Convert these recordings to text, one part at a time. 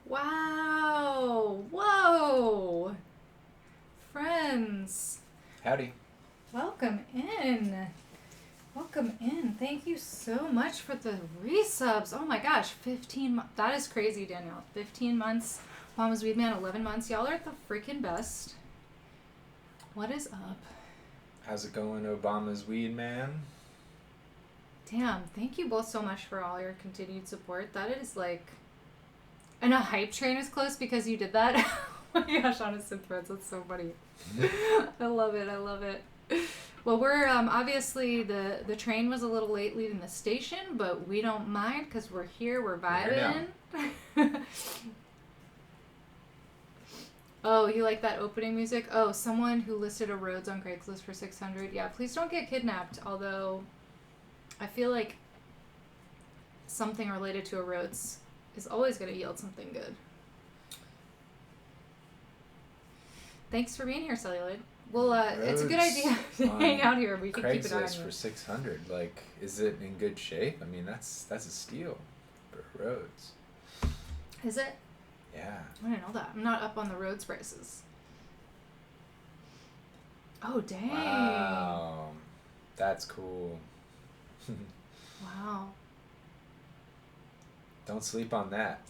Wow. Whoa. Friends. Howdy. Welcome in. Welcome in. Thank you so much for the resubs. Oh my gosh, 15 months. That is crazy, Danielle. 15 months. Mama's Weed Man, 11 months. Y'all are the freaking best. What is up? How's it going, Obama's Weed Man? Damn, thank you both so much for all your continued support. That is like... And a hype train is close because you did that. Oh my gosh, on a synth threads. That's so funny. I love it. I love it. Well, we're obviously the train was a little late leaving the station, but we don't mind because we're here. We're vibing. Oh, you like that opening music? Oh, someone who listed a Rhodes on Craigslist for $600. Yeah, please don't get kidnapped. Although, I feel like something related to a Rhodes is always going to yield something good. Thanks for being here, Celluloid. Well, it's a good idea to hang out here. We can keep it on Craigslist for $600. Like, is it in good shape? I mean, that's a steal for Rhodes. Is it? Yeah. I didn't know that. I'm not up on the Rhodes prices. Oh, dang. Wow. That's cool. Wow. Don't sleep on that.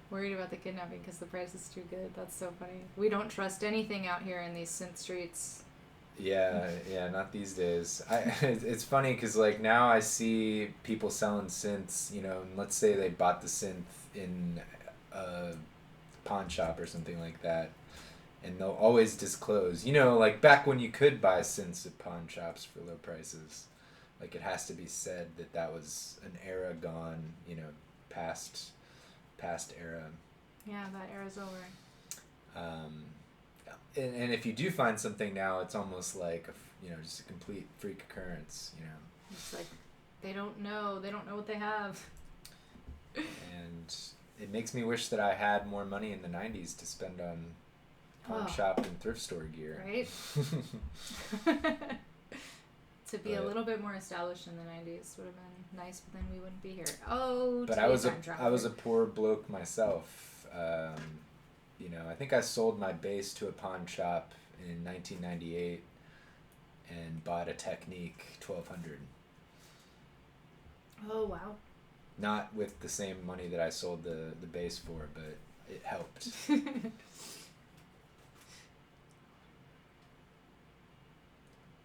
Worried about the kidnapping because the price is too good. That's so funny. We don't trust anything out here in these synth streets. Yeah, not these days. It's funny because like now I see people selling synths, and let's say they bought the synth in a pawn shop or something like that, and they'll always disclose, like back when you could buy synths at pawn shops for low prices, like it has to be said that was an era gone, past era. Yeah, that era's over. And if you do find something now, it's almost like just a complete freak occurrence. It's like they don't know what they have. And it makes me wish that I had more money in the 90s to spend on pawn shop and thrift store gear. Right. To be a little bit more established in the 90s would have been nice, but then we wouldn't be here. Oh, but I was a poor bloke myself. I think I sold my bass to a pawn shop in 1998 and bought a Technique 1200. Oh, wow. Not with the same money that I sold the bass for, but it helped.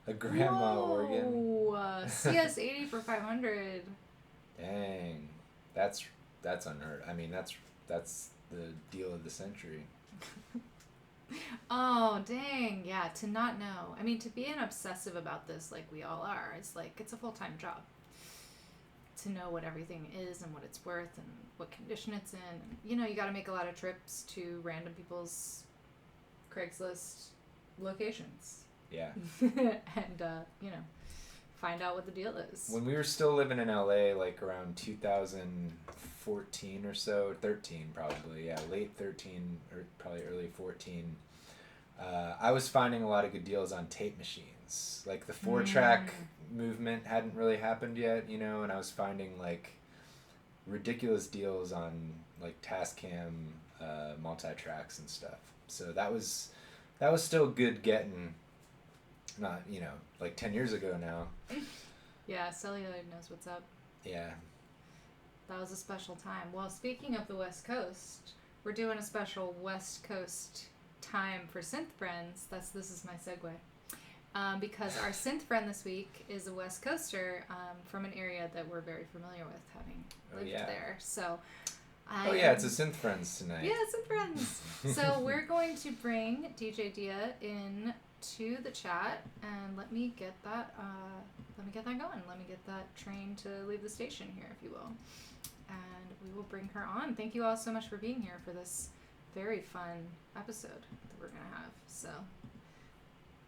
A grandma organ. CS80 for $500. Dang, that's unheard. I mean, that's the deal of the century. Oh, dang. Yeah, to not know. I mean, to be an obsessive about this like we all are, it's like it's a full-time job. To know what everything is and what it's worth and what condition it's in. And, you got to make a lot of trips to random people's Craigslist locations. Yeah. And, find out what the deal is. When we were still living in LA, like around 2014 or so, 13 probably, yeah, late 13 or probably early 14, I was finding a lot of good deals on tape machines. Like the 4-track movement hadn't really happened yet, and I was finding like ridiculous deals on like Tascam multi-tracks and stuff. So that was still good getting. Not, like 10 years ago now. Yeah, Celluloid knows what's up. Yeah. That was a special time. Well, speaking of the West Coast, we're doing a special West Coast time for Synth Friends. This is my segue. Because our Synth friend this week is a West Coaster from an area that we're very familiar with, having lived there. So it's a Synth Friends tonight. Yeah, Synth Friends. So we're going to bring DJ diA in to the chat, and let me get that going. Let me get that train to leave the station here, if you will, and we will bring her on. Thank you all so much for being here for this very fun episode that we're gonna have. So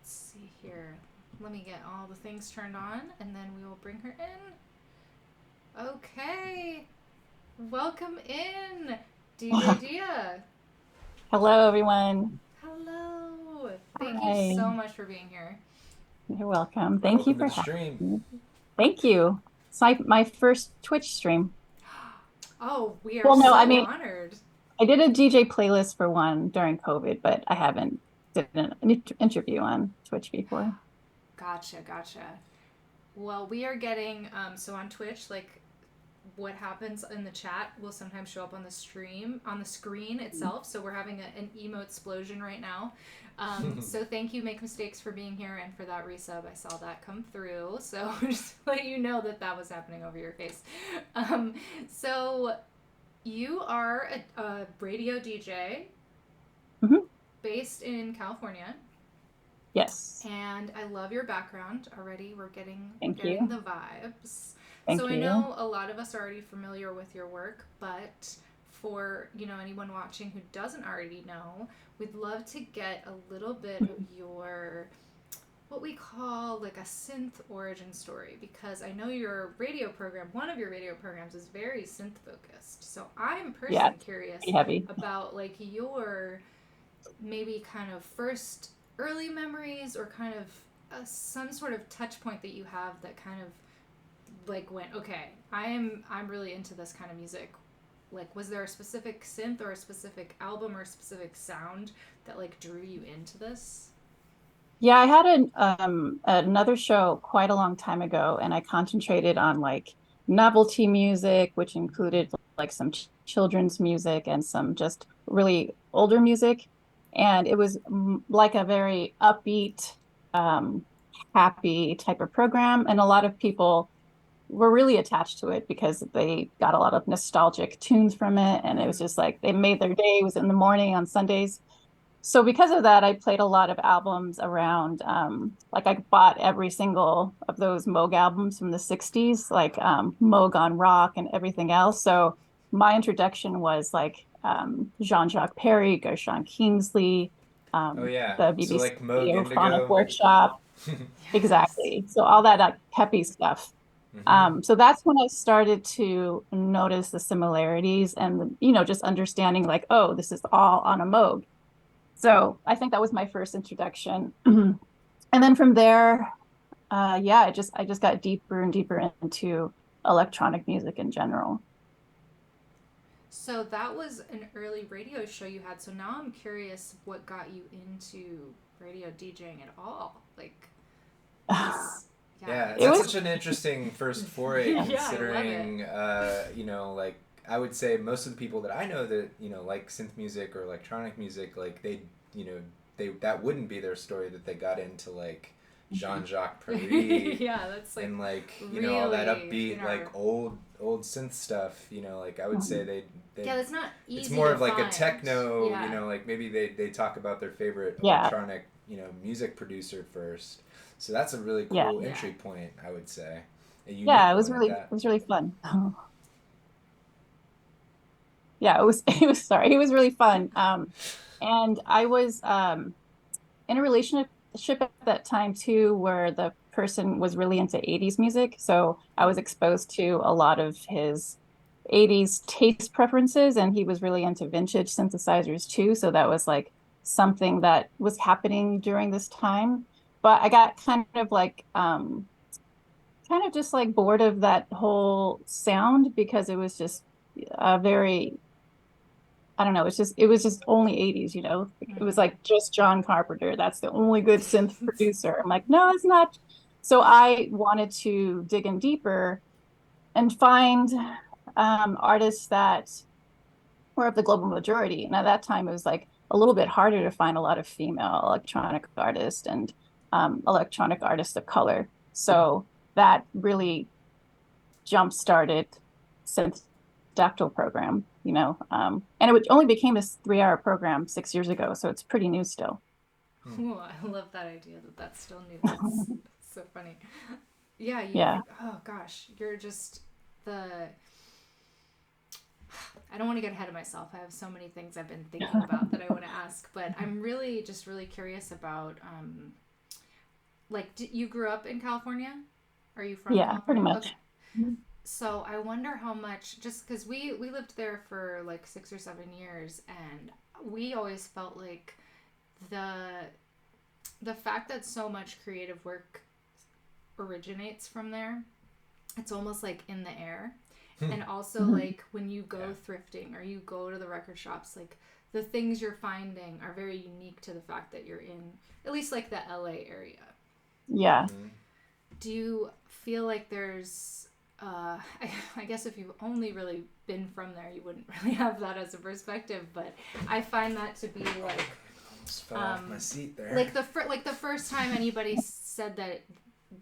let's see here. Let me get all the things turned on, and then we will bring her in. Okay, welcome in, DJ diA. Hello, everyone. Hello. Thank Hi. you so much for being here. You're welcome. Thank you for having me. Thank you. It's my first Twitch stream. Oh, we are Well, no, so I mean, honored. I did a DJ playlist for one during COVID, but I haven't did an interview on Twitch before. Gotcha, gotcha. Well, we are getting so on Twitch, like what happens in the chat will sometimes show up on the stream on the screen itself. So we're having an emo explosion right now. So thank you, Make Mistakes, for being here and for that resub. I saw that come through. So just to let you know that that was happening over your face. So you are a radio DJ Hmm. based in California. Yes. And I love your background already. We're getting Thank getting you. the vibes. So Thank I you. know a lot of us are already familiar with your work, but for, anyone watching who doesn't already know, we'd love to get a little bit of your what we call like a synth origin story, because I know your radio program, one of your radio programs is very synth focused. So I'm Yeah, personally curious pretty heavy. about like your maybe kind of first early memories, or kind of some sort of touch point that you have that kind of like went, okay, I'm really into this kind of music. Like, was there a specific synth or a specific album or a specific sound that like drew you into this? Yeah, I had another show quite a long time ago, and I concentrated on like novelty music, which included like some children's music and some just really older music. And it was like a very upbeat, um, happy type of program. And a lot of people were really attached to it because they got a lot of nostalgic tunes from it. And it was Mm-hmm. just like they made their day. It was in the morning on Sundays. So because of that, I played a lot of albums around, like I bought every single of those Moog albums from the 60s, like Moog on Rock and everything else. So my introduction was like Jean-Jacques Perry, Gershon Kingsley, Oh yeah. the So BBC like Moog Phonic Indigo. Workshop. Yes. Exactly. So all that peppy stuff. Mm-hmm. So that's when I started to notice the similarities and, just understanding like, oh, this is all on a Moog. So I think that was my first introduction. And then from there, yeah, I just got deeper and deeper into electronic music in general. So that was an early radio show you had. So now I'm curious what got you into radio DJing at all. Like this, yeah, Yeah, It that's was, such an interesting first foray yeah, yeah, I love it. considering, like I would say most of the people that I know that, like synth music or electronic music, like you know, that wouldn't be their story that they got into like Jean-Jacques Perry Yeah, that's like and like, all that really in upbeat, our. like old synth stuff, like I would say they Yeah, that's not it's easy more to of like a find. techno, Yeah. like maybe they talk about their favorite yeah, electronic, music producer first. So that's a really yeah, cool Yeah. entry point, I would say. A yeah. unique It was one at really, it that. was really fun. Yeah, it was, sorry, it was really fun. And I was in a relationship at that time too, where the person was really into 80s music. So I was exposed to a lot of his 80s taste preferences, and he was really into vintage synthesizers too. So that was like something that was happening during this time. But I got kind of just like bored of that whole sound because it was just a very, I don't know, it was just only 80s, It was Mm-hmm. like just John Carpenter. That's the only good synth producer. I'm like, no, it's not. So I wanted to dig in deeper and find artists that were of the global majority. And at that time, it was like a little bit harder to find a lot of female electronic artists and electronic artists of color. So that really jump started synth dactyl program, and only became this 3 hour program 6 years ago. So it's pretty new still. Hmm. Ooh, I love that idea that that's still new. That's so funny. Yeah, Yeah. oh gosh, you're just the. I don't want to get ahead of myself. I have so many things I've been thinking about that I want to ask, but I'm really just really curious about. Like, you grew up in California? Are you from Yeah, pretty California? Okay. much. So I wonder how much, just because we lived there for like 6 or 7 years, and we always felt like the the fact that so much creative work originates from there, it's almost like in the air. And also like when you go thrifting or you go to the record shops, like the things you're finding are very unique to the fact that you're in at least like the LA area. Yeah. Do you feel like there's I guess if you've only really been from there, you wouldn't really have that as a perspective, but I find that to be like Just fell off my seat there. like the first time anybody said that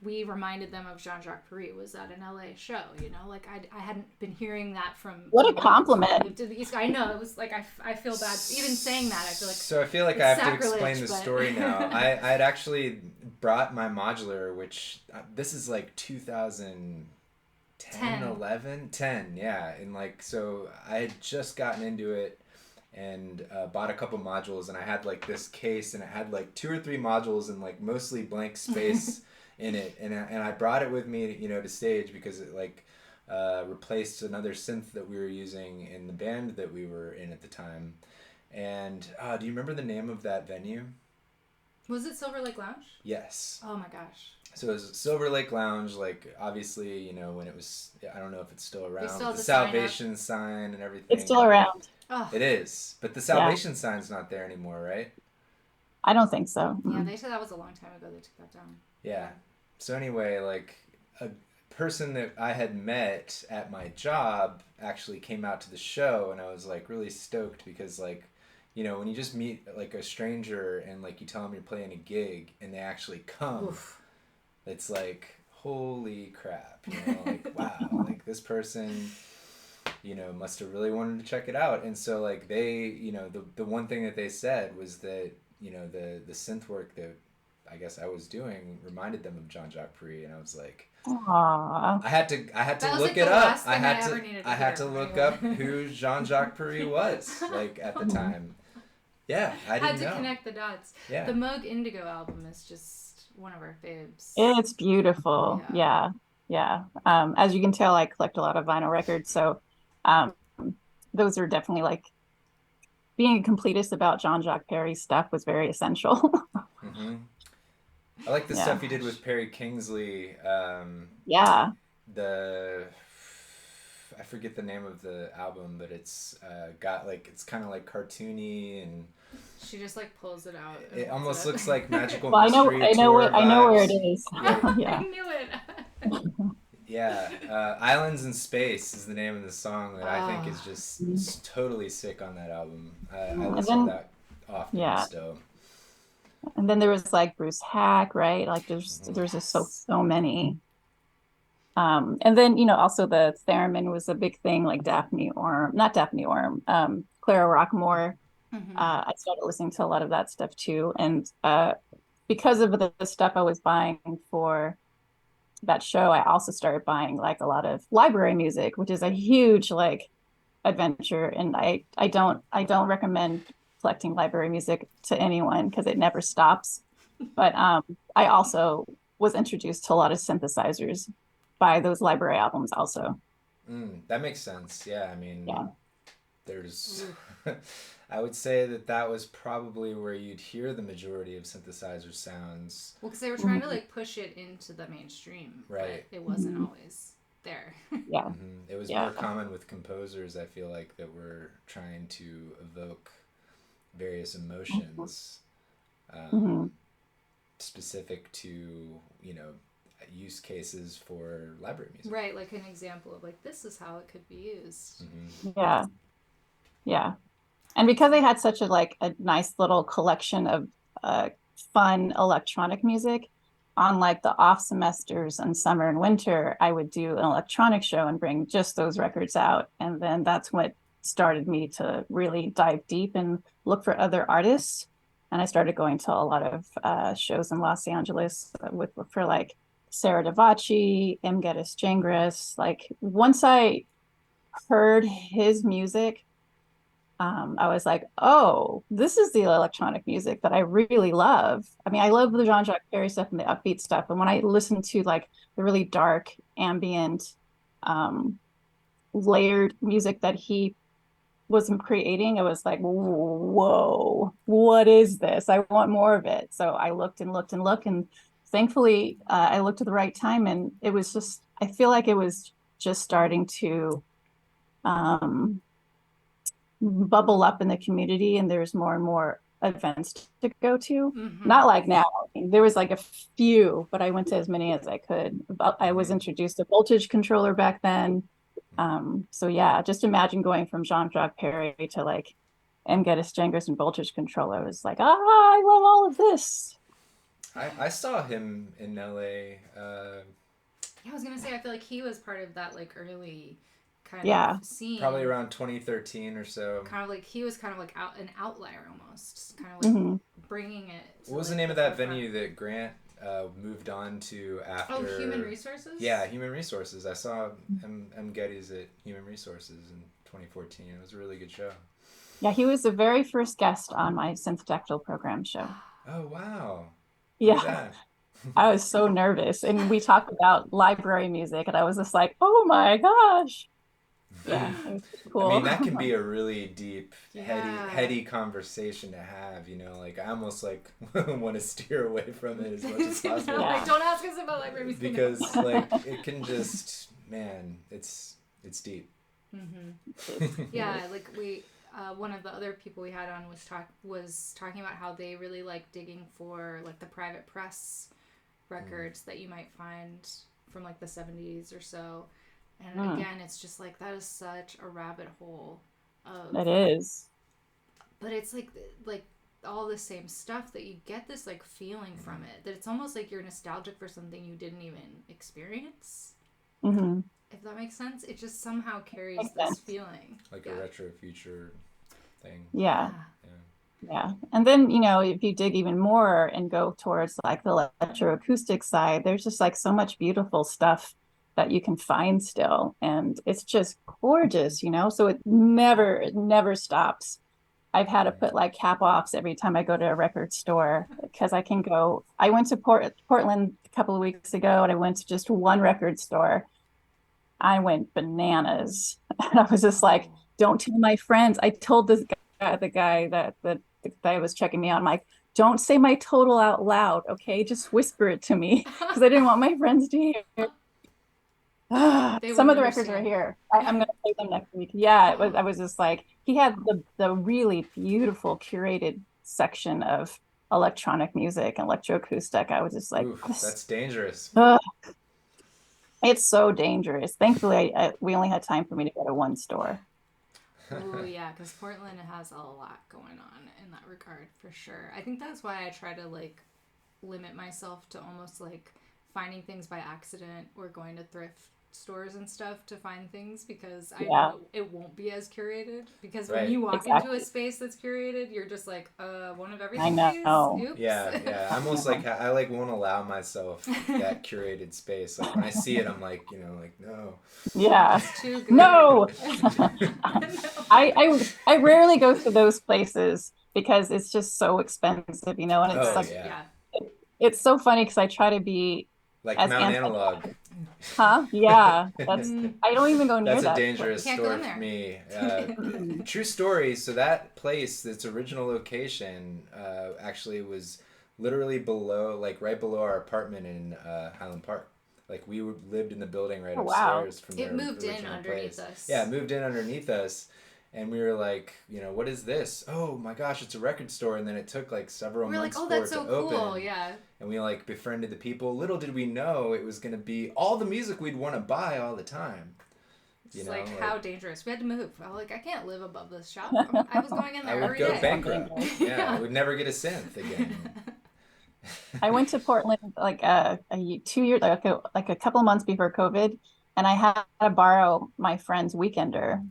we reminded them of Jean-Jacques Perrey was at an LA show, you know, like I hadn't been hearing that from. What a compliment. To the East. I know, it was like I feel bad even saying that. I feel like so I feel like I have to explain the story now. I had actually brought my modular, which this is like 2010, 11, 10, yeah, and like so I had just gotten into it and bought a couple modules, and I had like this case, and it had like 2 or 3 modules and like mostly blank space in it, and I brought it with me, you know, to stage because it like replaced another synth that we were using in the band that we were in at the time. And do you remember the name of that venue? Was it Silver Lake Lounge? Yes. Oh my gosh. So it was Silver Lake Lounge, like obviously, you know, when it was, I don't know if it's still around, still have the the sign Salvation sign and everything. It's still around. Oh. It is, but the Salvation sign's not there anymore, right? I don't think so. Yeah, they said that was a long time ago. They took that down. Yeah. So anyway, like a person that I had met at my job actually came out to the show, and I was like really stoked because like, you know, when you just meet like a stranger and like you tell them you're playing a gig and they actually come, Oof. it's like, holy crap, you know, like wow, like this person, you know, must have really wanted to check it out. And so like they, you know, the one thing that they said was that, you know, the synth work that I guess I was doing reminded them of Jean-Jacques Perrey, and I was like, aww. I had to look it up. I had to look up who Jean-Jacques Perrey was, like at the time. Yeah, I didn't know. Had to connect the dots. Yeah. The Moog Indigo album is just one of our faves. It's beautiful. Yeah. As you can tell, I collect a lot of vinyl records, so those are definitely like being a completist about Jean-Jacques Perrey stuff was very essential. Mm-hmm. I like the stuff he did with Perry Kingsley. Yeah. I forget the name of the album, but it's got like, it's kind of like cartoony, and she just like pulls it out. It almost looks like Magical well, Mystery I know Tour where it vibes. is. I knew it. Yeah, Islands in Space is the name of the song that I think is just totally sick on that album. I listen to that often still. And then there was like Bruce Hack, right? Like there's just so many. And then, you know, also the theremin was a big thing, like Clara Rockmore. Mm-hmm. I started listening to a lot of that stuff too. And because of the stuff I was buying for that show, I also started buying like a lot of library music, which is a huge like adventure. And I don't recommend collecting library music to anyone because it never stops. But I also was introduced to a lot of synthesizers by those library albums also. That makes sense. Yeah, I mean, there's I would say that was probably where you'd hear the majority of synthesizer sounds. Well, because they were trying to like push it into the mainstream, right? But it wasn't always there. Yeah, it was more common with composers, I feel like, that were trying to evoke various emotions specific to, you know, use cases for library music. Right, like an example of like, this is how it could be used. Yeah. And because they had such a nice little collection of fun electronic music on like the off semesters and summer and winter, I would do an electronic show and bring just those records out. And then that's what started me to really dive deep and look for other artists. And I started going to a lot of shows in Los Angeles for like Sarah Davachi, M. Geddes Gengras. Like once I heard his music, I was like, oh, this is the electronic music that I really love. I mean, I love the Jean-Jacques Perrey stuff and the upbeat stuff. And when I listened to like the really dark, ambient, layered music that he was creating, it was like, whoa, what is this? I want more of it. So I looked and looked and looked, and thankfully I looked at the right time, and it was just, I feel like it was just starting to bubble up in the community, and there's more and more events to go to. Not like now. There was like a few, but I went to as many as I could. I was introduced to voltage controller back then. So yeah, just imagine going from Jean-Jacques Perry to like Geddes Jengers and voltage controller. It was like, I love all of this. I saw him in LA. Yeah, I was gonna say, I feel like he was part of that like early kind of scene. Probably around 2013 or so. Kind of like he was kind of like an outlier almost, kind of like bringing it. What was the name of that venue that Grant moved on to after? Oh, Human Resources. Yeah, Human Resources. I saw Geddes at Human Resources in 2014. It was a really good show. Yeah, he was the very first guest on my Synth Tactile program show. Oh wow! Yeah. I was so nervous, and we talked about library music, and I was just like, "Oh my gosh!" Yeah, it was cool. I mean, that can be a really deep, heady conversation to have. You know, like I almost like want to steer away from it as much as possible. Like, don't ask us about library music because like it can just, man, it's deep. Yeah, like we. One of the other people we had on was talking about how they really like digging for like the private press records that you might find from like the 70s or so, and again, it's just like that is such a rabbit hole. It is, but it's like all the same stuff that you get this like feeling from it, that it's almost like you're nostalgic for something you didn't even experience. If that makes sense, it just somehow carries this feeling. Like a retro future thing. Yeah. And then, you know, if you dig even more and go towards like the electroacoustic side, there's just like so much beautiful stuff that you can find still. And it's just gorgeous, you know, so it never stops. I've had to put like cap offs every time I go to a record store because I went to Portland a couple of weeks ago, and I went to just one record store. I went bananas. And I was just like, don't tell my friends. I told the guy that was checking me out, I'm like, don't say my total out loud, okay? Just whisper it to me, because I didn't want my friends to hear. Some of the records are here. I'm going to play them next week. Yeah, I was just like, he had the really beautiful curated section of electronic music and electroacoustic. I was just like, that's dangerous. It's so dangerous. Thankfully, we only had time for me to go to one store. Oh yeah, because Portland has a lot going on in that regard for sure. I think that's why I try to like limit myself to almost like finding things by accident or going to thrift stores and stuff to find things, because I know it won't be as curated, because when you walk into a space that's curated, you're just like, one of everything. I know. Oops. Yeah. I'm almost like, I like won't allow myself that curated space. Like when I see it, I'm like, you know, like, no. Yeah. It's too good. No. I rarely go to those places because it's just so expensive, you know, and it's it's so funny because I try to be like Mount Analog. Huh? Yeah. That's I don't even go near that. That's a dangerous store for me. True story. So that place, its original location, actually was literally below, like right below our apartment in Highland Park. Like we lived in the building right upstairs from their original place. It moved in underneath us. Yeah, it moved in underneath us. And we were like, you know, what is this? Oh my gosh, it's a record store. And then it took like several months for it to open. Cool. Yeah. And we like befriended the people. Little did we know it was going to be all the music we'd want to buy all the time. It's like how dangerous. We had to move. I was like, I can't live above this shop. I was going in there every day. I would go bankrupt. Yeah, I would never get a synth again. I went to Portland like 2 years, like a couple of months before COVID, and I had to borrow my friend's weekender.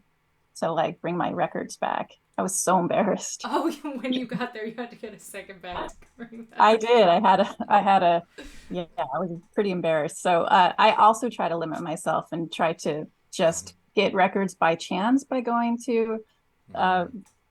So like bring my records back. I was so embarrassed. Oh, when you got there, you had to get a second bag to bring that. I did. I had yeah, I was pretty embarrassed. So I also try to limit myself and try to just get records by chance by going to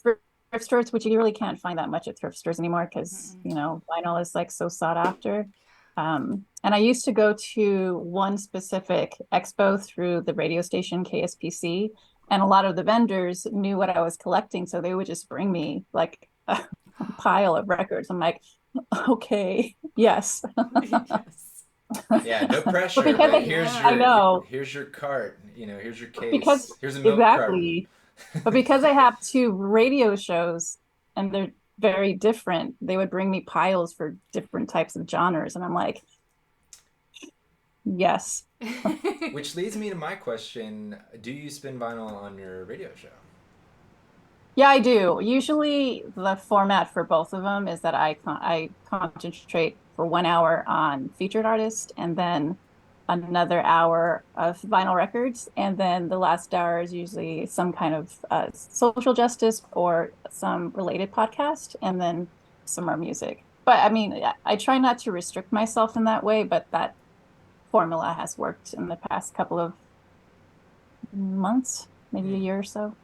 thrift stores, which you really can't find that much at thrift stores anymore because, you know, vinyl is like so sought after. And I used to go to one specific expo through the radio station KSPC. And a lot of the vendors knew what I was collecting, so they would just bring me like a pile of records. I'm like, okay, yes. Yes. Yeah, no pressure, because but here's I know. here's your cart, here's your Because case, here's a milk carton. exactly. But because I have two radio shows and they're very different, they would bring me piles for different types of genres. And I'm like, yes. Which leads me to my question: do you spin vinyl on your radio show? Yeah, I do. Usually the format for both of them is that I concentrate for 1 hour on featured artist and then another hour of vinyl records. And then the last hour is usually some kind of social justice or some related podcast and then some more music. But I mean, I try not to restrict myself in that way, but that formula has worked in the past couple of months, maybe a Mm. year or so.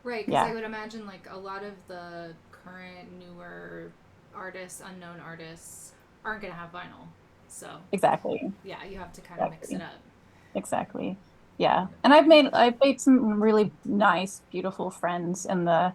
Right, because I Yeah, would imagine like a lot of the current newer artists, unknown artists, aren't gonna have vinyl. So exactly. yeah, you have to kind of mix it Exactly. up. Exactly. Yeah. And I've made some really nice, beautiful friends in the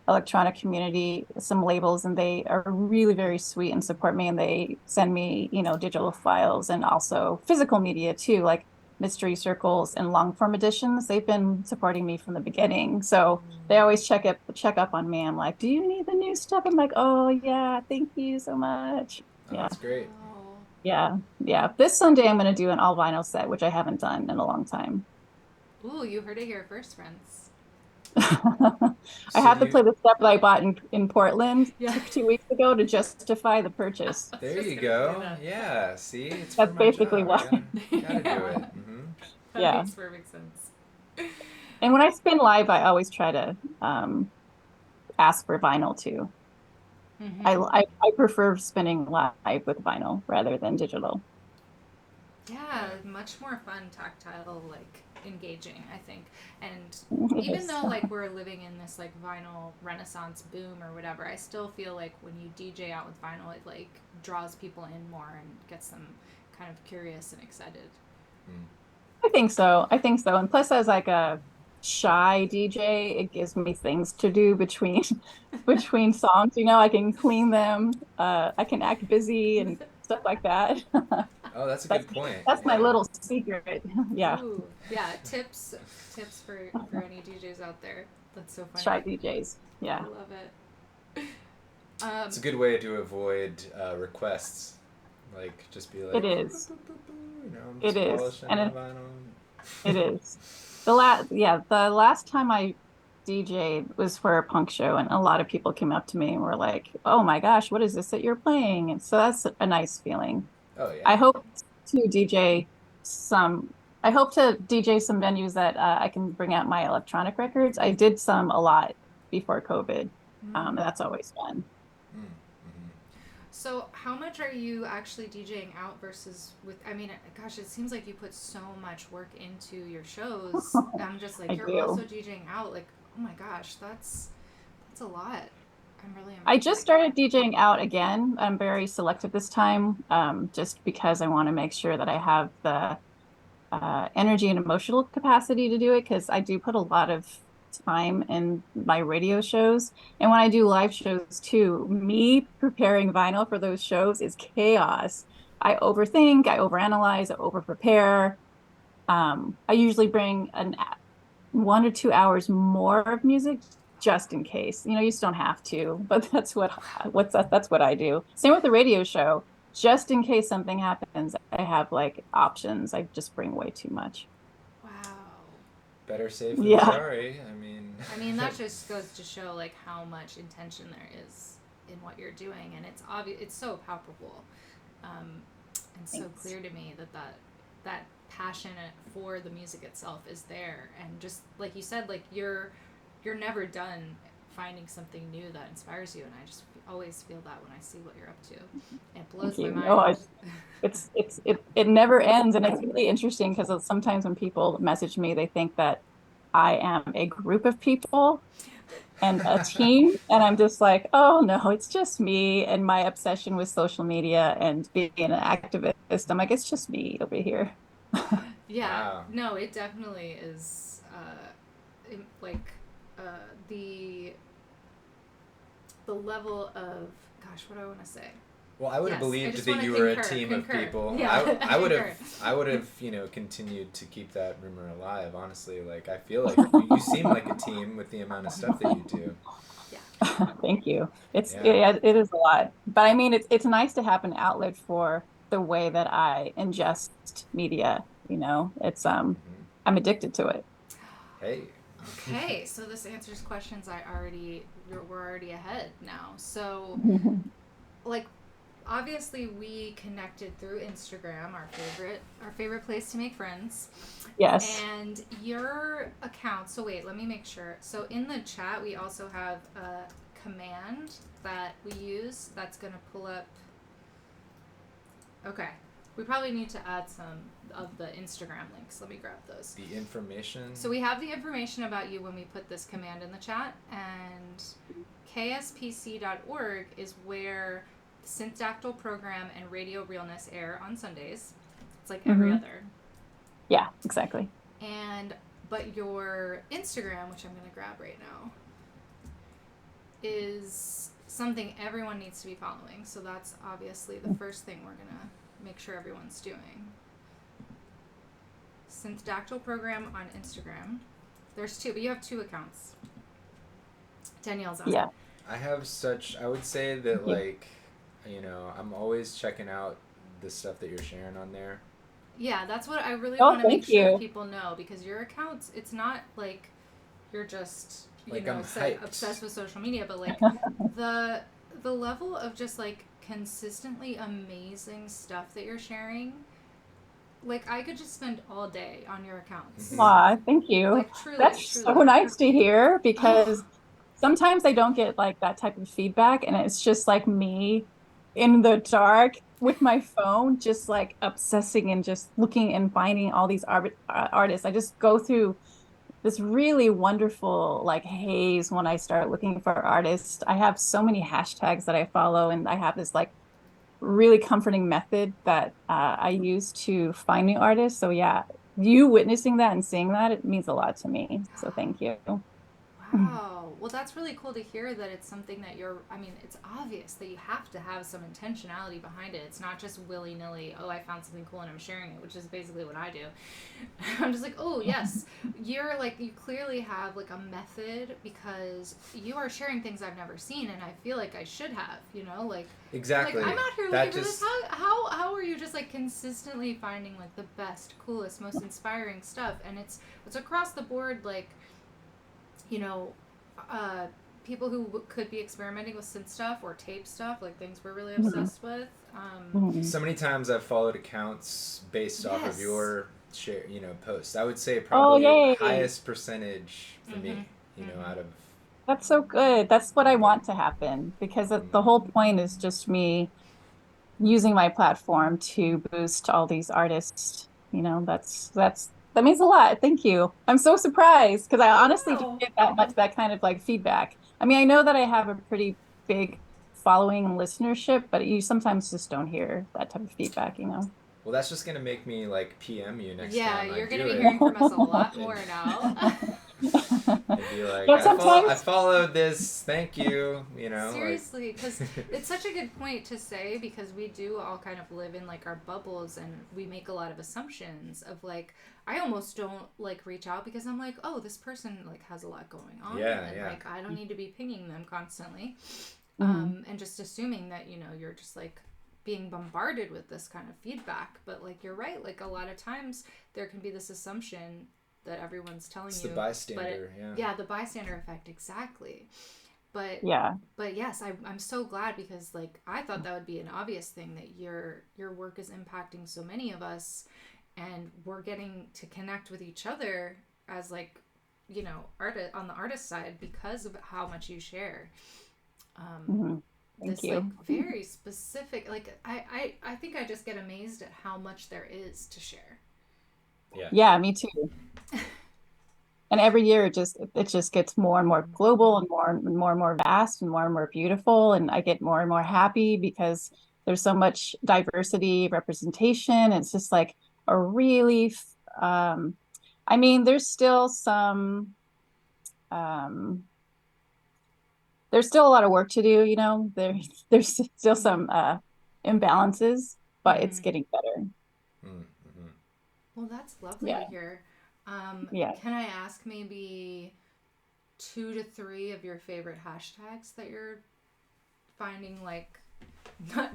electronic community, some labels, and they are really very sweet and support me. And they send me, digital files and also physical media too, like mystery circles and long form editions. They've been supporting me from the beginning. So they always check up on me. I'm like, do you need the new stuff? I'm like, oh yeah, thank you so much. Oh, Yeah. that's great. Wow. Yeah, yeah. This Sunday I'm going to do an all vinyl set, which I haven't done in a long time. Ooh, you heard it here first, friends. I So have to you, play the stuff that I bought in Portland Yeah. 2 weeks ago to justify the purchase. I was there just you gonna say go. that. Yeah, see, it's for That's my basically job. I why. gotta do Yeah. it. Hmm. That Yeah. makes perfect sense. And when I spin live, I always try to ask for vinyl too. I, Mm-hmm. I I prefer spinning live with vinyl rather than digital. Yeah, Right. much more fun, tactile, like engaging, I think. And even Yes. though like we're living in this like vinyl renaissance boom or whatever, I still feel like when you DJ out with vinyl, it like draws people in more and gets them kind of curious and excited. Mm. I think so. I think so. And plus, as like a shy DJ, it gives me things to do between between songs. I can clean them. I can act busy and stuff like that. Oh, that's a That's good point. that's my Yeah. little secret. Yeah, Ooh, yeah, tips for any DJs out there. That's so shy funny. DJs. I Yeah, love it. It's a good way to avoid requests. Like, just be it like, is. I'm It just is, polishing and my it vinyl. is. The last time I DJ'd was for a punk show, and a lot of people came up to me and were like, "Oh my gosh, what is this that you're playing?" And so that's a nice feeling. Oh yeah. I hope to DJ some. I hope to DJ some venues that I can bring out my electronic records. I did some a lot before COVID. That's always fun. Mm. Hmm. So, how much are you actually DJing out versus with? I mean, gosh, it seems like you put so much work into your shows. I'm just like, I you're also do. DJing out. Like, oh my gosh, that's a lot. I'm really I just like, started DJing out again. I'm very selective this time, just because I want to make sure that I have the energy and emotional capacity to do it because I do put a lot of time in my radio shows. And when I do live shows too, me preparing vinyl for those shows is chaos. I overthink, I overanalyze, I overprepare. I usually bring 1 or 2 hours more of music just in case. You just don't have to, but that's what I do. Same with the radio show. Just in case something happens, I have like options. I just bring way too much. wow. Better safe than Yeah, sorry. I mean. I mean, that just goes to show like how much intention there is in what you're doing, and it's obvious. It's so palpable, um, and so thanks. clear to me that passion for the music itself is there, and just like you said, like you're never done finding something new that inspires you, and I just always feel that when I see what you're up to. It Thank blows my you. No, mind. it never ends, and it's really interesting because sometimes when people message me, they think that I am a group of people and a team. And I'm just like, oh no, it's just me and my obsession with social media and being an activist. I'm like, it's just me over here. Yeah, Wow. no, it definitely is. Like uh, the the level of, gosh, what do I want to say? Well, I would have Yes, I believed just that want to you were a concur. team of Concur. people. Yeah, I would concur. have, continued to keep that rumor alive. Honestly, like I feel like you seem like a team with the amount of stuff that you do. Yeah. Thank you. It's Yeah. yeah, it is a lot. But I mean it's nice to have an outlet for the way that I ingest media, you know. It's Hmm. I'm addicted to it. Hey. Okay, so this answers questions we're already ahead now. So, like, obviously we connected through Instagram, our favorite place to make friends. Yes. And your account, so wait, let me make sure. So in the chat we also have a command that we use that's going to pull up. Okay. We probably need to add some of the Instagram links. Let me grab those. The information. So we have the information about you when we put this command in the chat, and kspc.org is where the Synth program and Radio Realness air on Sundays. It's like every other. Yeah, exactly. But your Instagram, which I'm going to grab right now, is something everyone needs to be following. So that's obviously the first thing we're going to make sure everyone's doing. Synth program on Instagram. There's two, but you have two accounts. Danielle's on. Yeah. I would say that, like, I'm always checking out the stuff that you're sharing on there. Yeah, that's what I really want to make sure people know, because your accounts, it's not like you're just, obsessed with social media, but like the level of just like consistently amazing stuff that you're sharing, like I could just spend all day on your accounts. Aw, thank you. Like truly, That's so nice to hear, because sometimes I don't get like that type of feedback, and it's just like me in the dark with my phone, just like obsessing and just looking and finding all these artists. I just go through this really wonderful like haze when I start looking for artists. I have so many hashtags that I follow, and I have this like really comforting method that I use to find new artists. So yeah, you witnessing that and seeing that, it means a lot to me. So thank you. Wow. Well, that's really cool to hear that it's something that it's obvious that you have to have some intentionality behind it. It's not just willy nilly, oh, I found something cool and I'm sharing it, which is basically what I do. I'm just like, oh, yes. You clearly have like a method, because you are sharing things I've never seen and I feel like I should have, like. Exactly. Like, I'm out here looking for this. How are you just like consistently finding like the best, coolest, most inspiring stuff? And it's across the board, like, people who could be experimenting with synth stuff or tape stuff, like things we're really obsessed with. So many times I've followed accounts based off of your share, posts. I would say probably highest percentage for me, out of. That's so good. That's what I want to happen, because the whole point is just me using my platform to boost all these artists. That means a lot. Thank you. I'm so surprised, because I honestly don't get that kind of like feedback. I mean, I know that I have a pretty big following and listenership, but you sometimes just don't hear that type of feedback. Well, that's just gonna make me like PM you next time. Yeah, you're gonna be hearing from us a lot more now. And be like, I followed this. Thank you. Seriously, because it's such a good point to say, because we do all kind of live in like our bubbles, and we make a lot of assumptions of like, I almost don't like reach out because I'm like, oh, this person like has a lot going on, like I don't need to be pinging them constantly, and just assuming that you're just like being bombarded with this kind of feedback. But like, you're right, like a lot of times there can be this assumption that everyone's telling you. It's the bystander, yeah, the bystander effect, exactly. But yes, I'm so glad, because like I thought that would be an obvious thing, that your work is impacting so many of us, and we're getting to connect with each other as like on the artist side, because of how much you share. Thank you. Like very specific, like I think I just get amazed at how much there is to share. Yeah, me too. And every year it just gets more and more global, and more vast, and more beautiful, and I get more and more happy, because there's so much diversity, representation. It's just like a really I mean, there's still there's still a lot of work to do, there's still some imbalances, but it's Mm-hmm. getting better. Mm-hmm. Well, that's lovely to Yeah. hear. Yeah. Can I ask maybe 2 to 3 of your favorite hashtags that you're finding like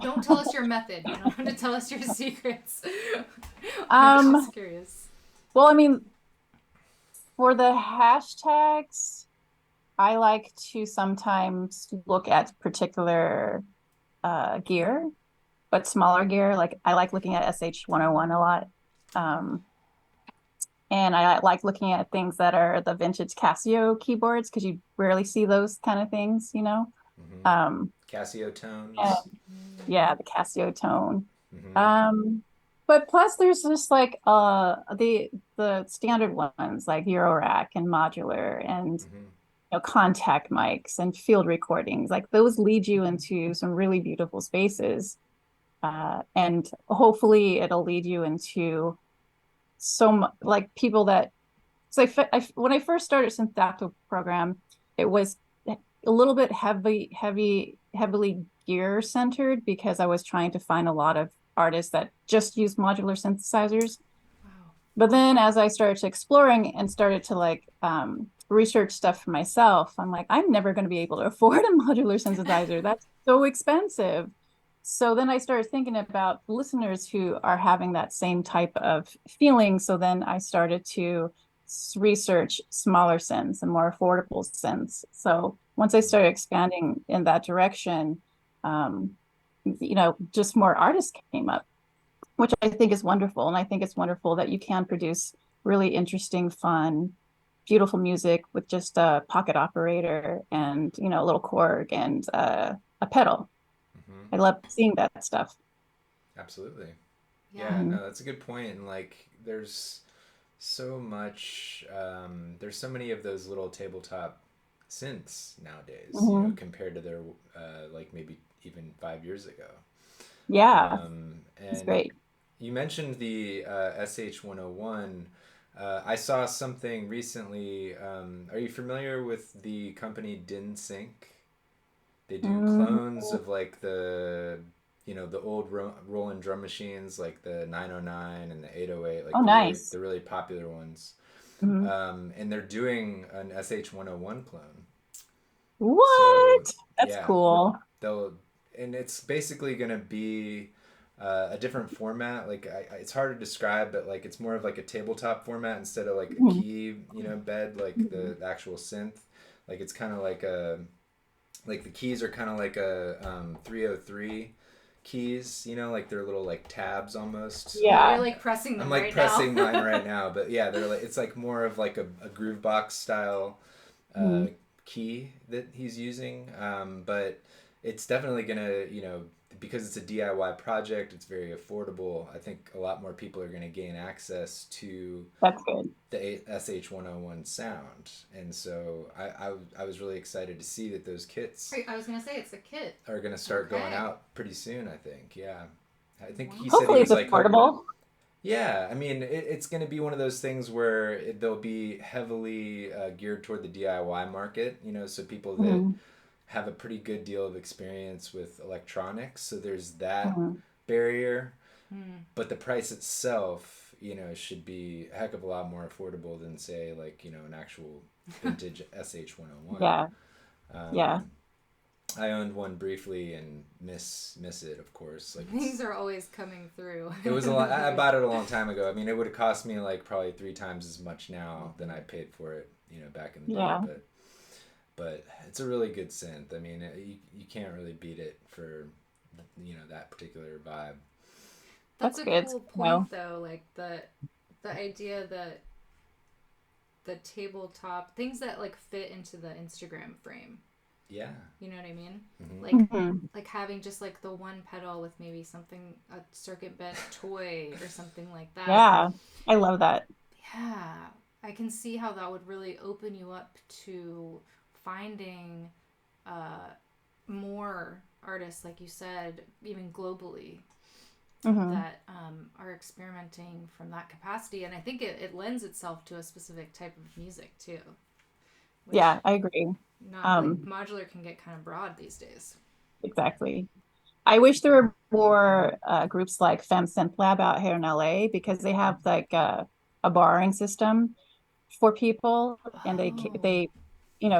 don't tell us your method. You don't have to tell us your secrets. I'm Um, just curious. well, I mean, for the hashtags, I like to sometimes look at particular gear, but smaller gear. Like I like looking at SH101 a lot. Um, and I like looking at things that are the vintage Casio keyboards because you rarely see those kind of things, you know. Mm-hmm. Um, Casio and tones. yeah, the Casio tone. Mm-hmm. Um, but plus there's just like the standard ones like Eurorack and modular and Mm-hmm. contact mics and field recordings. Like those lead you into some really beautiful spaces. And hopefully it'll lead you into like people that so when I first started Synthtactile program, it was a little bit heavily gear centered because I was trying to find a lot of artists that just use modular synthesizers. Wow. But then as I started to exploring and started to like research stuff for myself, I'm like, I'm never going to be able to afford a modular synthesizer. That's so expensive. So then I started thinking about listeners who are having that same type of feeling. So then I started to research smaller synths and more affordable synths. So once I started expanding in that direction, just more artists came up, which I think is wonderful. And I think it's wonderful that you can produce really interesting, fun, beautiful music with just a pocket operator and, a little Korg and a pedal. Mm-hmm. I love seeing that stuff. Absolutely. Yeah. Yeah, Mhm. no, that's a good point. And like, there's so many of those little tabletop synths nowadays, Mhm. compared to their, like maybe even 5 years ago. Yeah, it's And great. you mentioned the SH101. I saw something recently. Are you familiar with the company diA? They do Mm. clones of like the old Roland drum machines, like the 909 and the 808, like Oh, nice. the really popular ones. Mhm. And they're doing an SH101 clone. So What? That's yeah, cool. they'll and it's basically gonna be a different format. Like it's hard to describe, but like it's more of like a tabletop format instead of like a Mhm. key, bed like Mhm. the actual synth. Like it's kind of like the keys are kind of like a 303 keys, like they're little like tabs almost. Yeah, you're Yeah. like pressing I'm them like right now. pressing mine right now, but yeah, they're like it's like more of like a groove box style uh, Mhm. key that he's using. But it's definitely gonna, because it's a DIY project, it's very affordable. I think a lot more people are gonna gain access to That's good. the SH101 sound, and so I was really excited to see that those kits I was gonna say it's a kit. are gonna start going Okay. out pretty soon. I think, yeah. I think he said he Hopefully it's was like, affordable. yeah, I mean, it's going to be one of those things where they'll be heavily geared toward the DIY market, so people that Mhm. have a pretty good deal of experience with electronics. So there's that Mhm. barrier, Hmm. but the price itself, should be a heck of a lot more affordable than, say, like, an actual vintage SH101. Yeah. Yeah. Um, I owned one briefly and miss it, of course. Like Things are always coming through. it was a lot. I bought it a long time ago. I mean, it would have cost me like probably 3 times as much now than I paid for it, back in the day. Yeah. But it's a really good synth. I mean, you can't really beat it for that particular vibe. That's That's a good. cool Well, point though, like the idea that the tabletop things that like fit into the Instagram frame. Yeah. You know what I mean? Mm-hmm. mhm. Like having just like the one pedal with maybe something a circuit bent toy or something like that. Yeah. I love that. Yeah, I can see how that would really open you up to finding uh, more artists, like you said, even globally, Hmm. that are experimenting from that capacity. And I think it lends itself to a specific type of music too, which Yeah, I agree. not like Um, modular can get kind of broad these days. exactly. I wish there were more groups like Synth Lab out here in LA, because they have like a barring system for people, and Oh, they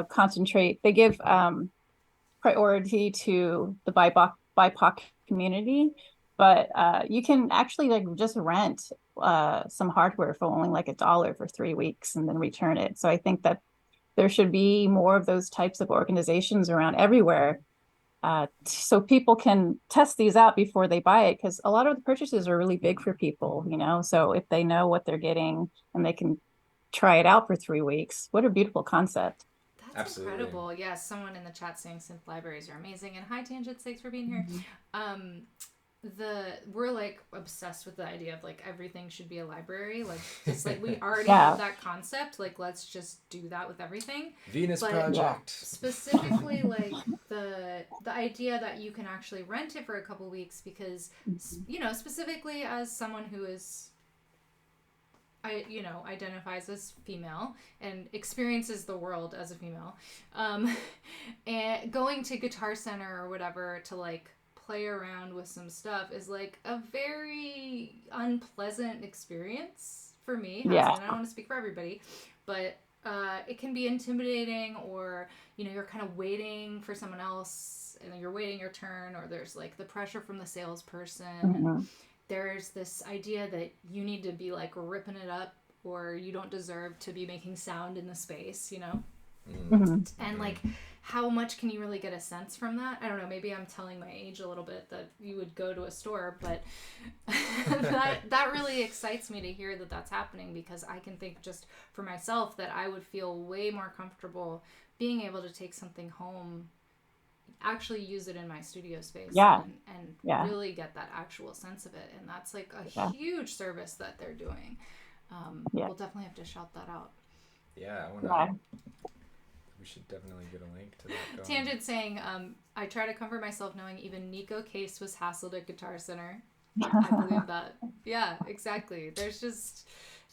concentrate. They give priority to the BIPOC community, but you can actually like just rent some hardware for only like $1 for 3 weeks and then return it. So I think that there should be more of those types of organizations around everywhere, so people can test these out before they buy it, because a lot of the purchases are really big for people, so if they know what they're getting and they can try it out for 3 weeks, what a beautiful concept. that's Absolutely. incredible. Yes, someone in the chat saying synth libraries are amazing. And hi, Tangents, thanks for being here. Mhm. Um, we're like obsessed with the idea of like everything should be a library. Like it's like we already Yeah. have that concept. Like let's just do that with everything. Venus But Yeah. Project. specifically like the idea that you can actually rent it for a couple weeks, because specifically as someone who is identifies as female and experiences the world as a female, and going to Guitar Center or whatever to like play around with some stuff is like a very unpleasant experience for me. Has Yeah. been. I don't want to speak for everybody, but it can be intimidating, or you're kind of waiting for someone else and you're waiting your turn, or there's like the pressure from the salesperson, and Mhm. there's this idea that you need to be like ripping it up, or you don't deserve to be making sound in the space, Mhm. and like how much can you really get a sense from that? I don't know, maybe I'm telling my age a little bit that you would go to a store, but that really excites me to hear that that's happening, because I can think just for myself that I would feel way more comfortable being able to take something home, actually use it in my studio space, Yeah. and Yeah. really get that actual sense of it. And that's like a Yeah. huge service that they're doing. Yeah. We'll definitely have to shout that out. Yeah, Yeah. we should definitely get a link to that going. Tangent saying, I try to comfort myself knowing even Nico Case was hassled at Guitar Center. I believe that. Yeah, exactly. It's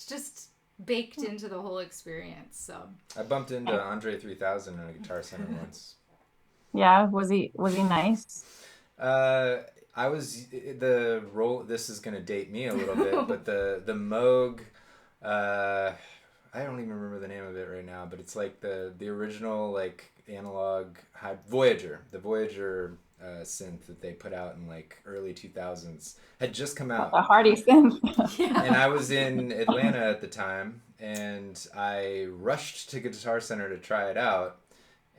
just baked into the whole experience. So I bumped into Andre 3000 at a Guitar Center once. Yeah. Was he nice? I was the role. This is gonna date me a little bit, but the Moog. I don't even remember the name of it right now, but it's like the original like analog Voyager, the Voyager synth that they put out in like early 2000s had just come A out. hearty synth. And I was in Atlanta at the time, and I rushed to Guitar Center to try it out.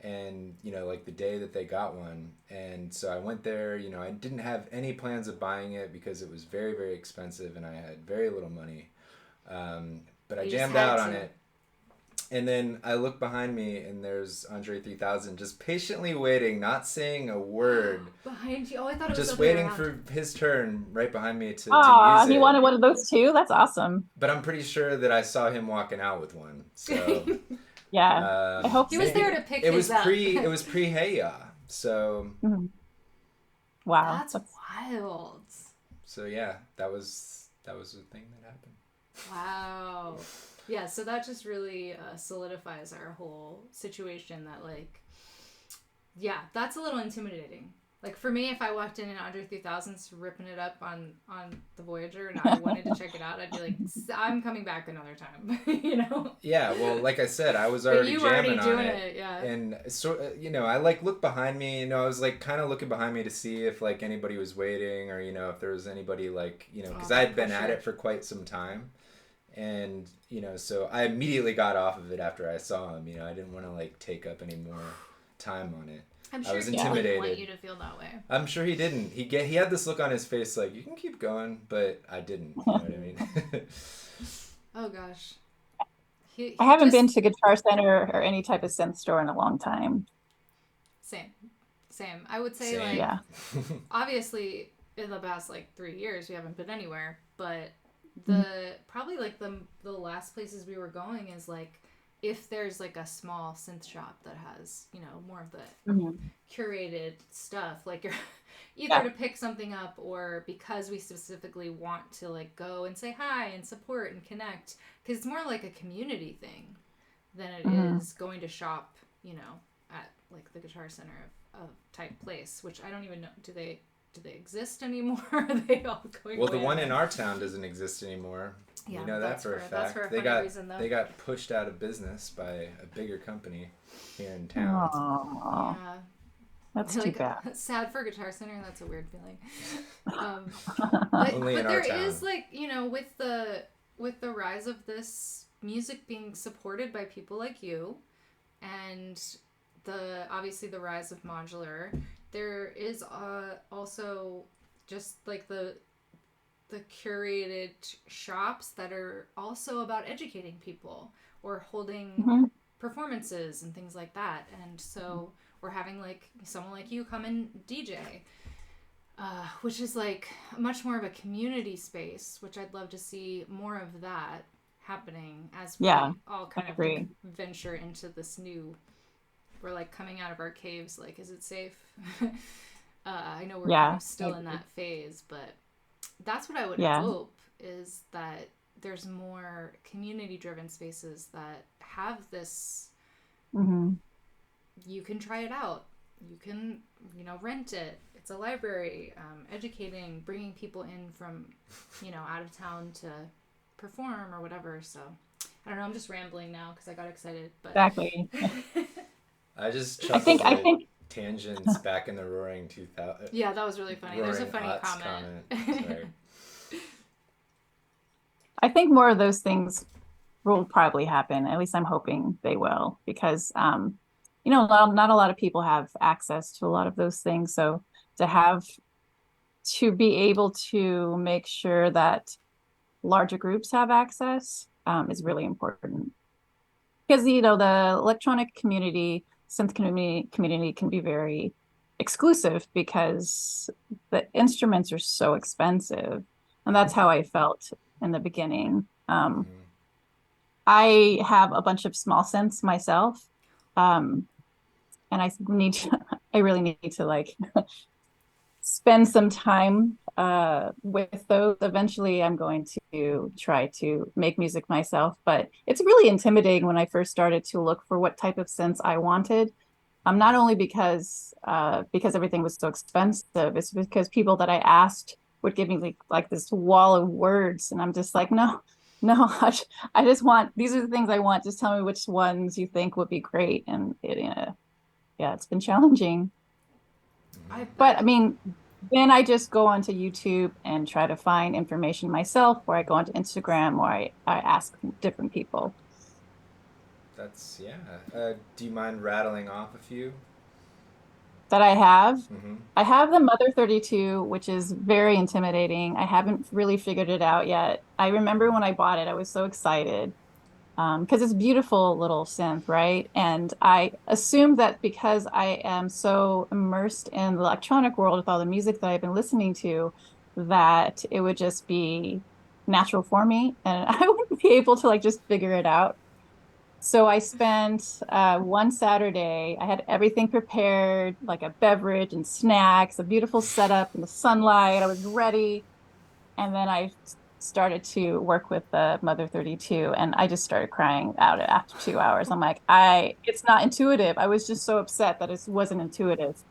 And like the day that they got one, and so I went there. I didn't have any plans of buying it because it was very, very expensive and I had very little money, but I you just jammed had out on to. it. And then I look behind me and there's Andre 3000 just patiently waiting, not saying a word, Behind you. Oh, I thought it was just the other way waiting around. for his turn right behind me to Aw, use he it. wanted one of those too. That's awesome. But I'm pretty sure that I saw him walking out with one. So Yeah. I hope He was so. there to pick it his was up. it was pre Hey Ya. So Mhm. Wow. That's wild. so yeah, that was the thing that happened. Wow. Yeah, so that just really solidifies our whole situation that, like, yeah, that's a little intimidating. Like, for me, if I walked in and Andre 3000's ripping it up on the Voyager and I wanted to check it out, I'd be like, I'm coming back another time, Yeah, well, like I said, I was But already you were already jamming on doing it. it, yeah. And so, I like looked behind me, I was like kind of looking behind me to see if like anybody was waiting or, if there was anybody like, because I had been at it for quite some time. And, so I immediately got off of it after I saw him, I didn't want to like take up any more time on it. I'm I sure was he didn't intimidated. want you to feel that way. I'm sure he didn't. He had this look on his face like, you can keep going, but I didn't. You know what I mean? Oh, gosh. I haven't been to Guitar Center or any type of synth store in a long time. Same. I would say, Same. like, Yeah. obviously, in the past, like, 3 years, we haven't been anywhere, but probably, like, the last places we were going is, like, if there's like a small synth shop that has more of the curated stuff, like you're either to pick something up or because we specifically want to like go and say hi and support and connect, because it's more like a community thing than it is going to shop at like the Guitar Center of type place, which I don't even know, do do they exist anymore? Are they all going Well, away? the one in our town doesn't exist anymore. Yeah, we know that for a fact. That's for a they funny got reason, though. they got pushed out of business by a bigger company here in town. Aww. Yeah. That's like, too bad. Sad for Guitar Center. That's a weird feeling. But Only in our there town. is, like, you know, with the rise of this music being supported by people like you, and obviously the rise of modular, there is also just like the curated shops that are also about educating people or holding performances and things like that. And so we're having like someone like you come and DJ, which is like much more of a community space, which I'd love to see more of that happening as we all kind of like venture into this new, we're like coming out of our caves, like, is it safe? I know we're kind of still in that phase, but that's what I would hope, is that there's more community driven spaces that have this. You can try it out, you can, you know, rent it, it's a library, educating, bringing people in from, you know, out of town to perform or whatever. So I don't know, I'm just rambling now because I got excited, but exactly. I just I think tangents back in the roaring 2000. Yeah, that was really funny. There's a funny comment. Sorry. I think more of those things will probably happen. At least I'm hoping they will, because you know, not a lot of people have access to a lot of those things. So to be able to make sure that larger groups have access is really important. Because, you know, the electronic community, synth community can be very exclusive because the instruments are so expensive. And that's how I felt in the beginning. I have a bunch of small synths myself. And I really need to like spend some time with those. Eventually I'm going to try to make music myself, but it's really intimidating when I first started to look for what type of synths I wanted. Not only because everything was so expensive, it's because people that I asked would give me like this wall of words, and I'm just like, no, I just want, these are the things I want, just tell me which ones you think would be great. And it's been challenging. But I mean, then I just go onto YouTube and try to find information myself, or I go onto Instagram, or I ask different people. That's, do you mind rattling off a few? That I have? I have the Mother 32, which is very intimidating. I haven't really figured it out yet. I remember when I bought it, I was so excited. Because it's a beautiful little synth, right? And I assumed that because I am so immersed in the electronic world with all the music that I've been listening to, that it would just be natural for me, and I wouldn't be able to like just figure it out. So I spent one Saturday, I had everything prepared, like a beverage and snacks, a beautiful setup in the sunlight. I was ready. And then I started to work with the Mother 32, and I just started crying out after 2 hours. I'm like, it's not intuitive. I was just so upset that it wasn't intuitive.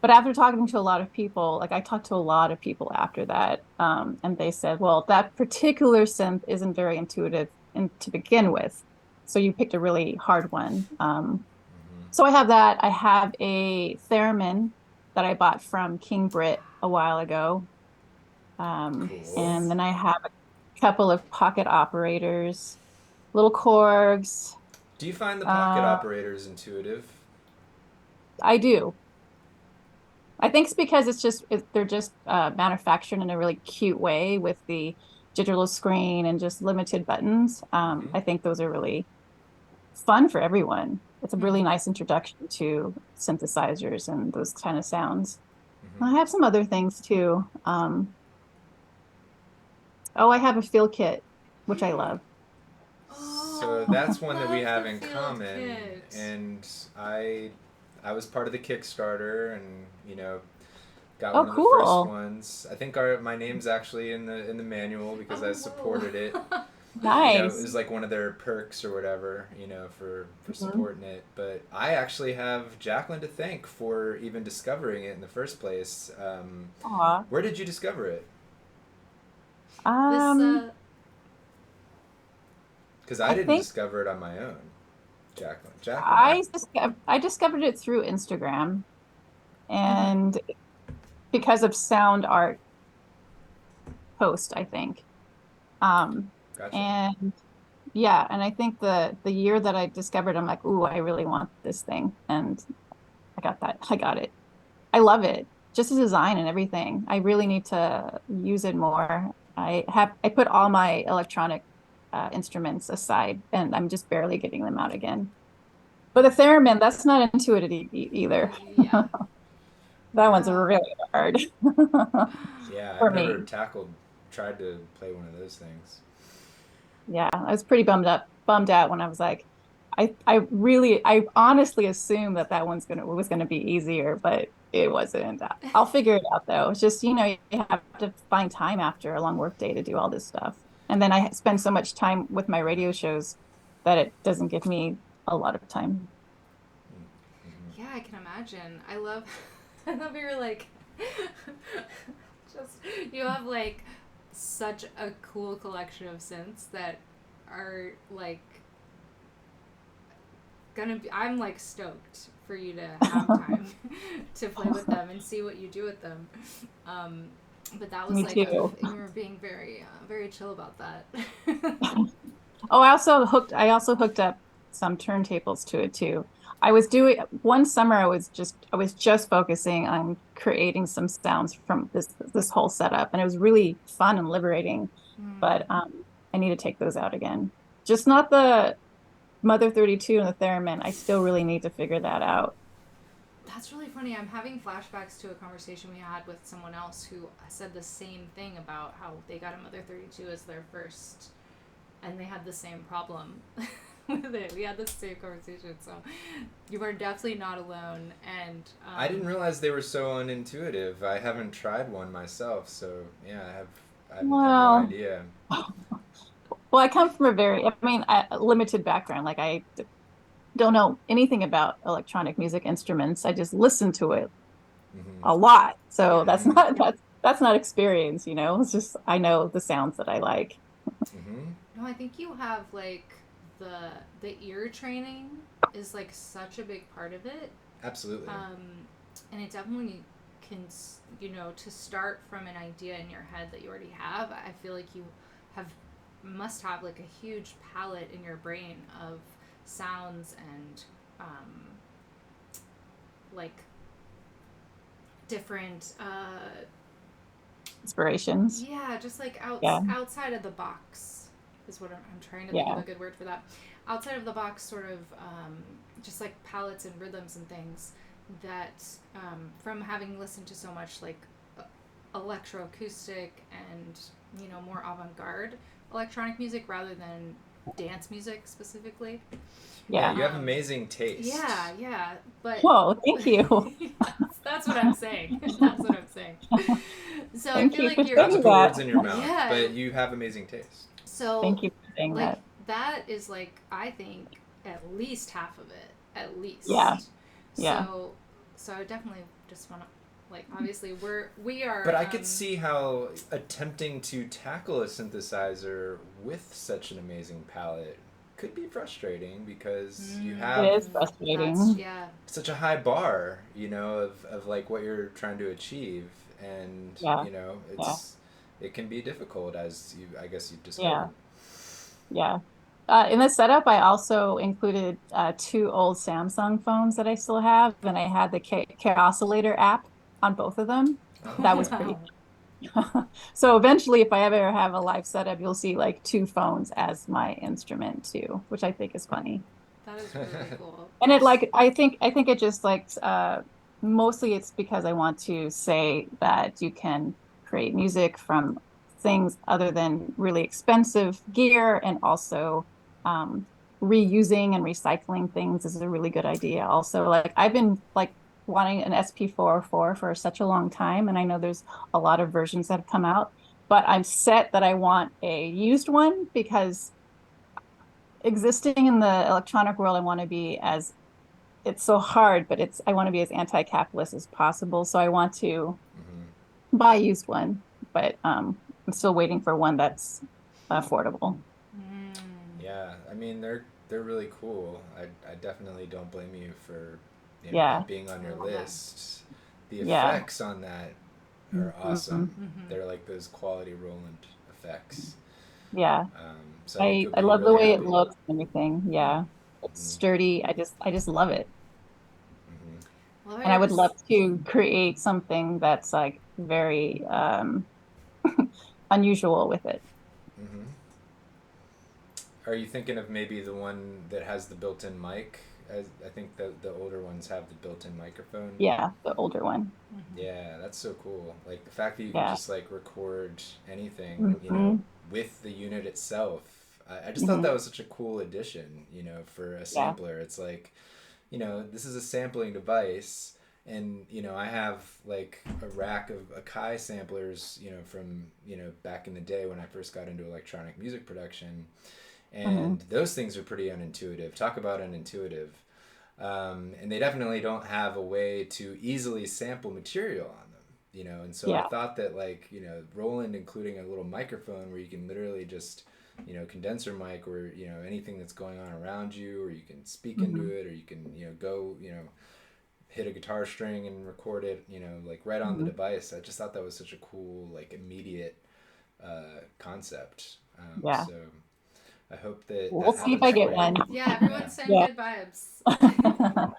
But after talking to a lot of people, like I talked to a lot of people after that, and they said, well, that particular synth isn't very intuitive to begin with. So you picked a really hard one. So I have that. I have a theremin that I bought from King Brit a while ago. Cool. And then I have a couple of pocket operators, little Korgs. Do you find the pocket operators intuitive? I do. I think it's because they're just manufactured in a really cute way with the digital screen and just limited buttons. I think those are really fun for everyone. It's a really nice introduction to synthesizers and those kind of sounds. I have some other things too. I have a field kit, which I love. So that's one that we have in common. And I was part of the Kickstarter, and got one of the first ones. I think my name's actually in the manual because I supported it. You know, it Nice. was like one of their perks or whatever, you know, for Mhm. supporting it. But I actually have Jacqueline to thank for even discovering it in the first place. Aw. Where did you discover it? This Um, Because I I didn't think discover it on my own. Jacqueline. Jacqueline did. I discovered it through Instagram mhm. and because of sound art post, I think. Um, Gotcha. and yeah, and I think the year that I discovered, I'm like, ooh, I really want this thing, and I got that. I got it. I love it. Just the design and everything. I really need to use it more. I put all my electronic instruments aside, and I'm just barely getting them out again. But the theremin, that's not intuitive either. Yeah. That one's Uh, really hard Yeah, for I've never me. tried to play one of those things. Yeah, I was pretty bummed out when I was like, I honestly assumed that that was gonna be easier, but it wasn't. I'll figure it out though. It's just, you have to find time after a long work day to do all this stuff. And then I spend so much time with my radio shows that it doesn't give me a lot of time. Mm-hmm. yeah, I can imagine. I love, I love your like, just you have like such a cool collection of synths that are like gonna be. I'm like stoked for you to have time to play with them and see what you do with them. Um, but that was Me like too. you were being very very chill about that. Oh, I also hooked up some turntables to it too. I was doing one summer I was just focusing on creating some sounds from this whole setup and it was really fun and liberating. But Mm. I need to take those out again. Just not the Mother 32 and the theremin. I still really need to figure that out. That's really funny. I'm having flashbacks to a conversation we had with someone else who said the same thing about how they got a Mother 32 as their first, and they had the same problem with it. We had the same conversation, so you are definitely not alone. And I didn't realize they were so unintuitive. I haven't tried one myself, so yeah, I have no Well, idea. well, I come from a limited background. Like I don't know anything about electronic music instruments. I just listen to it Mm-hmm. a lot. So yeah, Mm-hmm. that's not experience, you know. It's just I know the sounds that I like. Mm-hmm. no, I think you have like the the ear training is like such a big part of it. Absolutely. And it definitely can, to start from an idea in your head that you already have. I feel like you have must have like a huge palette in your brain of sounds and like different Inspirations. yeah, just like Yeah, outside of the box is what I'm trying to think of yeah, a good word for that. Outside of the box, sort of just like palettes and rhythms and things that from having listened to so much like electroacoustic and more avant-garde electronic music rather than dance music specifically. Yeah, yeah. you have Um, amazing taste. yeah, yeah, but Whoa, thank you. that's what I'm saying. That's what I'm saying. So I Thank feel you for like you're, Not to saying put that. words in your mouth, yeah. but you have amazing taste. So Thank you for saying like that. that is like I think at least half of it, at Yeah, least. yeah. So I definitely just want to like obviously we are But I could see how attempting to tackle a synthesizer with such an amazing palette could be frustrating because you It have is that's frustrating. yeah. such a high bar, you know, of like what you're trying to achieve, and Yeah, you know, yeah, it can be difficult as I guess you've yeah, discovered. yeah. In the setup, I also included two old Samsung phones that I still have, and I had the K Oscillator app on both of them. Oh, That was okay. pretty. So eventually, if I ever have a live setup, you'll see like two phones as my instrument too, which I think is funny. That is really cool. And it like I think it just like mostly it's because I want to say that you can create music from things other than really expensive gear and also um reusing and recycling things is a really good idea. Also, like I've been like wanting an SP404 for such a long time and I know there's a lot of versions that have come out. but I'm set that I want a used one because existing in the electronic world, I want to be as it's so hard, but I want to be as anti-capitalist as possible. So I want to Mm-hmm. buy a used one, but I'm still waiting for one that's affordable. Mm. Yeah, I mean they're really cool. I definitely don't blame you for Yeah, that being on I your love that. list. The yeah. effects on that are Mhm. awesome. Mm-hmm. They're like those quality Roland effects. Yeah. So I think I you'll I be love the really way it happy. looks and everything. Yeah. It's Mm-hmm. sturdy. I just love it. Mm-hmm. Well, have And you I ever? would love to create something that's like very unusual with it. Mm-hmm. Are you thinking of maybe the one that has the built-in mic? I think the older ones have the built-in microphone. Yeah, the older one. Mm-hmm. Yeah, that's so cool. Like the fact that you can Yeah. just like record anything, Hmm. with the unit itself. I just thought that Hmm. was such a cool addition, for a Yeah. sampler. It's like, this is a sampling device, and I have like a rack of Akai samplers, from back in the day when I first got into electronic music production, Hmm. and those things are pretty unintuitive. Talk about unintuitive. And they definitely don't have a way to easily sample material on them, and so I Yeah. thought that, like, Roland including a little microphone where you can literally just, condenser mic, or anything that's going on around you, or you can speak into Hmm. it, or you can go, hit a guitar string and record it, like right on the Hmm. device. I just thought that was such a cool, like, immediate concept. Yeah. So I hope that We'll that see if happens I for get you. one. Yeah, Yeah. everyone's saying Yeah. good vibes.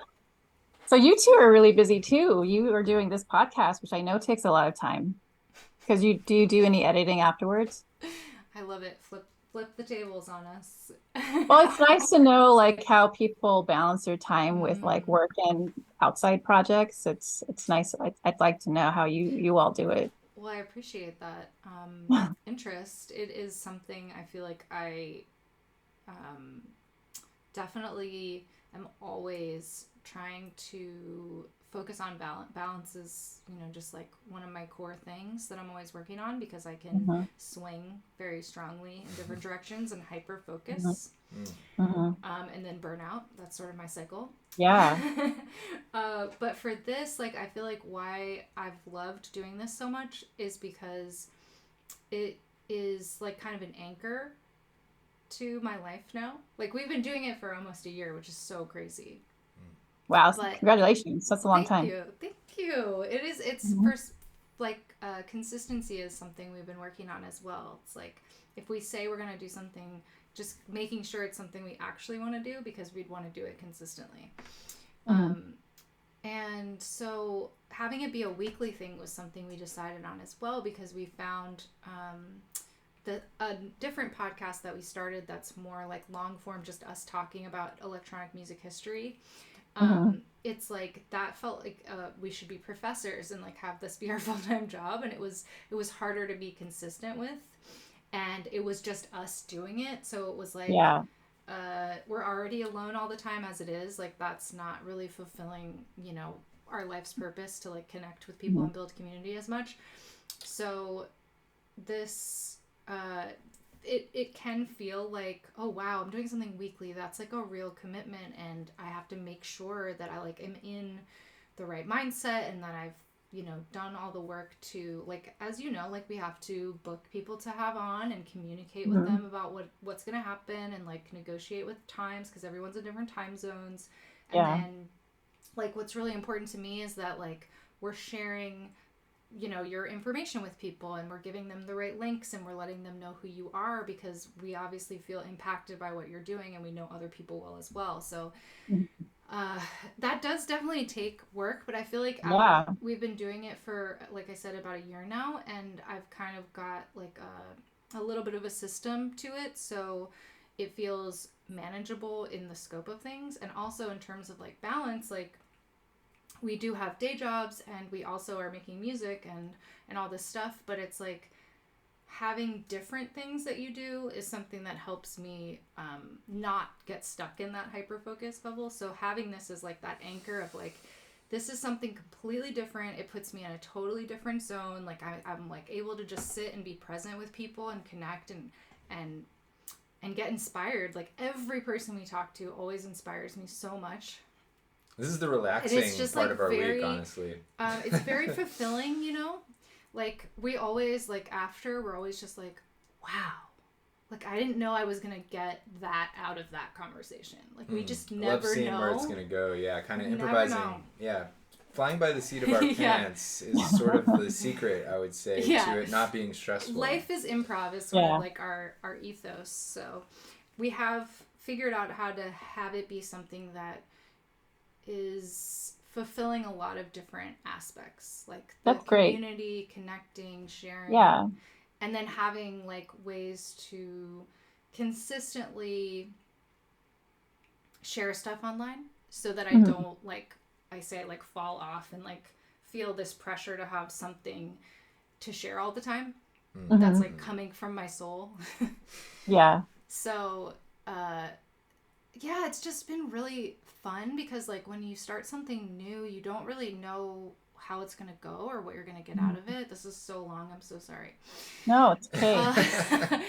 So you two are really busy too. You are doing this podcast, which I know takes a lot of time. Because you do any editing afterwards? I love it. Flip the tables on us. Well, it's nice to know like how people balance their time with like Mm. work and outside projects. It's nice. I'd like to know how you all do it. Well, I appreciate that interest. It is something I feel like I um, definitely am always trying to focus on balance. Balance is, just like one of my core things that I'm always working on because I can Hmm. swing very strongly in different directions and hyper Hmm. focus. Mm. Hmm. And then burnout. That's sort of my cycle. Yeah. But for this, like, I feel like why I've loved doing this so much is because it is like kind of an anchor to my life now. Like, we've been doing it for almost a year, which is so crazy. Wow. But Congratulations. That's a long thank time. you. Thank you. It's Hmm. first, like, consistency is something we've been working on as well. It's like, if we say we're going to do something, just making sure it's something we actually want to do because we'd want to do it consistently. Hmm. Um, and so having it be a weekly thing was something we decided on as well because we found a different podcast that we started that's more like long form, just us talking about electronic music history. Hmm. It's like that felt like we should be professors and like have this be our full-time job, and it was harder to be consistent with, and it was just us doing it, so it was like Yeah. we're already alone all the time as it is. Like, that's not really fulfilling, our life's purpose to like connect with people Hmm. and build community as much. So this it can feel like, oh wow, I'm doing something weekly. That's like a real commitment, and I have to make sure that I like am in the right mindset and that I've done all the work to, like, as like, we have to book people to have on and communicate with Hmm. them about what's going to happen and like negotiate with times because everyone's in different time zones. And Yeah. then, like, what's really important to me is that, like, we're sharing your information with people, and we're giving them the right links, and we're letting them know who you are because we obviously feel impacted by what you're doing, and we know other people will as well. So Mhm. uh, that does definitely take work, but I feel like Yeah. we've been doing it for, like I said, about a year now, and I've kind of got like a little bit of a system to it, so it feels manageable in the scope of things, and also in terms of like balance. Like, we do have day jobs, and we also are making music and all this stuff, but it's like having different things that you do is something that helps me not get stuck in that hyper focus bubble. So having this as like that anchor of like, this is something completely different. It puts me in a totally different zone. Like I'm like able to just sit and be present with people and connect and get inspired. Like every person we talk to always inspires me so much. This is the relaxing part like of our week, honestly. It's very fulfilling, you know? Like we always, like after, we're always just like, wow. Like I didn't know I was going to get that out of that conversation. Like we just never know. Love seeing where it's going to go. Yeah, kind of improvising. Yeah. Flying by the seat of our pants is sort of the secret, I would say, to it not being stressful. Life is improv is sort of like our ethos. So we have figured out how to have it be something that is fulfilling a lot of different aspects. Like the community, connecting, sharing. Yeah. And then having like ways to consistently share stuff online so that I don't like, I say like fall off and like feel this pressure to have something to share all the time. That's like coming from my soul. Yeah. So, yeah, it's just been really fun because like when you start something new, you don't really know how it's gonna go or what you're gonna get out of it. This is so long. I'm so sorry. No, it's okay.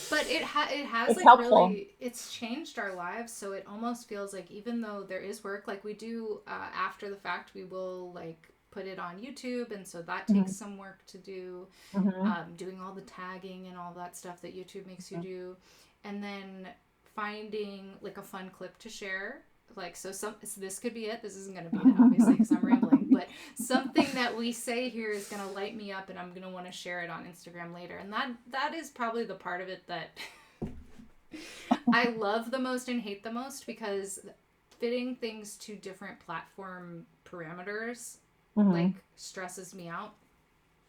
But it has it's like helpful. Really, it's changed our lives. So it almost feels like even though there is work, like we do after the fact, we will like put it on YouTube, and so that takes some work to do. Doing all the tagging and all that stuff that YouTube makes you do, and then finding like a fun clip to share. Like, so this could be it. This isn't going to be it, obviously, because I'm rambling. But something that we say here is going to light me up, and I'm going to want to share it on Instagram later. And that is probably the part of it that I love the most and hate the most, because fitting things to different platform parameters, like, stresses me out.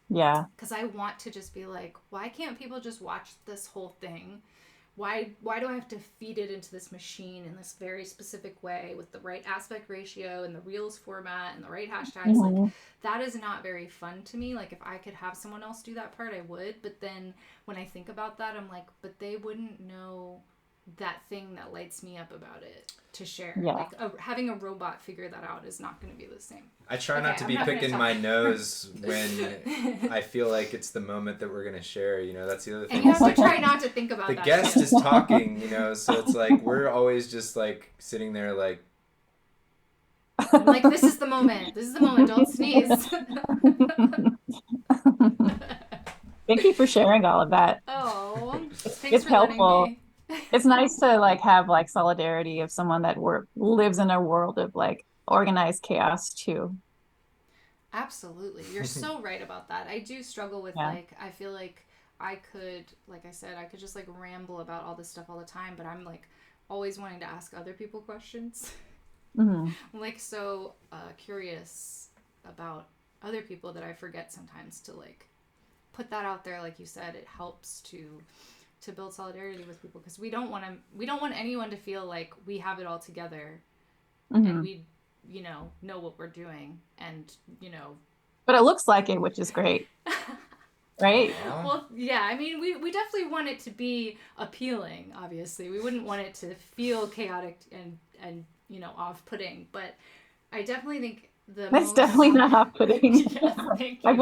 Yeah. Because I want to just be like, why can't people just watch this whole thing? Why do I have to feed it into this machine in this very specific way with the right aspect ratio and the Reels format and the right hashtags? Like, that is not very fun to me. Like, if I could have someone else do that part, I would. But then when I think about that, I'm like, but they wouldn't know that thing that lights me up about it to share. Yeah. Like, having a robot figure that out is not going to be the same. I try not to be picking my nose when I feel like it's the moment that we're going to share, you know, that's the other thing. And you have to try not to think about that. The guest is talking, you know, so it's like, we're always just like sitting there like. I'm like, this is the moment, don't sneeze. Thank you for sharing all of that. Oh, it's helpful. It's nice to like have like solidarity of someone that lives in a world of like organized chaos too. Absolutely. You're so right about that. I do struggle with like, I feel like I could, like I said, I could just like ramble about all this stuff all the time, but I'm like always wanting to ask other people questions. I'm like so curious about other people that I forget sometimes to like put that out there. Like you said, it helps to build solidarity with people, because we don't want anyone to feel like we have it all together and we, you know what we're doing, and but it looks like it, which is great. Right? Well, yeah, I mean, we definitely want it to be appealing. Obviously, we wouldn't want it to feel chaotic and off-putting, but I definitely think that's definitely not off-putting. I've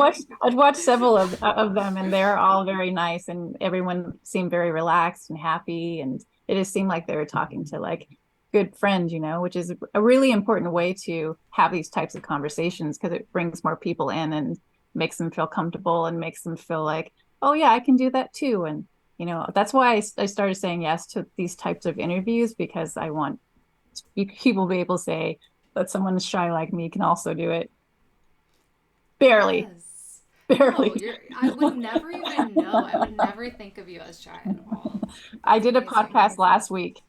watched several of them, and they're all very nice, and everyone seemed very relaxed and happy, and it just seemed like they were talking to like good friends, which is a really important way to have these types of conversations, because it brings more people in and makes them feel comfortable and makes them feel like, oh yeah, I can do that too. And that's why I started saying yes to these types of interviews, because I want people to be able to say that someone shy like me can also do it. Barely. Yes. Barely. No, I would never even know. I would never think of you as shy at all. I did a podcast last week,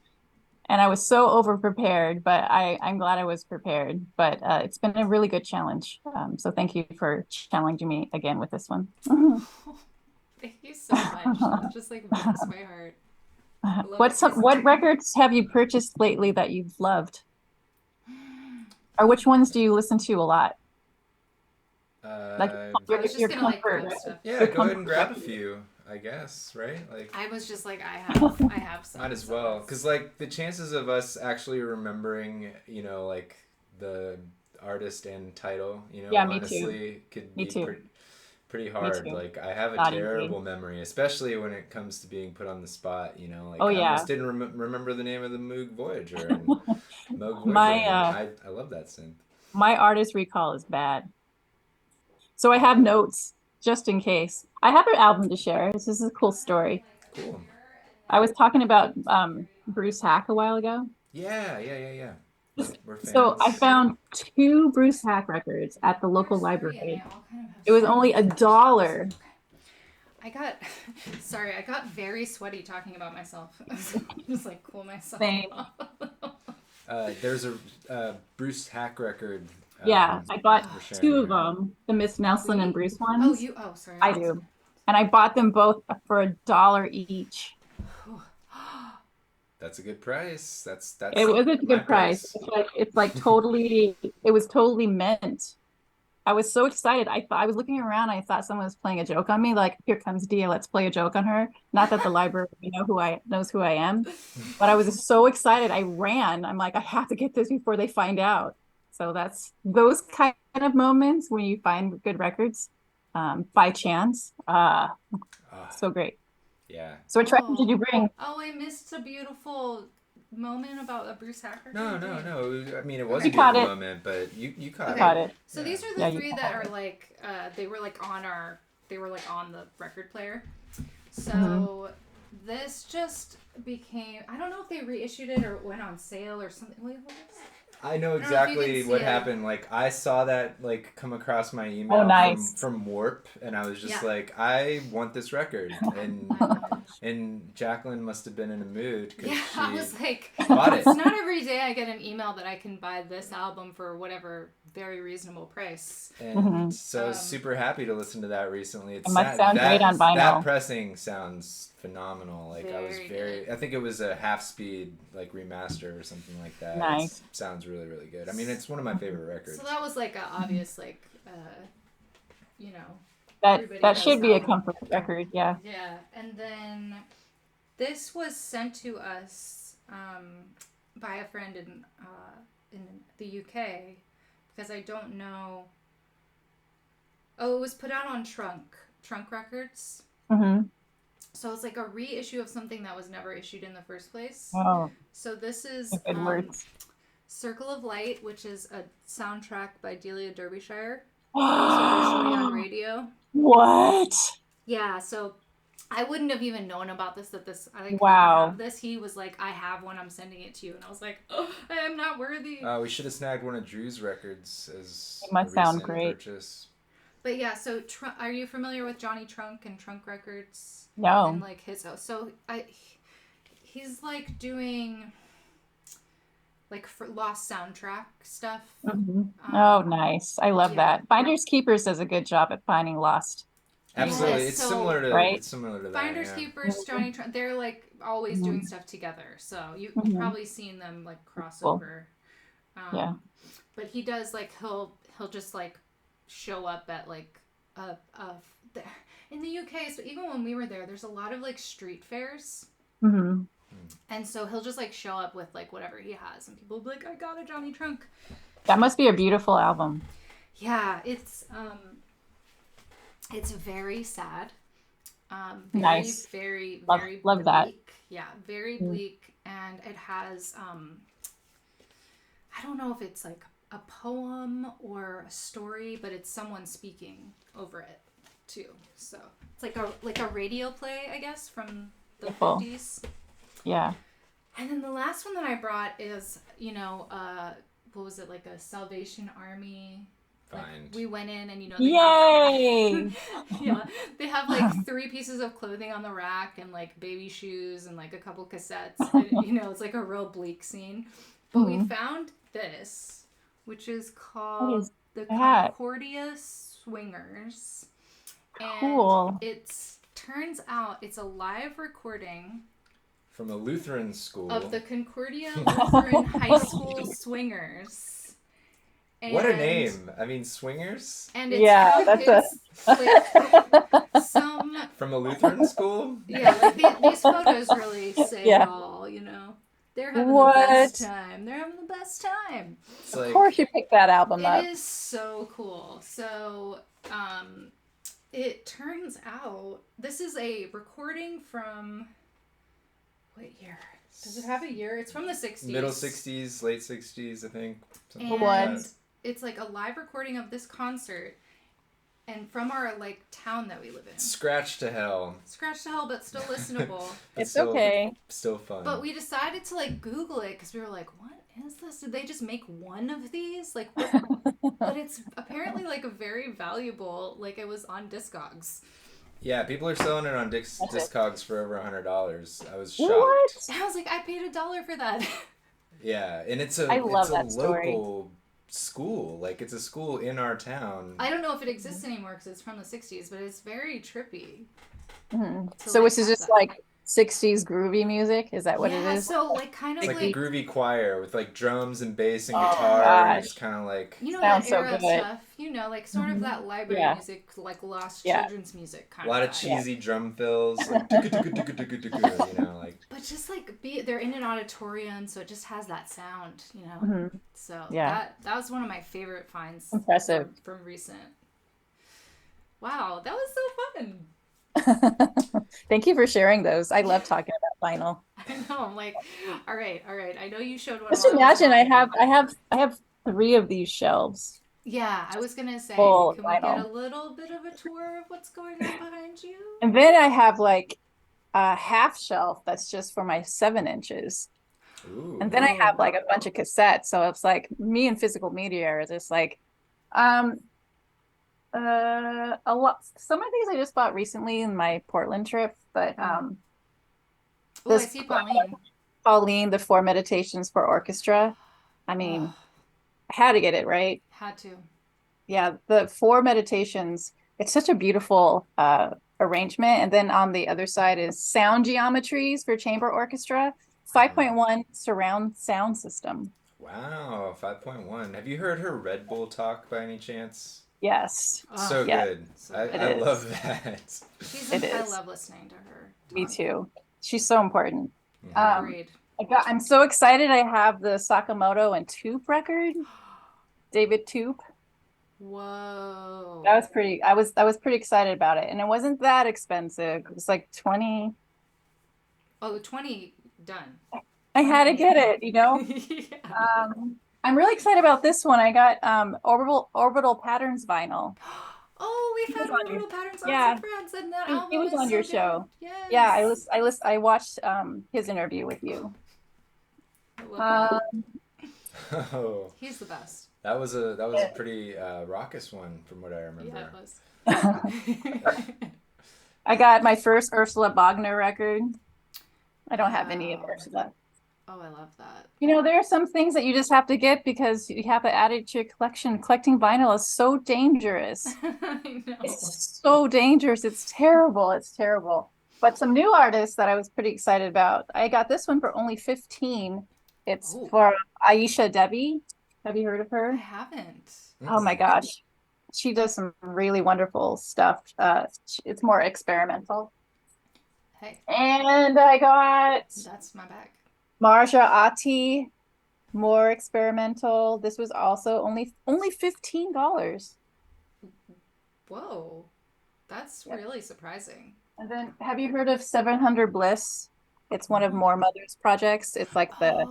and I was so over-prepared, but I'm glad I was prepared. But it's been a really good challenge. So thank you for challenging me again with this one. Thank you so much. That just like warms my heart. What records have you purchased lately that you've loved? Or which ones do you listen to a lot? Like your comfort. Yeah, go ahead and grab a few, I guess, right? Like I was just like, I have some. Might as well, because like the chances of us actually remembering, like artist and title. You know, Yeah, me too. honestly, could Me be too. pretty Me hard. too. Like I have a Not terrible easy. memory, especially when it comes to being put on the spot. You know, Oh like I yeah. almost didn't remember the name of the Moog Voyager and Moog Voyager, My and I love that synth. my artist recall is bad. So I have Uh, notes just in case. I have an album to share. This is a cool story. cool. I was talking about Bruce Hack a while ago. Yeah. We're So I fans. found two Bruce Hack records at the We're local sorry, and library. I all kind of have It was similar only $1. questions. I got, sorry, I got very sweaty talking about myself. Just like cool myself Same. off. There's a Bruce Hack record. Yeah, I bought we're sharing two of here. them, the Miss Nelson and Wait. Bruce Oh, ones. sorry. I do. And I bought them both for $1 each. That's a good price. That's It was a my good price. It's like totally, it was totally mint. I was so excited. I was looking around. I thought someone was playing a joke on me. Like, here comes diA. Let's play a joke on her. Not that the library knows who I am, but I was so excited. I ran. I'm like, I have to get this before they find out. So that's those kind of moments when you find good records by chance. So great. Yeah. So what track did you bring? Oh, I missed a beautiful moment about a Bruce Hacker. No. I mean, it was You a caught beautiful it. moment, but you caught You it. caught it. So these are the three that are like they were like on the record player. So this just became, I don't know if they reissued it or it went on sale or something. Wait, what was it? I know if you exactly can what see it. happened. Like I saw that like come across my email nice. from Warp, and I was just Yeah. like, I want this record, Oh my gosh. and Jacqueline must have been in a mood because Yeah, she I was like, bought it. it's not every day I get an email that I can buy this album for whatever very reasonable price. And so I was super happy to listen to that recently. It must sound great on vinyl. That pressing sounds phenomenal. Like I was Very I think it was a half speed like remaster or something like that. Nice. It sounds really, really good. I mean, it's one of my favorite records. So that was like a obvious like you know, That everybody that knows should be a album. comfort record, yeah. Yeah, and then this was sent to us by a friend in the UK because I don't know. Oh, it was put out on Trunk Records. Mm-hmm. So it's like a reissue of something that was never issued in the first place. Oh, So this is good words. Circle of Light, which is a soundtrack by Delia Derbyshire. It was originally on radio. What? Yeah, so I wouldn't have even known about this, I Wow. have this. He was like, I have one, I'm sending it to you. And I was like, oh, I am not worthy. We should have snagged one of Drew's records as It must a sound recent great. purchase. But yeah, so are you familiar with Johnny Trunk and Trunk Records? No. And like his, he's like doing like for lost soundtrack stuff. Mm-hmm. Oh, nice. I love that. Finders Keepers does a good job at finding lost. Absolutely, Yes, it's so- similar to Right? it's similar to Finders that. Yeah. Keepers, Johnny Trunk, they're like always doing stuff together. So you've probably seen them like cross Cool. over. Yeah. But he does like he'll just like show up at like in the UK. So even when we were there, there's a lot of like street fairs. Mm-hmm. And so he'll just like show up with like whatever he has, and people will be like, "I got a Johnny Trunk." That must be a beautiful album. Yeah, it's very sad. Very, Nice. very, Love- very love bleak. that. Yeah, very bleak, and it has I don't know if it's like a poem or a story, but it's someone speaking over it too. So it's like a radio play, I guess, from the Beautiful. 50s. Yeah. And then the last one that I brought is, what was it, like a Salvation Army? Like, Find. we went in and, Yay! yeah, they have like 3 pieces of clothing on the rack and like baby shoes and like a couple cassettes. And, it's like a real bleak scene. But we found this, which is called the Concordia Swingers. Cool. And turns out it's a live recording From a Lutheran school. of the Concordia Lutheran High School Swingers. And, what a name! I mean, Swingers? And it's like some From a Lutheran school? yeah, like these photos really say it all. They're having the best What? time. They're having the best time. It's Of like course you picked that album up. It is so cool. So, it turns out this is a recording from what year? Does it have a year? It's from the 60s. middle 60s, late 60s, I think. And What? it's like a live recording of this concert and from our like town that we live in. Scratch to hell. Scratch to hell, but still listenable. It's still, okay. Still fun. But we decided to like Google it because we were like, what is this? Did they just make one of these? Like, what? But it's apparently like a very valuable, like it was on Discogs. Yeah, people are selling it on Discogs for over $100. I was shocked. What? And I was like, I paid $1 for that. Yeah, and it's a local school. Like, it's a school in our town. I don't know if it exists anymore because it's from the 60s, but it's very trippy. Mm-hmm. like, So this is just that. Like 60s groovy music? Is that what it is? So like kind of It's like a groovy choir with like drums and bass and Oh, guitar. gosh. And it's kind of like... You know Sounds that era so of good. stuff? You know, like sort of that library music, like lost children's music kind a lot of vibe. cheesy drum fills. Like, you know, like... But just like they're in an auditorium, so it just has that sound, you know? Mm-hmm. So Yeah. that was one of my favorite finds. Impressive. From recent. Wow, that was so fun. Thank you for sharing those. I love talking about vinyl. I know. I'm like, all right. I know you showed one. Just imagine I have 3 of these shelves. Yeah, I was gonna say, Full can we vinyl. get a little bit of a tour of what's going on behind you? And then I have like a half shelf that's just for my 7 inches. Ooh. And then I have like a bunch of cassettes. So it's like me and physical media are just like a lot. Some of these I just bought recently in my Portland trip, but Oh, I see Pauline, the 4 Meditations for Orchestra. I mean, I had to get it, right? Had to. Yeah, the 4 Meditations, it's such a beautiful arrangement. And then on the other side is sound geometries for chamber orchestra, 5.1 surround sound system. Wow, 5.1. Have you heard her Red Bull talk by any chance? Yes. So yeah. good. I love that. I love listening to her. Me too. She's so important. Agreed. I'm so excited. I have the Sakamoto and Toop record. David Toop. Whoa. That was pretty. I was pretty excited about it, and it wasn't that expensive. It was like 20. Oh, 20 done. I had to get it, you know. Yeah. I'm really excited about this one. I got Orbital Patterns vinyl. Oh, we've had was on Orbital Patterns on yeah. Some Friends, and that He album was is on so your good. show. Yes. Yeah, I watched his interview with you. I love that. Oh, He's the best. that was a pretty raucous one from what I remember. Yeah, it was. I got my first Ursula Bogner record. I don't have any of Ursula. Oh, I love that. You know, there are some things that you just have to get because you have to add it to your collection. Collecting vinyl is so dangerous. I know. It's so dangerous. It's terrible. It's terrible. But some new artists that I was pretty excited about. I got this one for only 15. It's for Aisha Debbie. Have you heard of I her? haven't. Oh my gosh. She does some really wonderful stuff. It's more experimental. Hey, And I got that's my bag. Marja Ati, more experimental. This was also only $15. Whoa, that's really surprising. And then, have you heard of 700 Bliss? It's one of More Mother's projects. It's like the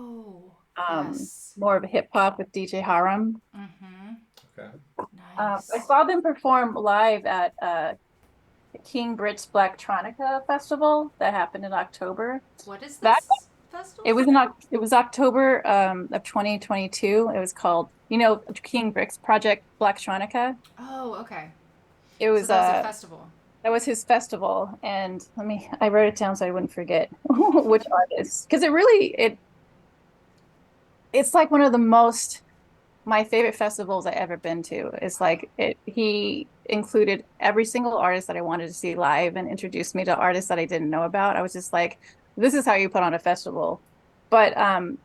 yes. more of a hip hop with DJ Haram. Mm-hmm. Okay. Nice. I saw them perform live at King Brit's Blacktronica Festival that happened in October. What is this festival? It was October of 2022. It was called, King Brit's Project Blacktronica. Oh, okay. It was, so that was a festival. That was his festival, and I wrote it down so I wouldn't forget which artist, because it's like one of my favorite festivals I ever been to. It's like he included every single artist that I wanted to see live and introduced me to artists that I didn't know about. I was just like, this is how you put on a festival. But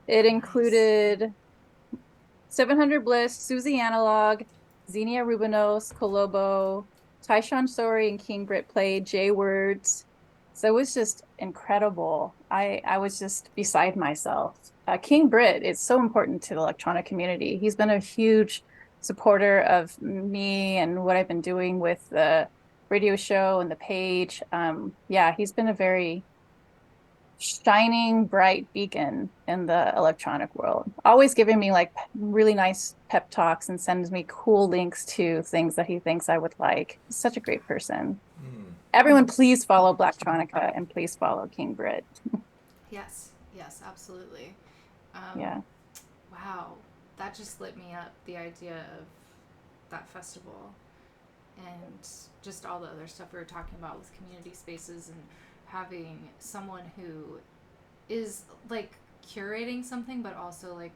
it included 700 Bliss, Susie Analog, Xenia Rubinos, Kolobo, Tyshawn Sori and King Brit played, Jay Words, So it was just incredible. I was just beside myself. King Britt is so important to the electronic community. He's been a huge supporter of me and what I've been doing with the radio show and the page. Yeah, he's been a very shining bright beacon in the electronic world, always giving me like really nice pep talks and sends me cool links to things that he thinks I would like. He's such a great person. Mm. Everyone, please follow Blacktronica and please follow King Britt. Yes, yes, absolutely. Yeah. Wow, that just lit me up, the idea of that festival and just all the other stuff we were talking about with community spaces and having someone who is like curating something but also like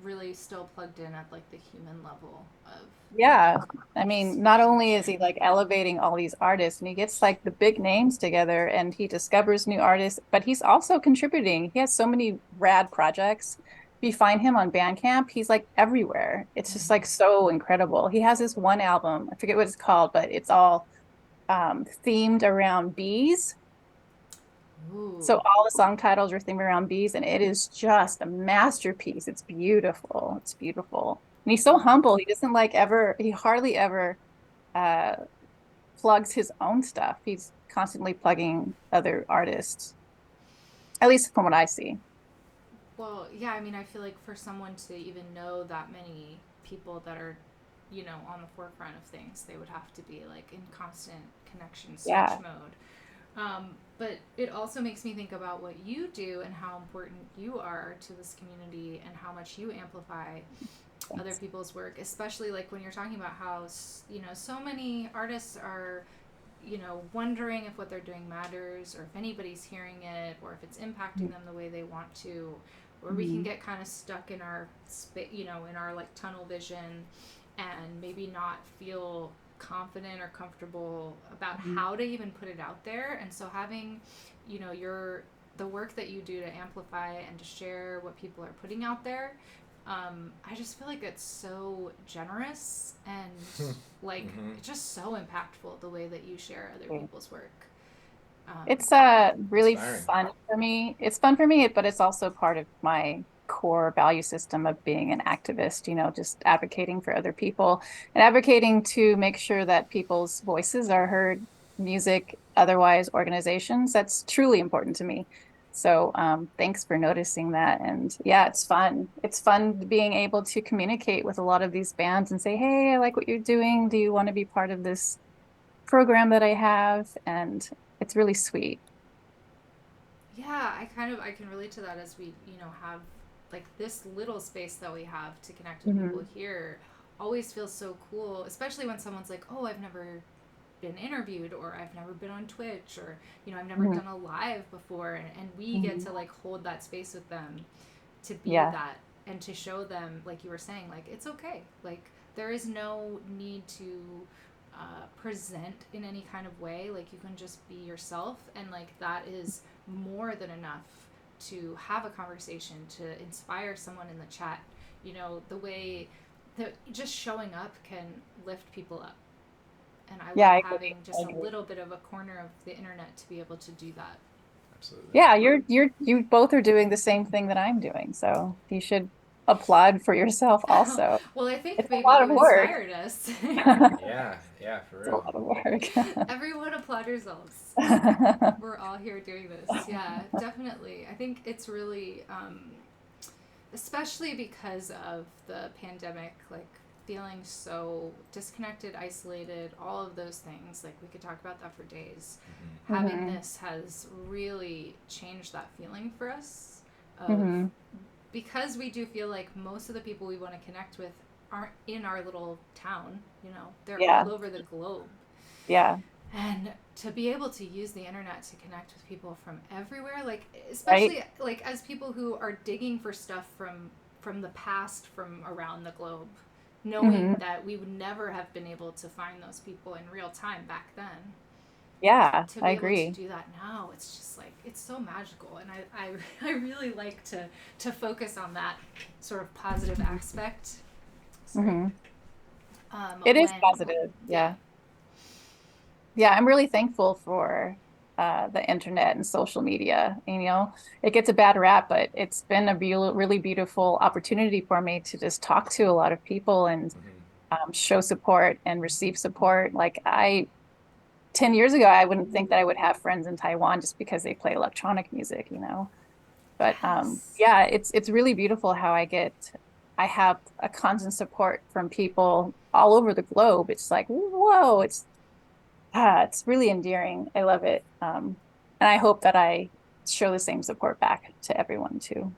really still plugged in at like the human level of Yeah. I mean, not only is he like elevating all these artists and he gets like the big names together and he discovers new artists, but he's also contributing. He has so many rad projects. If you find him on Bandcamp, he's like everywhere. It's just like so incredible. He has this one album, I forget what it's called, but it's all themed around bees. Ooh. So all the song titles are themed around bees, and it is just a masterpiece. It's beautiful. It's beautiful. And he's so humble. He doesn't like ever, he hardly ever uh plugs his own stuff. He's constantly plugging other artists, at least from what I see. Well, yeah, I mean, I feel like for someone to even know that many people that are, on the forefront of things, they would have to be like in constant connection switch Yeah. mode. But it also makes me think about what you do and how important you are to this community and how much you amplify other people's work, especially like when you're talking about how, so many artists are, wondering if what they're doing matters or if anybody's hearing it or if it's impacting them the way they want to, or we can get kind of stuck in our in our like tunnel vision and maybe not feel confident or comfortable about how to even put it out there. And so having, the work that you do to amplify and to share what people are putting out there, I just feel like it's so generous and like it's just so impactful the way that you share other people's work. It's really Inspiring. fun for me. It's fun for me, but it's also part of my core value system of being an activist, just advocating for other people and advocating to make sure that people's voices are heard, music, otherwise organizations. That's truly important to me. So thanks for noticing that. And yeah, it's fun. It's fun being able to communicate with a lot of these bands and say, hey, I like what you're doing. Do you want to be part of this program that I have? And it's really sweet. Yeah, I can relate to that as we, have like this little space that we have to connect with people here always feels so cool, especially when someone's like, "Oh, I've never been interviewed or I've never been on Twitch or, I've never done a live before." And we get to like hold that space with them to be Yeah. that and to show them, like you were saying, like it's okay. Like there is no need to present in any kind of way. Like you can just be yourself, and like that is more than enough to have a conversation, to inspire someone in the chat. The way that just showing up can lift people up. And I Yeah, love I agree. having just I a agree. little bit of a corner of the internet to be able to do that. Absolutely. Yeah, you both are doing the same thing that I'm doing. So you should applaud for yourself also. Well, I think It's a maybe lot you of work. inspired us. Yeah, yeah, for It's a real. lot of work. Everyone applaud yourselves. We're all here doing this. Yeah, definitely. I think it's really, especially because of the pandemic, like feeling so disconnected, isolated, all of those things. Like we could talk about that for days. Having this has really changed that feeling for us of because we do feel like most of the people we want to connect with aren't in our little town, they're Yeah, all over the globe. yeah, And to be able to use the internet to connect with people from everywhere, like right. especially like as people who are digging for stuff from the past from around the globe, knowing that we would never have been able to find those people in real time back then. Yeah, To I be able to agree. do that now, it's just like it's so magical, and I really like to focus on that sort of positive aspect. Sorry. hmm It is When positive. yeah. Yeah. Yeah, I'm really thankful for the internet and social media. And, it gets a bad rap, but it's been a really beautiful opportunity for me to just talk to a lot of people and Hmm. show support and receive support. Like 10 years ago, I wouldn't think that I would have friends in Taiwan just because they play electronic music. But Yes. yeah, it's really beautiful how I have a constant support from people all over the globe. It's like, whoa, it's really endearing. I love it. And I hope that I show the same support back to everyone too.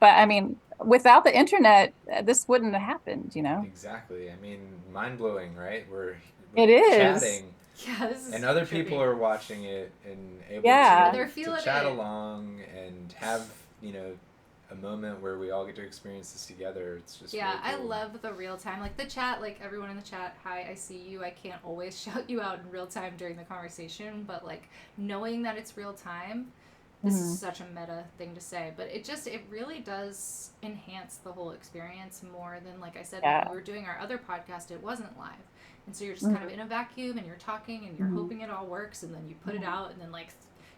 But I mean, without the internet, this wouldn't have happened. Exactly. I mean, mind blowing, right? We're It is. chatting, Yeah, this and is other people trippy. are watching it and able Yeah. They're to feeling chat it. along and have a moment where we all get to experience this together. It's just Yeah, really I cool. love the real time. Like the chat, like everyone in the chat, hi, I see you. I can't always shout you out in real time during the conversation, but like knowing that it's real time, this is Mhm. such a meta thing to say, but it really does enhance the whole experience more than, like I said, when we Yeah. were doing our other podcast, it wasn't live. And so you're just kind of Mhm. in a vacuum and you're talking and you're Mhm. hoping it all works and then you put it Mhm. out and then like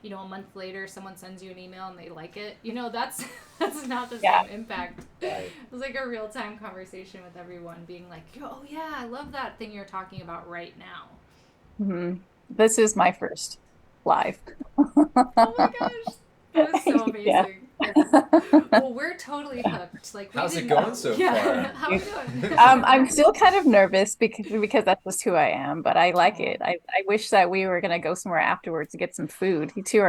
a month later someone sends you an email and they like it. That's that's not the Yeah. same impact. Right. It was like a real time conversation with everyone being like, oh yeah, I love that thing you're talking about right now. Mhm. This is my first live. Oh my gosh, that is so Yeah. amazing. Well, we're totally hooked. Like we How's it didn't going know. so Yeah, far? how's it going? I'm still kind of nervous because that's just who I am, but I like Oh, it. I wish that we were gonna go somewhere afterwards to get some food. You two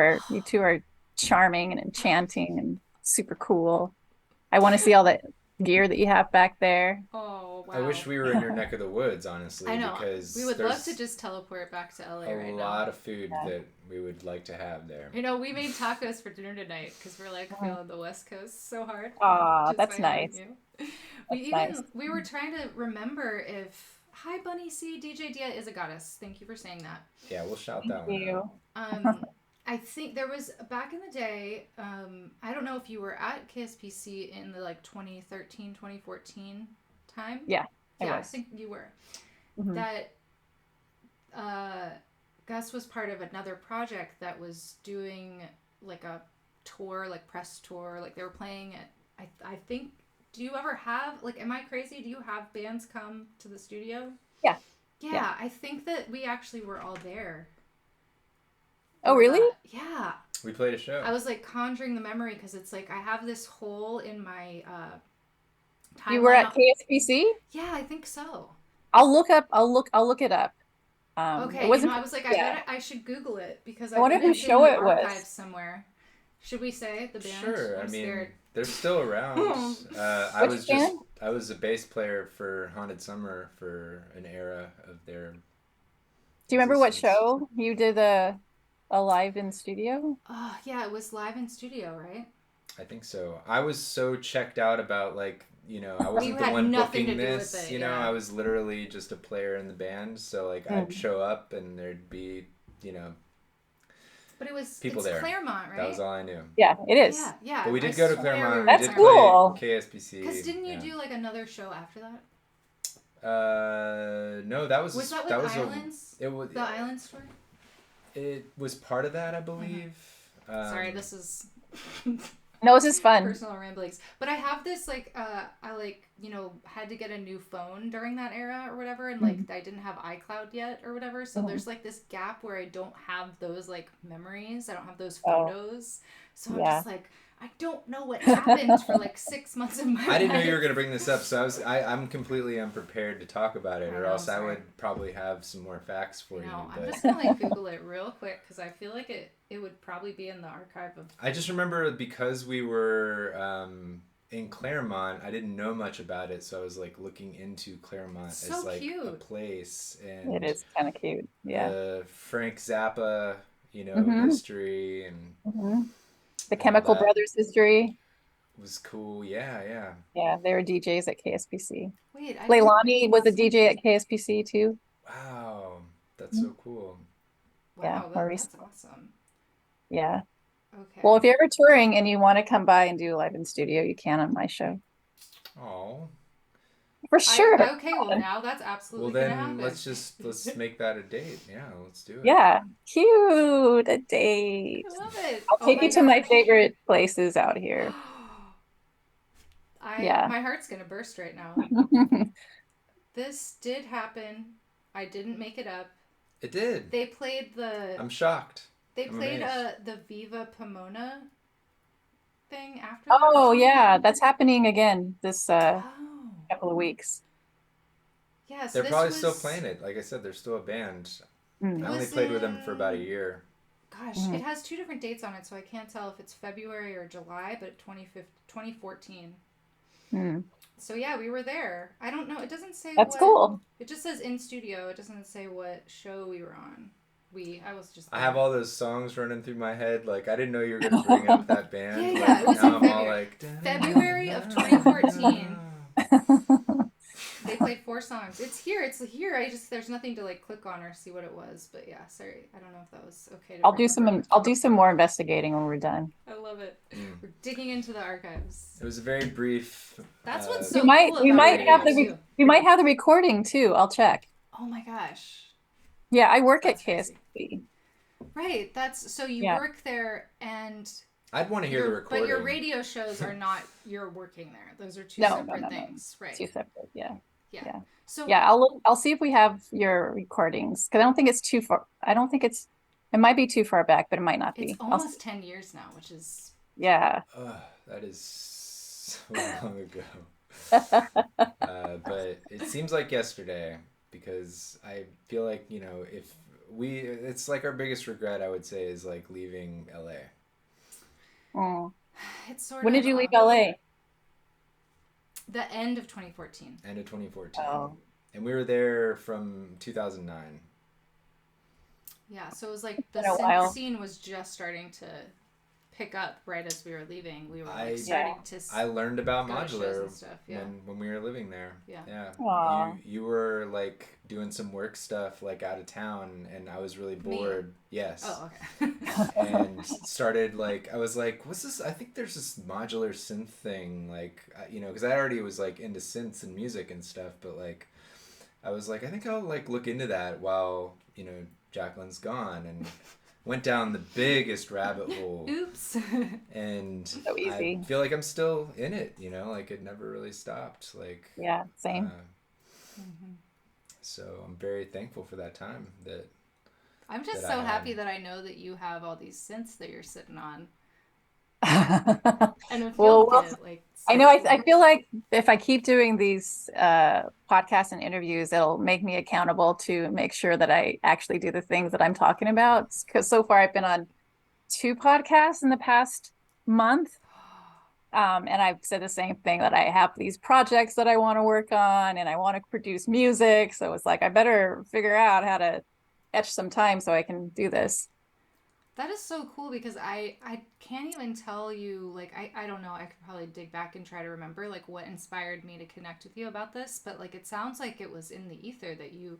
are charming and enchanting and super cool. I want to see all the gear that you have back there. oh I wow. wish we were in your neck of the woods, I honestly, know. We because would love to there's just teleport back to a LA right now. lot of food Yeah. that we would like to have there. We made tacos for dinner tonight because we're like feeling the West Coast so hard Aw, just by that's having nice. you. That's nice. We were trying to remember if Hi Bunny C DJ Dia is a goddess. Thank you for saying that. Yeah, we'll shout Thank that one out. you. Um, I think there was back in the day. I don't know if you were at KSPC in the like 2013, 2014 time. Yeah, I Yeah, I was. think you were. Mhm. That uh, Gus was part of another project that was doing like a tour, like press tour. Like they were playing at. I think. Do you ever have like? Am I crazy? Do you have bands come to the studio? Yeah, yeah. Yeah, I think that we actually were all there Oh, for really? that. Yeah, We played a show. I was like conjuring the memory because it's like I have this hole in my You were timeline. at KSPC? Yeah, I think so. I'll look it up. It Okay, wasn't, I was like, yeah. I should Google it because I I wonder bet whose it's in show my it was. archives somewhere. Should we say the band? Sure. I I'm mean, scared. they're still around. Which band? I was a bass player for Haunted Summer for an era of their Do you remember what existence. show you did a live in studio? Oh, yeah, it was live in studio, right? I think so. I was so checked out about I We wasn't the had one nothing to booking do with this, it. I Yeah, was literally just a player in the band. So like I'd Mm. show up and there'd be, you know, but people it's there. Claremont, That was right? all I knew. Yeah, it Yeah, is. But yeah. we I did go to swear we Claremont. were We at That's did Claremont. play cool. Because KSPC. didn't you Yeah. do like another show after that? No, that was Was that with that was Islands? it was The Island story? it was part of that, I Mm-hmm. believe. Sorry, this is No, this is fun. personal ramblings. But I have this like I like, had to get a new phone during that era or whatever and like Mhm. I didn't have iCloud yet or whatever. So Mhm. there's like this gap where I don't have those like memories. I don't have those Oh, photos. So I'm yeah. just like I don't know what happened for like 6 months of my I didn't know you were life. going to bring this up, so I'm completely unprepared to talk about it, I or know, I'm else I sorry. would probably have some more facts for you. I'm But just gonna like Google it real quick because I feel like it would probably be in the archive of. I just remember because we were in Claremont, I didn't know much about it, so I was like looking into Claremont It's as so like a cute. place, It and is kind of cute. Yeah. the Frank Zappa, Hmm. history Hmm. The and all Chemical that Brothers history. was cool. Yeah, yeah. Yeah, they were DJs at KSPC. Wait, I didn't Leilani was a realize. DJ at KSPC too. Wow, that's Mhm. so cool. Yeah, Wow, Maurice. that's awesome. Yeah. Well, if Okay. you're ever touring and you want to come by and do live in studio, you can on my show. Oh, For sure. Okay, well now that's Well, absolutely gonna then happen. let's make that a date. Yeah, let's do it. Yeah. Cute. A date. I love it. I'll Oh take my you to my gosh. favorite places out here. Yeah. My heart's gonna burst right now. This did happen. I didn't make it up. It did. They played the. I'm shocked. They I'm played amazed. the Viva Pomona thing after that. Oh yeah, that's happening again this Oh. couple of weeks. Yeah, so They're this probably was. still playing it. Like I said, they're still a band. Mm. I It only was played with them for about a in. year. Gosh, Mm. it has 2 different dates on it, so I can't tell if it's February or July, but 2014. Mm. So yeah, we were there. I don't know. It doesn't say That's what. cool. It just says in studio. It doesn't say what show we were on. I was just I there. have all those songs running through my head. Like I didn't know you were gonna bring up that band. Yeah, Like, yeah, it was now in I'm all February. like February of 2014. They played 4 songs. It's here. It's here. There's nothing to like click on or see what it was. But yeah, sorry. I don't know if that was okay to bring up. I'll do some more investigating when we're done. I love it. Mm. We're digging into the archives. It was a very brief. That's what's We so might cool we about might radio have too. we might have the recording too. I'll check. Oh my gosh. Yeah, I work That's at crazy. KSB. Right. That's so you Yeah. work there and I'd want to hear the recording. but your radio shows are not you're working there. Those are two No, separate no. things. Right. Two separate. Yeah. Yeah. Yeah. So Yeah, I'll see if we have your recordings because I don't think it's too far. I don't think it might be too far back, but it might not it's be. almost 10 years now, which is Yeah. That is so long ago. But it seems like yesterday because I feel like, if it's like our biggest regret, I would say, is like leaving LA. Mm. it's sort When of did you leave LA? the end of 2014. End of 2014. Oh. And we were there from 2009. Yeah, so it was like the Been a synth while. scene was just starting to pick up right as we were leaving. We were I- like starting to I learned about go to shows modular and stuff. Yeah. when we were living there. Yeah. Yeah. Aw. You were like doing some work stuff like out of town, and I was really Me? bored. Yes. Oh, okay. And started I was like, what's this? I think there's this modular synth thing, because I already was like into synths and music and stuff, but like, I was like, I think I'll like look into that while Jacqueline's gone, and went down the biggest rabbit hole. Oops. And So easy. I feel like I'm still in it, like it never really stopped. Like, Yeah, same. so I'm very thankful for that time that I'm just that I so had. happy that I know that you have all these synths that you're sitting on. Well, And it feels good. Like, I know. I feel like if I keep doing these podcasts and interviews, it'll make me accountable to make sure that I actually do the things that I'm talking about. Because so far I've been on 2 podcasts in the past month. And I've said the same thing, that I have these projects that I want to work on and I want to produce music. So it's like, I better figure out how to etch some time so I can do this. that is so cool because I can't even tell you, like, I don't know. I could probably dig back and try to remember like what inspired me to connect with you about this. But like, it sounds like it was in the ether that you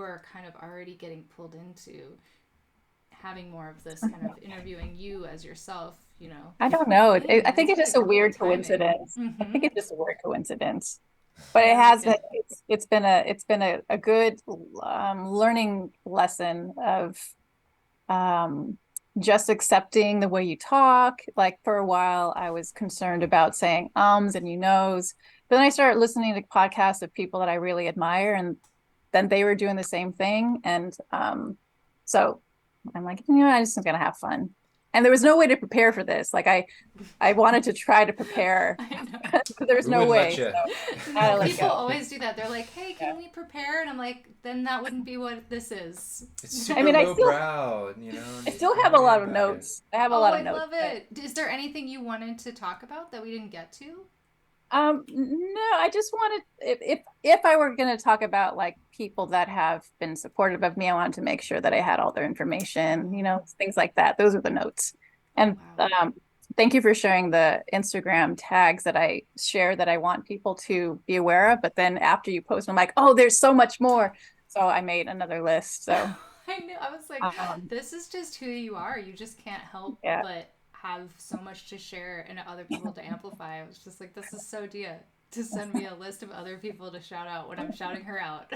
are kind of already getting pulled into having more of this kind of interviewing you as yourself, I don't know. Yeah, I think it's it's just really a cool weird timing. coincidence. I Mhm. think it's just a weird coincidence. But it I has like it's been a good learning lesson of just accepting the way you talk. Like for a while, I was concerned about saying ums and you knows. Then I started listening to podcasts of people that I really admire, and then they were doing the same thing. And so I'm like, I'm just gonna have fun. And there was no way to prepare for this. Like I wanted to try to prepare. I know. There was we no wouldn't way. let you. So, No, let people go. always do that. They're like, "Hey, can we prepare?" And I'm like, "Then that wouldn't be what this is." It's super I low still- brow, I still have a lot of notes. I have a lot of I notes. love it. Is there anything you wanted to talk about that we didn't get to? No, I just wanted, if I were going to talk about like people that have been supportive of me, I wanted to make sure that I had all their information, things like that. Those are the notes. And Wow. thank you for sharing the Instagram tags that I share that I want people to be aware of. But then after you post, I'm like, oh, there's so much more. So I made another list. So I knew. I was like, this is just who you are. You just can't help Yeah. but have so much to share and other people to amplify. I was just like, this is so diA. to send me a list of other people to shout out when I'm shouting her out.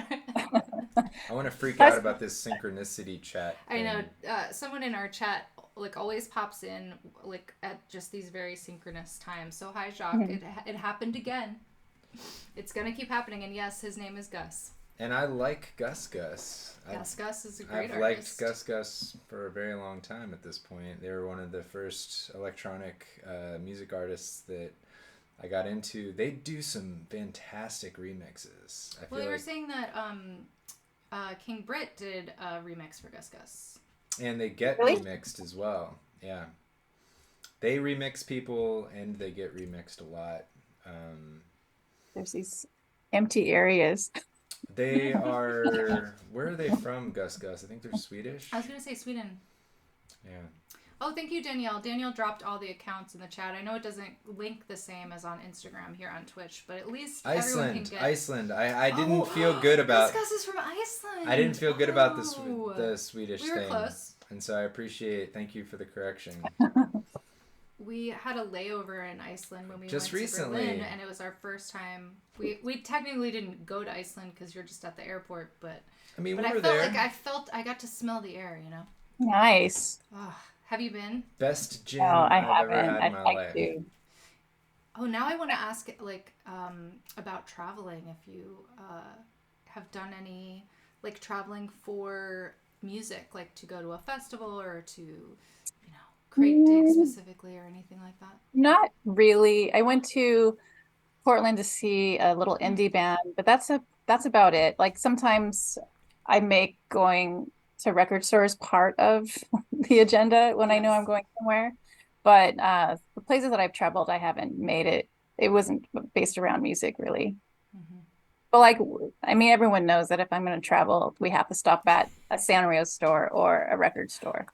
I want to freak out about this synchronicity chat I thing. know someone in our chat like always pops in like at just these very synchronous times. So hi Jacques, it happened again. It's gonna keep happening, and yes, his name is Gus. And I like Gus Gus. Gus is a great I've artist. liked Gus Gus for a very long time at this point. They were one of the first electronic music artists that I got into. They do some fantastic remixes. Well, they were saying that King Britt did a remix for Gus Gus. And they get remixed as well. Yeah. They remix people and they get remixed a lot. There's these empty areas. They are... Where are they from, Gus Gus? I think they're Swedish. I was going to say Sweden. Yeah. Oh, thank you, Danielle. Danielle dropped all the accounts in the chat. I know it doesn't link the same as on Instagram here on Twitch, but at least everyone can get... Iceland. I didn't feel good about... Gus is from Iceland. I didn't feel good about the Swedish thing. We were close. And so I appreciate... Thank you for the correction. We had a layover in Iceland when we just went recently. to Berlin, and it was our first time. We technically didn't go to Iceland because you're just at the airport, but... I mean, but we were felt there. like I got to smell the air, you know? Nice. Oh, have you been? Best gin I I've ever haven't. had in I'd my like life. to. Oh, now I want to ask like about traveling. If you have done any like traveling for music, like to go to a festival or to, you know, Crate Dig specifically or anything like that. Not really. I went to Portland to see a little indie band, but that's about it. Like sometimes I make going to record stores part of the agenda when I know I'm going somewhere. But the places that I've traveled, I haven't made it. It wasn't based around music really. Mm-hmm. But like, I mean, everyone knows that if I'm going to travel, we have to stop at a Sanrio store or a record store.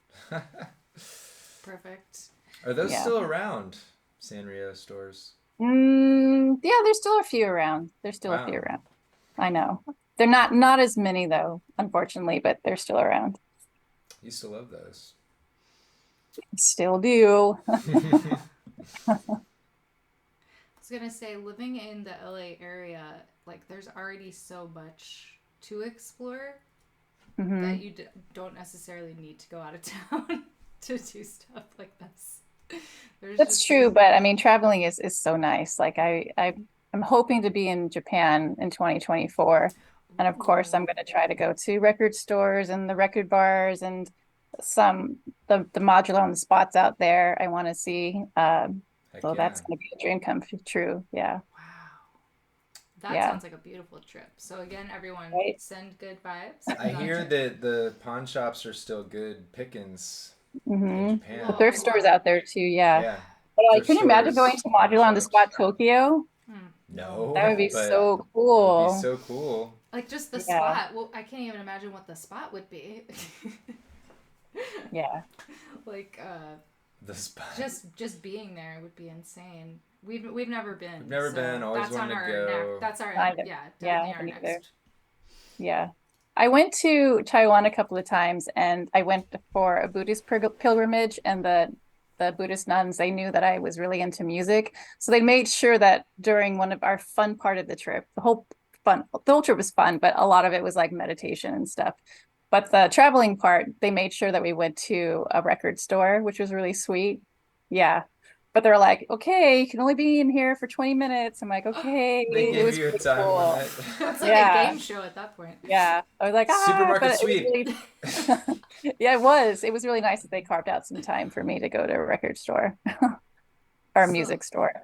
Perfect. Are those still around, Sanrio stores? Yeah, there's still a few around. There's still a few around. I know. They're not as many though, unfortunately, but they're still around. You still love those. Still do. I was gonna say, living in the LA area, like there's already so much to explore that you don't necessarily need to go out of town to do stuff like this. That's true, but I mean, traveling is so nice. Like I'm hoping to be in Japan in 2024. And of course, I'm going to try to go to record stores and the record bars and the modular on the spots out there I want to see. So that's going to be a dream come true. Yeah. Wow. That sounds like a beautiful trip. So again, everyone, send good vibes. I hear that the pawn shops are still good pickings in Japan. The thrift stores out there too. Yeah. But can you imagine going to modular on the spot Tokyo? No. That would be so cool. It would be so cool. Like just the spot. Well, I can't even imagine what the spot would be. Yeah. Like the spot. Just being there would be insane. We've never been. We've never been. Always wanted to go. That's our next. Yeah. I went to Taiwan a couple of times, and I went for a Buddhist pilgrimage, and the Buddhist nuns, they knew that I was really into music, so they made sure that during one of our fun part of the trip, the whole trip was fun, but a lot of it was like meditation and stuff. But the traveling part, they made sure that we went to a record store, which was really sweet. Yeah. But they're like, okay, you can only be in here for 20 minutes. I'm like, okay. They gave you a time limit. It's like a game show at that point. Yeah. I was like, Supermarket Suite. Really... Yeah, it was. It was really nice that they carved out some time for me to go to a record store or a music store.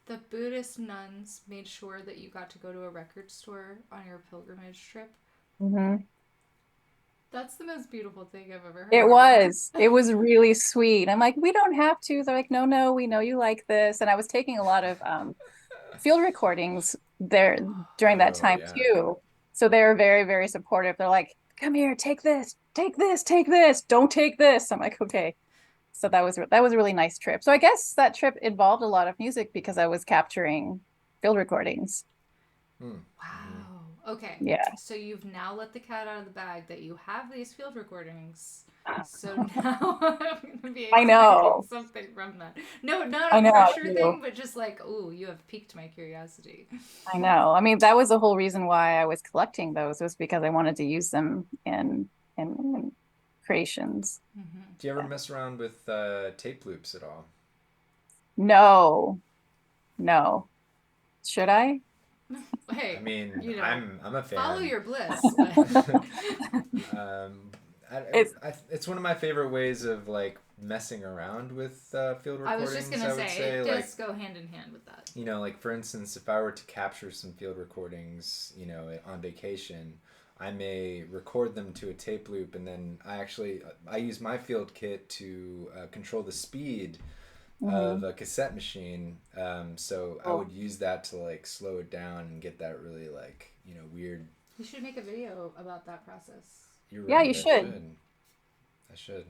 The Buddhist nuns made sure that you got to go to a record store on your pilgrimage trip. Mm-hmm. That's the most beautiful thing I've ever heard. It was. It was really sweet. I'm like, we don't have to. They're like, no, we know you like this. And I was taking a lot of field recordings there during that time too. So they were very, very supportive. They're like, come here, take this, take this, take this. Don't take this. I'm like, okay. So that was a really nice trip. So I guess that trip involved a lot of music because I was capturing field recordings. Wow. Okay. Yeah. So you've now let the cat out of the bag that you have these field recordings. So now I'm gonna be I expecting know. something from that. No, not I a know. pressure Too. thing, but just like, oh, you have piqued my curiosity. I know. I mean, that was the whole reason why I was collecting those, was because I wanted to use them in creations. Mm-hmm. Do you ever mess around with tape loops at all? No, no. Should I? I Hey, mean, you know, I'm a follow fan. your bliss. um, It's it's one of my favorite ways of like messing around with field I was just recordings. gonna I would say say it like does go hand in hand with that. like for instance, if I were to capture some field recordings, on vacation, I may record them to a tape loop, and then I use my field kit to control the speed of mhm. a cassette machine. So I Cool. would use that to like slow it down and get that really like weird. You should make a video about that process. You're Yeah, right. you I should. should. I should.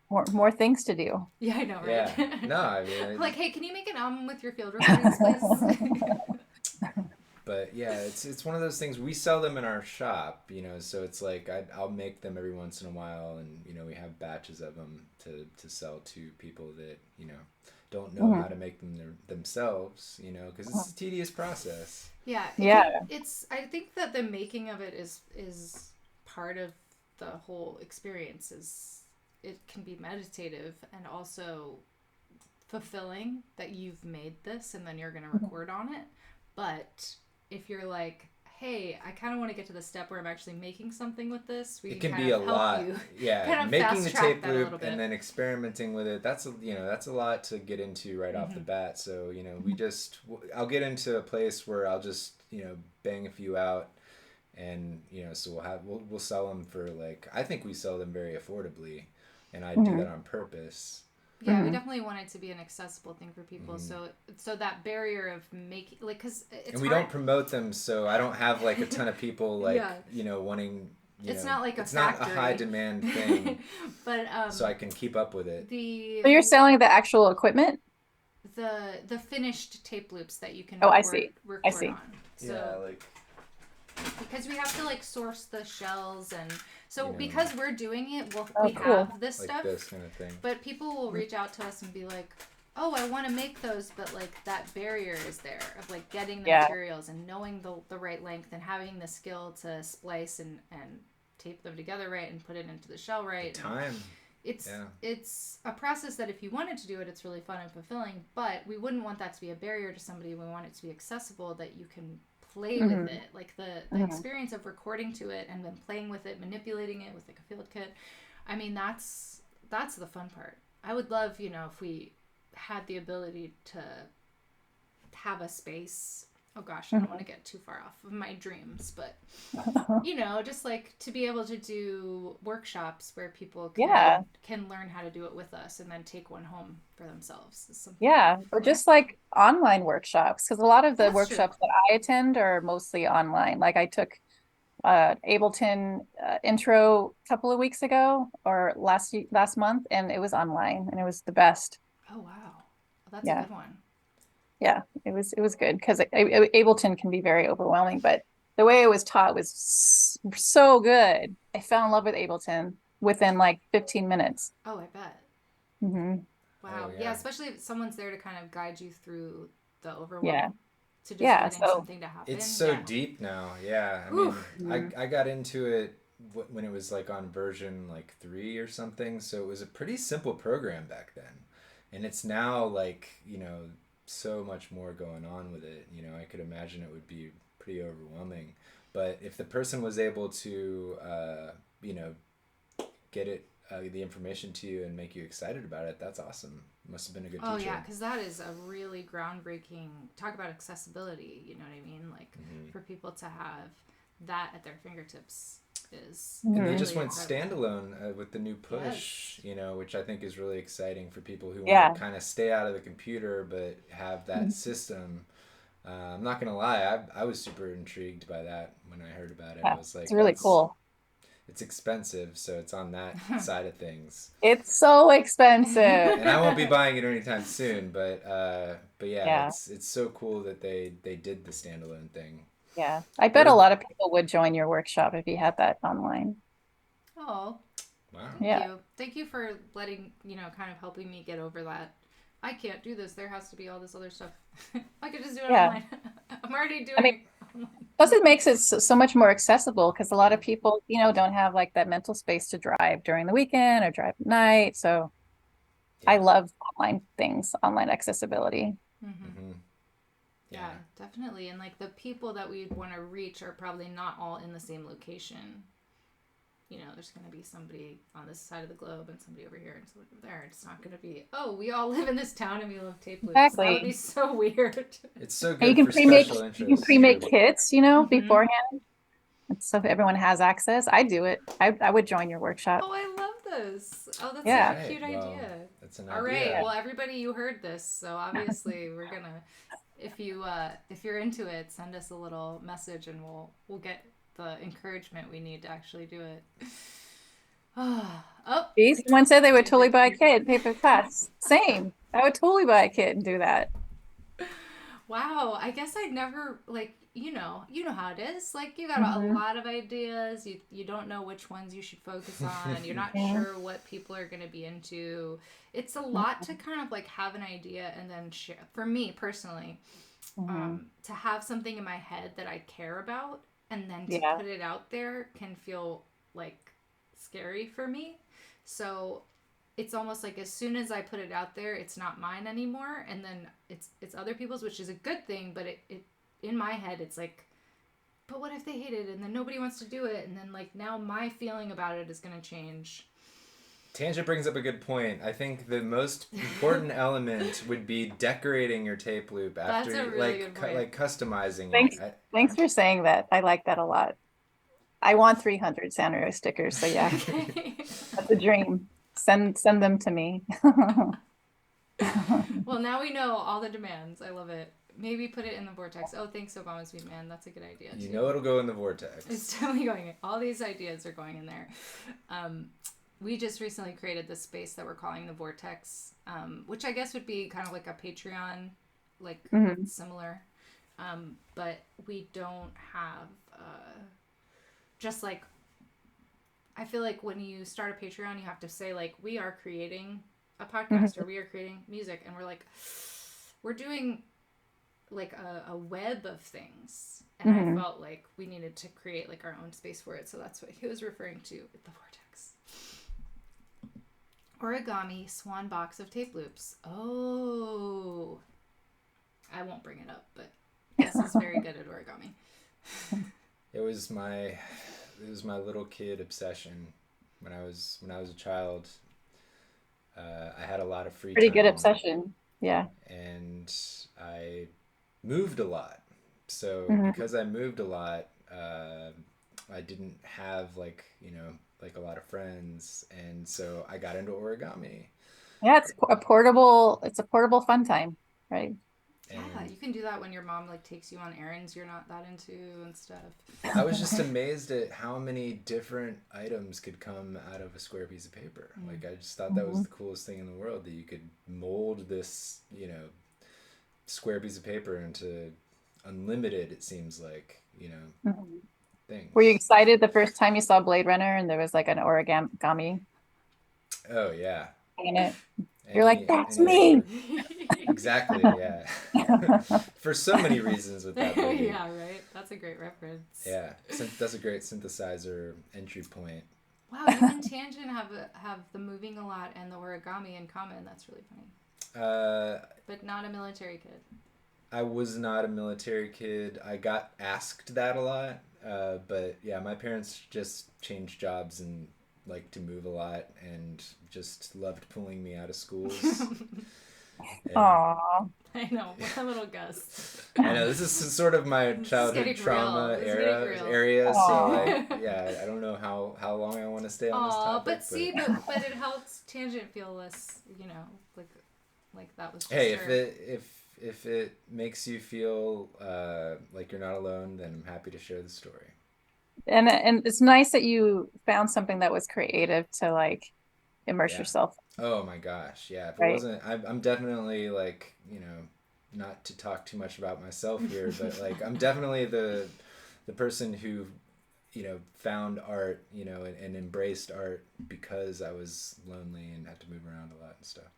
More things to do. Yeah, I know, Yeah. right? No, I mean, Like, hey, can you make an album with your field recordings, please? but yeah, it's one of those things. We sell them in our shop, so it's like I'll make them every once in a while, and we have batches of them to sell to people that don't know how Mhm. to make them themselves, because it's a tedious process. Yeah, Yeah. I think that the making of it is part of the whole experience. Is it can be meditative and also fulfilling that you've made this and then you're going to record on it. But if you're like, hey, I kind of want to get to the step where I'm actually making something with this, we It can kind be a of help lot. you Yeah, kind of making the fast track tape that a little loop bit. and then experimenting with it. That's a lot to get into right off the bat. So I'll get into a place where I'll just bang a few out, and so we'll sell them for like, I think we sell them very affordably, and I do that Mhm. on purpose. Yeah, we Mhm. definitely want it to be an accessible thing for people. So that barrier of making, like, because it's And we hard. don't promote them, so I don't have like a ton of people like Yeah. Wanting. It's not like a it's not a factory. high demand thing, But so I can keep up with it. So you're selling the actual equipment? the finished tape loops that you can Oh, I record see. I record see. on. So Yeah, like because we have to like source the shells, and so You know. because we're doing it, Oh, we cool. have this like stuff. this kind of thing. But people will reach out to us and be like, "Oh, I want to make those, but like that barrier is there of like getting the Yeah. materials and knowing the right length and having the skill to splice and tape them together right and put it into the shell right." Time. It's a process that if you wanted to do it, it's really fun and fulfilling. But we wouldn't want that to be a barrier to somebody. We want it to be accessible, that you can play with Mhm. it, like the Mhm. experience of recording to it and then playing with it, manipulating it with like a field kit. I mean, that's the fun part. I would love, if we had the ability to have a space. Oh gosh, I don't want to get too far off of my dreams, but just like to be able to do workshops where people Yeah. can learn how to do it with us and then take one home for themselves is something. Yeah, or just like online workshops, because a lot of the That's workshops that I attend are mostly online. Like I took Ableton intro a couple of weeks ago or last month, and it was online, and it was the best. Oh wow, well, that's a Yeah, good one. yeah, it was good because Ableton can be very overwhelming, but the way it was taught was so good. I fell in love with Ableton within like 15 minutes. Oh, I bet. Hmm. Wow. Oh Yeah, yeah. especially if someone's there to kind of guide you through the Yeah, overwhelm to just yeah. getting So, something to happen. It's so Yeah. deep now. Yeah. I mean, Oof. mhm. I got into it when it was like on version like 3 or something, so it was a pretty simple program back then. And it's now like, so much more going on with it. I could imagine it would be pretty overwhelming. But if the person was able to get the information to you and make you excited about it, that's awesome. Must have been a good Oh teacher. yeah, because that is a really groundbreaking. Talk about accessibility. You know what I mean? Like for people to have that at their fingertips is. And they really just went incredible. standalone with the new push, which I think is really exciting for people who want Yeah. to kind of stay out of the computer but have that system. I'm not gonna lie, I was super intrigued by that when I heard about it. I Yeah, was like, it's really cool. it's expensive, so it's on that side of things. It's so expensive. And I won't be buying it anytime soon, but yeah, Yeah. it's so cool that they did the standalone thing. Yeah. I bet a We're, lot of people would join your workshop if you had that online. Oh, wow. thank Yeah. you. Thank you for letting, kind of helping me get over that. I can't do this. There has to be all this other stuff. I could just do it Yeah. online. I'm already I doing mean, it online. plus it makes it so much more accessible because a lot of people, don't have like that mental space to drive during the weekend or drive at night. So I Yeah. love online things, online accessibility. Hmm. Mm-hmm. Yeah, Yeah. definitely. And like the people that we'd want to reach are probably not all in the same location. There's going to be somebody on this side of the globe and somebody over here and somebody over there. It's not going to be, oh, we all live in this town and we love tape loops. That would be Exactly. so weird. It's so And good for special you can interests pre-make too. kits, Hmm. beforehand. So if everyone has access, I do it. I would join your workshop. Oh, I love this. Oh, that's All such a Yeah. right. cute Well, idea. that's an All right. idea. Well, everybody, you heard this. So obviously, we're gonna, if you're into it, send us a little message, and we'll get the encouragement we need to actually do it. Oh, See, someone said they would totally DJ. buy a kit and pay for the class. Same. I would totally buy a kit and do that. Wow, I guess I'd never like you know how it is. Like you got a Hmm. lot of ideas. You don't know which ones you should focus on. You're not Yeah. sure what people are going to be into. It's a lot to kind of like have an idea and then share. For me personally, Hmm. to have something in my head that I care about and then to Yeah. put it out there can feel like scary for me. So it's almost like as soon as I put it out there, it's not mine anymore, and then it's other people's, which is a good thing. But it in my head, it's like, but what if they hate it, and then nobody wants to do it, and then like now my feeling about it is gonna change. Tangent brings up a good point. I think the most important element would be decorating your tape loop That's after a you, really good point. like customizing it. Thanks. Thanks for saying that. I like that a lot. I want 300 Sanrio stickers. So yeah, Okay. that's a dream. Send them to me. Well, now we know all the demands. I love it. Maybe put it in the vortex. Oh, thanks, Obama Sweet Man. That's a good idea too. You know it'll go in the vortex. It's totally going in. All these ideas are going in there. We just recently created this space that we're calling the Vortex, which I guess would be kind of like a Patreon, like Hmm. similar. But we don't have just like, I feel like when you start a Patreon, you have to say, like, we are creating a podcast or Hmm. we are creating music. And we're like, we're doing like a web of things. And I Hmm. felt like we needed to create like our own space for it. So that's what he was referring to with the Vortex. Origami swan box of tape loops. Oh, I won't bring it up, but Gus is very good at origami. It was my little kid obsession when I was a child. I had a lot of free Pretty good time obsession. Yeah. and I moved a lot. So Hmm. because I moved a lot, I didn't have like a lot of friends, and so I got into origami. Yeah, it's a portable fun time, right? Yeah, And you can do that when your mom like takes you on errands you're not that into and stuff. I was just amazed at how many different items could come out of a square piece of paper. Like I just thought that was Hmm. the coolest thing in the world, that you could mold this, square piece of paper into unlimited, it seems like, Hmm. Were you things. excited the first time you saw Blade Runner and there was like an origami Oh yeah. in it? You're like, Any that's any me. more exactly, yeah. For so many reasons with that movie. Yeah, right. That's a great reference. Yeah. That's a great synthesizer entry point. Wow, you and Tangent have the moving a lot and the origami in common. That's really funny. Uh But not a military kid. I was not a military kid. I got asked that a lot. But yeah, my parents just changed jobs and liked to move a lot and just loved pulling me out of schools. And Aw. I know, what a little Gus. I know this is sort of my This is childhood getting trauma real. This is getting real. area. So Aw. like, yeah, I don't know how long I want to stay on this Aw, topic. but see, but it helps Tangent feel less, like that was just Hey, her. if it makes you feel like you're not alone, then I'm happy to share the story. And it's nice that you found something that was creative to like immerse Yeah. yourself, Oh my gosh, yeah. If it right? wasn't, I'm definitely like, not to talk too much about myself here, but like I'm definitely the the person who, found art, and embraced art because I was lonely and had to move around a lot and stuff.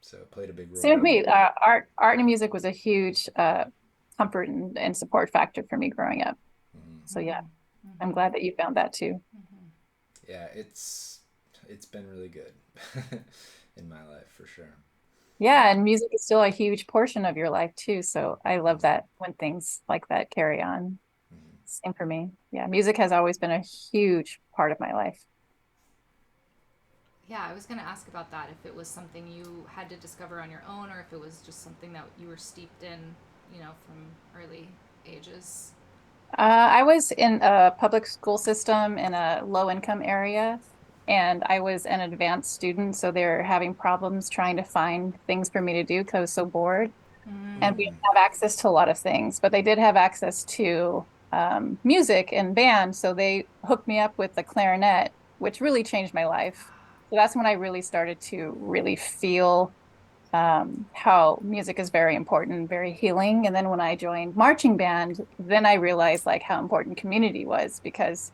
So it played a big role. Same with me. Art and music was a huge comfort and support factor for me growing up. Mm-hmm. So yeah, I'm glad that you found that too. Yeah, it's been really good in my life for sure. Yeah, and music is still a huge portion of your life too. So I love that when things like that carry on. Mm-hmm. Same for me. Yeah, music has always been a huge part of my life. Yeah, I was going to ask about that, if it was something you had to discover on your own or if it was just something that you were steeped in, from early ages. I was in a public school system in a low income area, and I was an advanced student. So they're having problems trying to find things for me to do because I was so bored. And we didn't have access to a lot of things, but they did have access to music and band. So they hooked me up with the clarinet, which really changed my life. So that's when I really started to really feel how music is very important, very healing. And then when I joined marching band, then I realized like how important community was because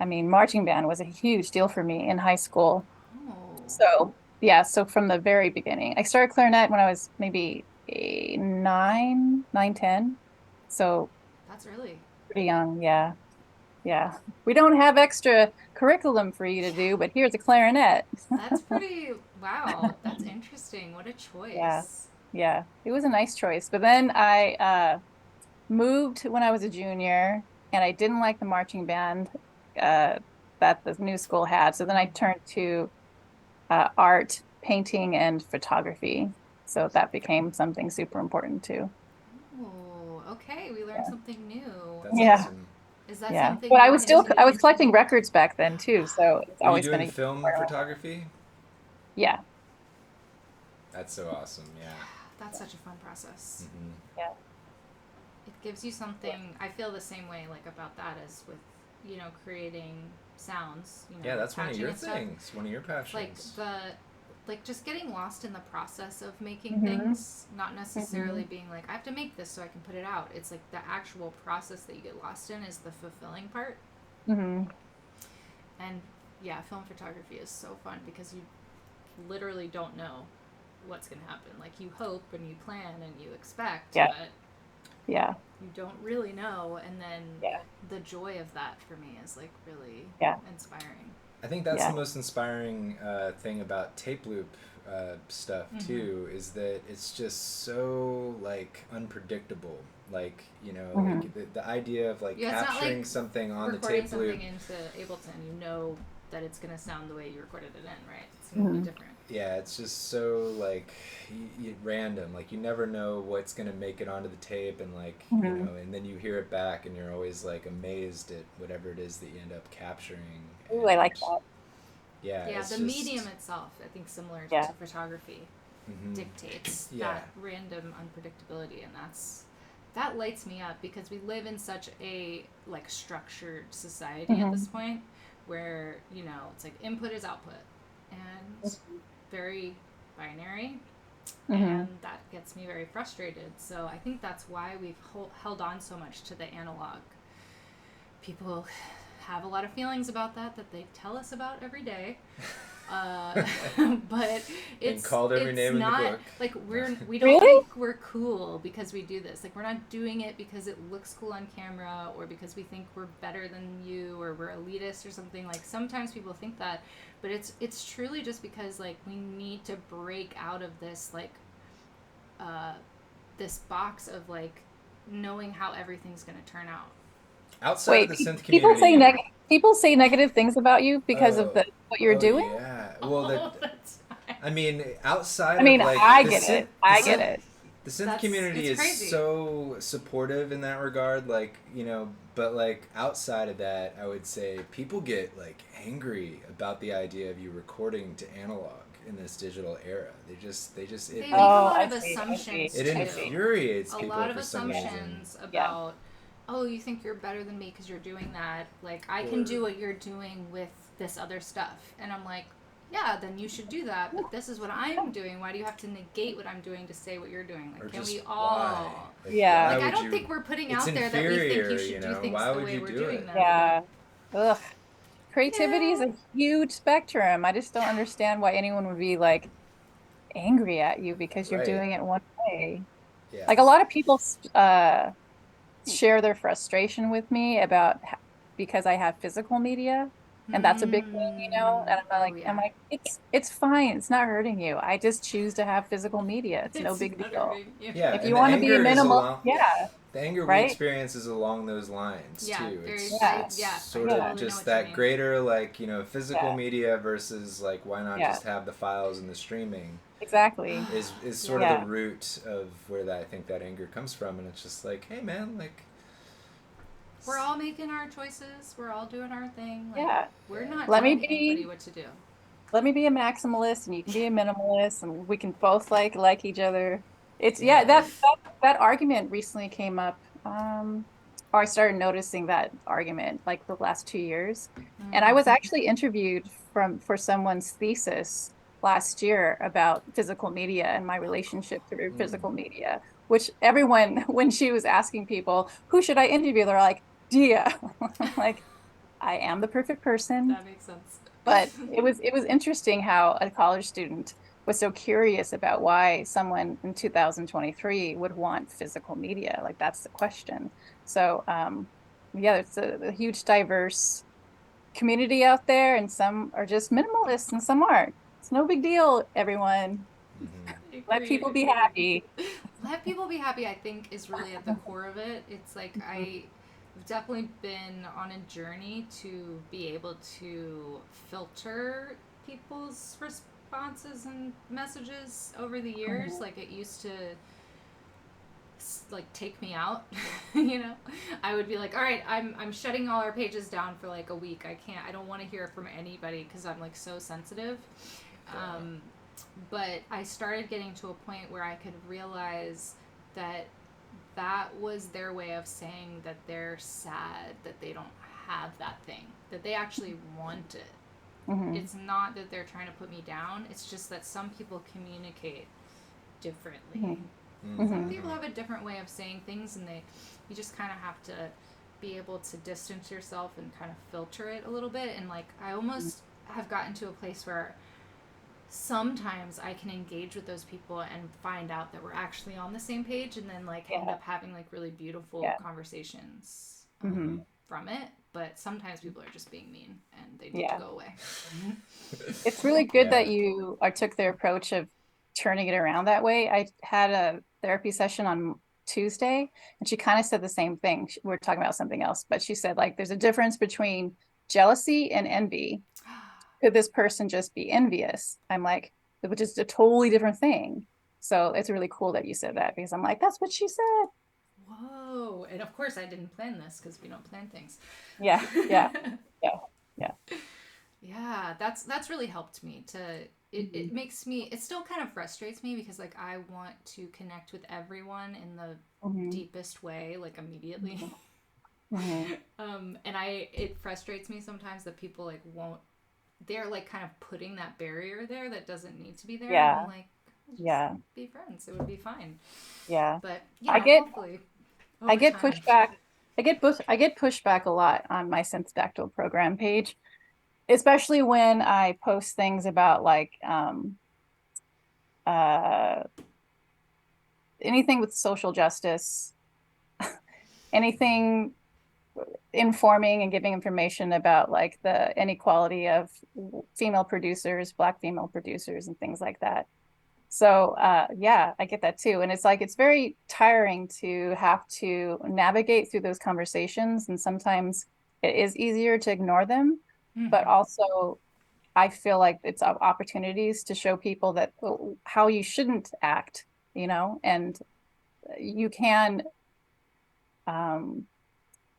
I mean, marching band was a huge deal for me in high school. Oh, So yeah, so from the very beginning, I started clarinet when I was maybe 10. So that's really, pretty young. Yeah. Yeah. We don't have extra curriculum for you to do, but here's a clarinet. that's pretty, wow, that's interesting. What a Yeah. choice. Yeah. It was a nice choice. But then I moved when I was a junior and I didn't like the marching band uh, that the new school had. So then I turned to art, painting, and photography. So that became something super important too. Oh, okay, we learned Yeah. something new. That's Yeah. awesome. Is that Yeah. something But I you're was still I was continuing to collecting do? records back then too. So it's Were you always been a doing huge film part of my life. photography? Yeah. That's so awesome. Yeah. That's such a fun process. Mm-hmm. Yeah. It gives you something. I feel the same way, like about that as with, creating sounds. Yeah, that's one of patching your and stuff. things. One of your Like passions. just getting lost in the process of making Mm-hmm. things, not necessarily Mm-hmm. being like I have to make this so I can put it out. It's like the actual process that you get lost in is the fulfilling part. Mm-hmm. And yeah, film photography is so fun because you literally don't know what's going to happen. Like you hope and you plan and you expect, Yeah. but Yeah. you don't really know. And then Yeah. the joy of that for me is like really Yeah. inspiring. I think that's Yeah. the most inspiring thing about tape loop stuff too, is that it's just so like unpredictable. Like Mm-hmm. like the idea of like Yeah, it's not capturing like something on the recording tape loop. something into Ableton, you know that it's going to sound the way you recorded it in, right? It's going to Mm-hmm. be different. Yeah, it's just so like random. Like you never know what's gonna make it onto the tape, and like Mm-hmm. and then you hear it back, and you're always like amazed at whatever it is that you end up capturing. Ooh, I like And that. yeah, Yeah, it's the just, medium itself, I think similar Yeah. to photography, dictates Yeah. that random unpredictability, and that lights me up because we live in such a like structured society at this point where it's like input is output and very binary, and that gets me very frustrated. So I think that's why we've held on so much to the analog. People have a lot of feelings about that they tell us about every day. But it's called every name not in the book. like we don't Really? think we're cool because we do this. Like we're not doing it because it looks cool on camera or because we think we're better than you or we're elitist or something. Like sometimes people think that, but it's truly just because like we need to break out of this like this box of like knowing how everything's going to turn out. Outside of Wait, the synth people say community. people say negative things about you because of Oh, what you're doing? yeah. Well, That's fine. I mean, outside I mean, of like I the get synth, it. I get it. The synth community it's is crazy. so supportive in that regard, like but like outside of that, I would say people get like angry about the idea of you recording to analog in this digital era. They They make a Oh, lot I of see. assumptions it too. infuriates A people lot of for some reason. assumptions about, oh, you think you're better than me because you're doing that. Like I can do what you're doing with this other stuff, and I'm like, yeah, then you should do that. But this is what I'm doing. Why do you have to negate what I'm doing to say what you're doing? Like, Or can just we why? all? Like, Yeah. why Like, I would don't you? think we're putting It's out there that we think inferior, you should do things Why the would way you we're do doing it? them. Yeah. Ugh. Creativity is Yeah. a huge spectrum. I just don't understand why anyone would be like angry at you because you're Right. doing it one way. Yeah. Like a lot of people share their frustration with me about because I have physical media, and that's a big thing, and Oh I'm yeah. like, it's fine. It's not hurting you. I just choose to have physical media. It's no It's big not deal. hurting you. Yeah, If and you the want to be a anger is minimal, along. yeah, The anger we right? experience is along those lines Yeah, too. very. Yeah, Yeah, I Sort yeah, of totally know just what you that mean. greater, like, physical yeah, media versus like why not yeah, just have the files and the streaming exactly. is sort of the Yeah. Yeah, root of where that I think that anger comes from, and it's just like, hey man, like, We're all making our choices. We're all doing our thing. Like, yeah. we're yeah, not Let me telling anybody be what to do. let me be a maximalist and you can be a minimalist and we can both like each other. It's yeah, yeah, that argument recently came up. Or I started noticing that argument like the last 2 years. And I Mm. was actually interviewed for someone's thesis last year about physical media and my Oh, cool. relationship through mm, physical media, which everyone, when she was asking people, who should I interview? They're like, diA. I'm like, I am the perfect person. That makes sense. But it was interesting how a college student was so curious about why someone in 2023 would want physical media. Like that's the question. So yeah, it's a huge diverse community out there, and some are just minimalists and some aren't. It's no big deal, everyone. mm-hmm, I Let agree. people be happy. Let people be happy, I think, is really at the core of it. It's like I've definitely been on a journey to be able to filter people's responses and messages over the years. Like it used to like take me out. I would be like, all right, I'm shutting all our pages down for like a week. I don't want to hear from anybody because I'm like so sensitive. um, but I started getting to a point where I could realize that that was their way of saying that they're sad that they don't have that thing, that they actually want it. Mhm. It's not that they're trying to put me down, it's just that some people communicate differently. Mhm. Some Mhm. people have a different way of saying things, and you just kind of have to be able to distance yourself and kind of filter it a little bit. And like, I almost have gotten to a place where sometimes I can engage with those people and find out that we're actually on the same page, and then like end Yeah. up having like really beautiful Yeah. conversations Mhm. from it. But sometimes people are just being mean and they need to Yeah. go away. It's really good yeah, that you took the approach of turning it around that way. I had a therapy session on Tuesday, and she kind of said the same thing. We were talking about something else, but she said, like, there's a difference between jealousy and envy. Could this person just be envious? I'm like, which is a totally different thing. So it's really cool that you said that because I'm like, that's what she said. Whoa. And of course I didn't plan this because we don't plan things. Yeah, yeah, yeah, yeah. Yeah, that's really helped me to Mhm. it makes me, it still kind of frustrates me because like I want to connect with everyone in the Mhm. deepest way, like immediately. Mhm. And it frustrates me sometimes that people like won't, they're like kind of putting that barrier there that doesn't need to be there, and I'm Yeah, like, just yeah, be friends, it would be fine. yeah. But I yeah, get hopefully I over get time. pushback. I get pushback a lot on my SYNTH program page, especially when I post things about like uh anything with social justice, anything informing and giving information about like the inequality of female producers, Black female producers, and things like that. So yeah, I get that too. And it's like it's very tiring to have to navigate through those conversations. And sometimes it is easier to ignore them, but Mm-hmm. also I feel like it's opportunities to show people that how you shouldn't act, and you can um,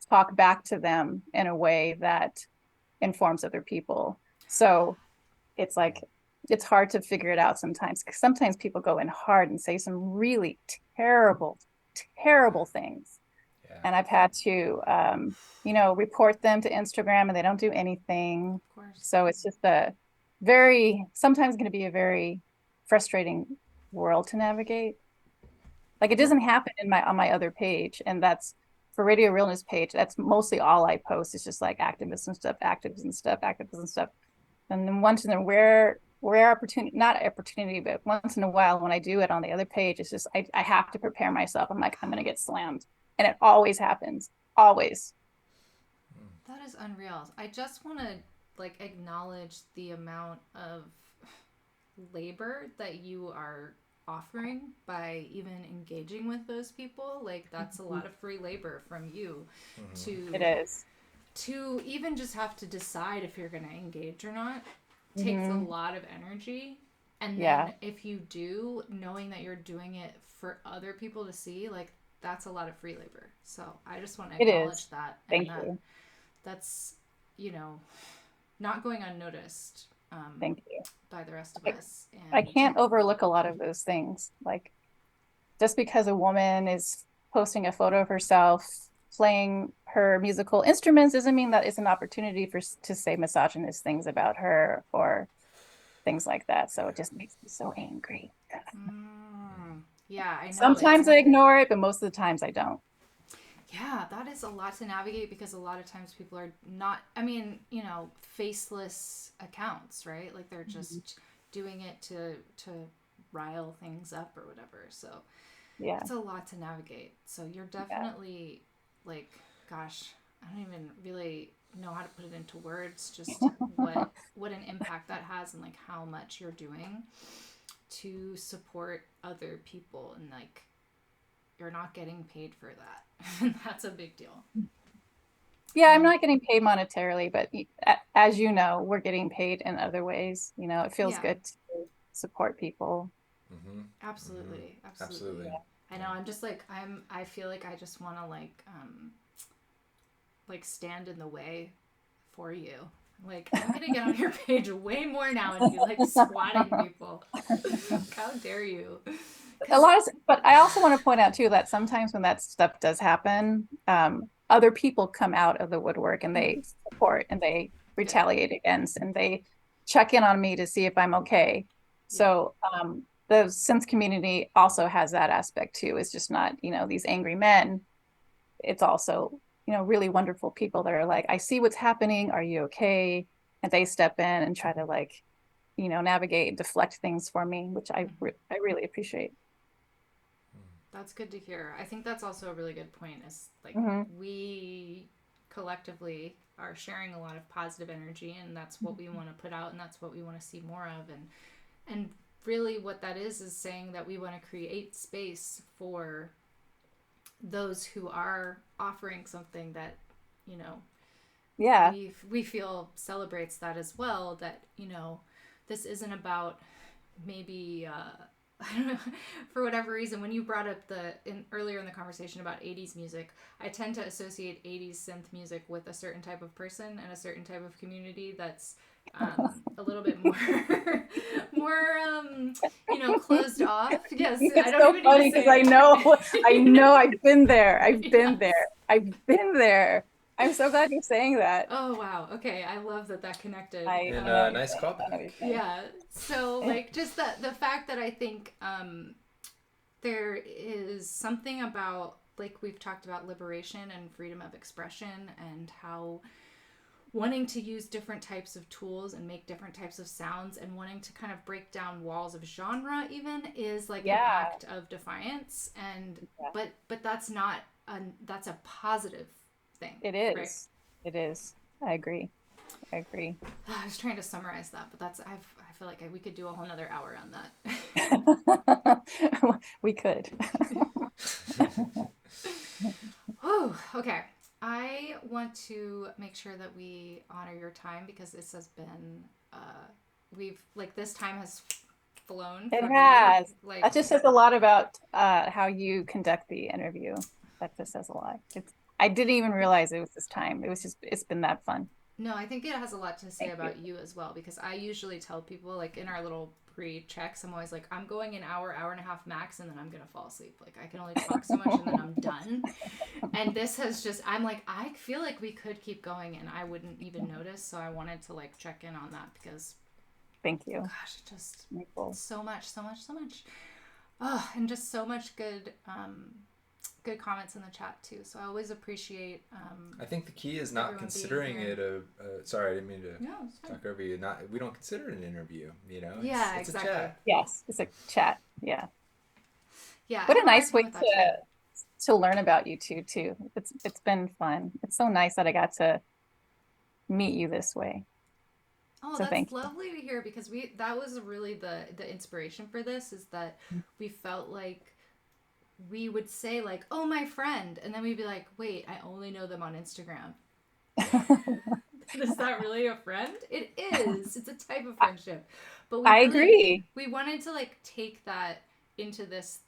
talk back to them in a way that informs other people. So it's like it's hard to figure it out sometimes because sometimes people go in hard and say some really terrible, terrible things. yeah. And I've had to, report them to Instagram and they don't do anything. Of course. So it's just a sometimes going to be a very frustrating world to navigate. Like it doesn't happen on my other page, and that's for Radio Realness page. That's mostly all I post. It's just like activism stuff, activism stuff, activism stuff. And then once in a rare opportunity, not opportunity, but once in a while when I do it on the other page, it's just I have to prepare myself. I'm like, I'm gonna get slammed. And it always happens. Always. That is unreal. I just want to like acknowledge the amount of labor that you are offering by even engaging with those people. Like that's a lot of free labor from you to It is. to even just have to decide if you're going to engage or not takes a lot of energy. And then if you do, knowing that you're doing it for other people to see, like that's a lot of free labor. So I just want to acknowledge that. Thank you. That's, you know, not going unnoticed. Thank you. By the rest of us. And I can't overlook a lot of those things. Like just because a woman is posting a photo of herself playing her musical instruments doesn't mean that it's an opportunity to say misogynist things about her or things like that. So it just makes me so angry. Yeah, I know. Sometimes I ignore it, but most of the times I don't. Yeah, that is a lot to navigate because a lot of times people are not, I mean, you know, faceless accounts, right? Like they're just doing it to rile things up or whatever. So yeah, it's a lot to navigate. So you're definitely like, gosh, I don't even really know how to put it into words, just what an impact that has and like how much you're doing to support other people, and like you're not getting paid for that. That's a big deal. Yeah, I'm not getting paid monetarily, but as you know, we're getting paid in other ways. You know, it feels good to support people. Absolutely. Yeah. I know. I'm just like I feel like I just want to like stand in the way for you. Like I'm gonna get on your page way more now and be like swatting people. How dare you? But I also want to point out too that sometimes when that stuff does happen, other people come out of the woodwork and they support and they retaliate against and they check in on me to see if I'm okay. So the synth community also has that aspect too. It's just not, you know, these angry men. It's also, you know, really wonderful people that are like, I see what's happening. Are you okay? And they step in and try to like, you know, navigate, deflect things for me, which I really appreciate. That's good to hear. I think that's also a really good point is like we collectively are sharing a lot of positive energy, and that's what we want to put out, and that's what we want to see more of. And really what that is saying that we want to create space for those who are offering something that, you know, we feel celebrates that as well, that, you know, this isn't about maybe I don't know, for whatever reason, when you brought up earlier in the conversation about 80s music, I tend to associate 80s synth music with a certain type of person and a certain type of community that's a little bit more, you know, closed off. Yes, it's I don't so even funny because I know, I've been there. I've been there. I'm so glad you're saying that. Oh wow. Okay, I love that connected. Nice callback. Yeah. So like just the fact that I think there is something about, like we've talked about, liberation and freedom of expression and how wanting to use different types of tools and make different types of sounds and wanting to kind of break down walls of genre even is like an act of defiance, and but that's not that's a positive thing. It is. Right? It is. I agree. I was trying to summarize that, but I feel like we could do a whole nother hour on that. We could. Oh, okay. I want to make sure that we honor your time because this has been this time has flown. It has. That just says a lot about how you conduct the interview. That just says a lot. I didn't even realize it was this time. It's been that fun. No, I think it has a lot to say about you as well, because I usually tell people, like in our little pre-checks, I'm always like, I'm going an hour and a half max, and then I'm going to fall asleep. Like I can only talk so much and then I'm done. And this has just, I'm like, I feel like we could keep going and I wouldn't even notice. So I wanted to like check in on that because Thank you. Gosh, it just Wonderful. so much. Oh, and just so much good comments in the chat too. So I always appreciate. I think the key is not considering it sorry, I didn't mean to talk over you. We don't consider it an interview, you know? It's exactly. a chat. Yes, it's a chat. Yeah. Yeah. What a nice way to learn about you too. It's been fun. It's so nice that I got to meet you this way. Oh, so that's lovely to hear, because that was really the inspiration for this, is that we felt like we would say like, oh, my friend, and then we'd be like, wait, I only know them on Instagram. Is that really a friend? It is. It's a type of friendship. But I agree. We wanted to like take that into this,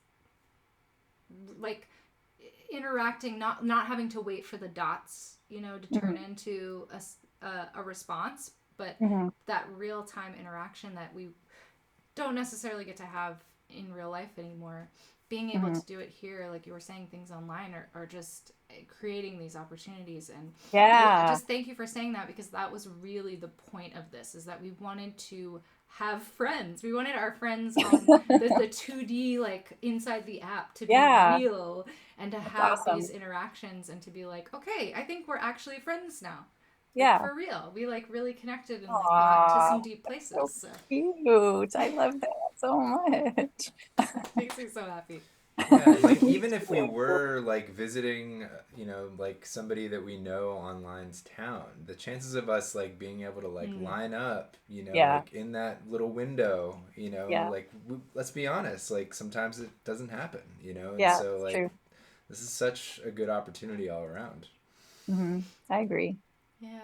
like, interacting, not having to wait for the dots, you know, to turn into a response, but that real-time interaction that we don't necessarily get to have in real life anymore. Being able to do it here, like you were saying, things online are just creating these opportunities. And just thank you for saying that, because that was really the point of this, is that we wanted to have friends. We wanted our friends on the 2D, like inside the app, to be real, and to have these interactions, and to be like, okay, I think we're actually friends now. Like, for real. We like really connected and like got to some deep places. So cute. I love that so much. Makes me so happy. Yeah, like even if we were like visiting, you know, like somebody that we know online's town, the chances of us like being able to like line up, you know, like in that little window, you know, like let's be honest, like sometimes it doesn't happen, you know, and so like true. This is such a good opportunity all around. I agree. Yeah.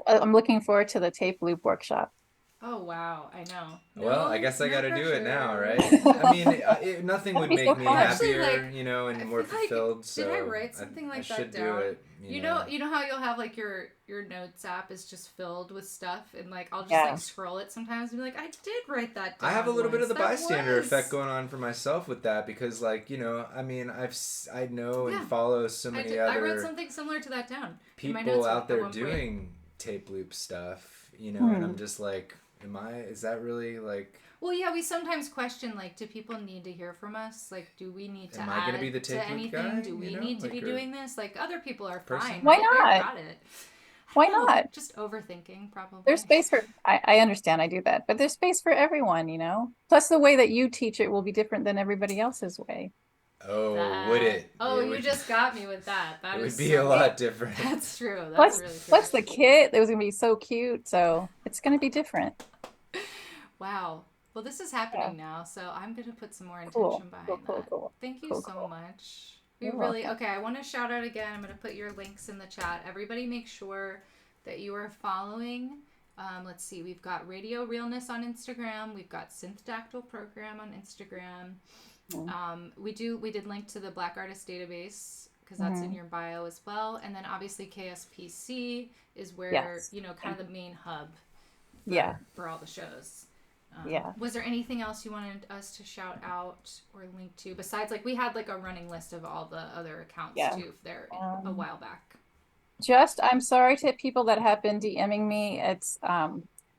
I'm looking forward to the tape loop workshop. Oh, wow. I know. Well, I guess I got to do it now, right? I mean, nothing would make me happier, actually, you know, and more fulfilled. So did I write something like that should down? Do it, you know how you'll have like your notes app is just filled with stuff, and like I'll just like scroll it sometimes and be like, I did write that down. I have a little bit of the bystander effect going on for myself with that, because like, you know, I mean, I know and follow so many other. I wrote something similar to that down. People out there doing tape loop stuff, you know, and I'm just like, is that really like... Well, yeah, we sometimes question, like, do people need to hear from us? Like, do we need to add to anything? Guy? Do we need to be doing this? Like, other people are fine. Why not? Got it. Why not? Just overthinking, probably. There's space for... I understand, I do that. But there's space for everyone, you know? Plus, the way that you teach it will be different than everybody else's way. Oh, would it? Oh, you just got me with that. It would be a lot different. That's true. That's really true. Plus the kit, it was going to be so cute. So it's going to be different. Wow. Well, this is happening now, so I'm going to put some more intention behind that. Cool. Thank you so much. We really... Okay, I want to shout out again. I'm going to put your links in the chat. Everybody make sure that you are following... let's see. We've got Radio Realness on Instagram. We've got SYNTH Dactyl Program on Instagram. We did link to the Black Artist Database, because that's in your bio as well. And then obviously KSPC is where, you know, kind of the main hub for all the shows. Was there anything else you wanted us to shout out or link to, besides, like, we had like a running list of all the other accounts too there a while back? I'm sorry to people that have been DMing me. It's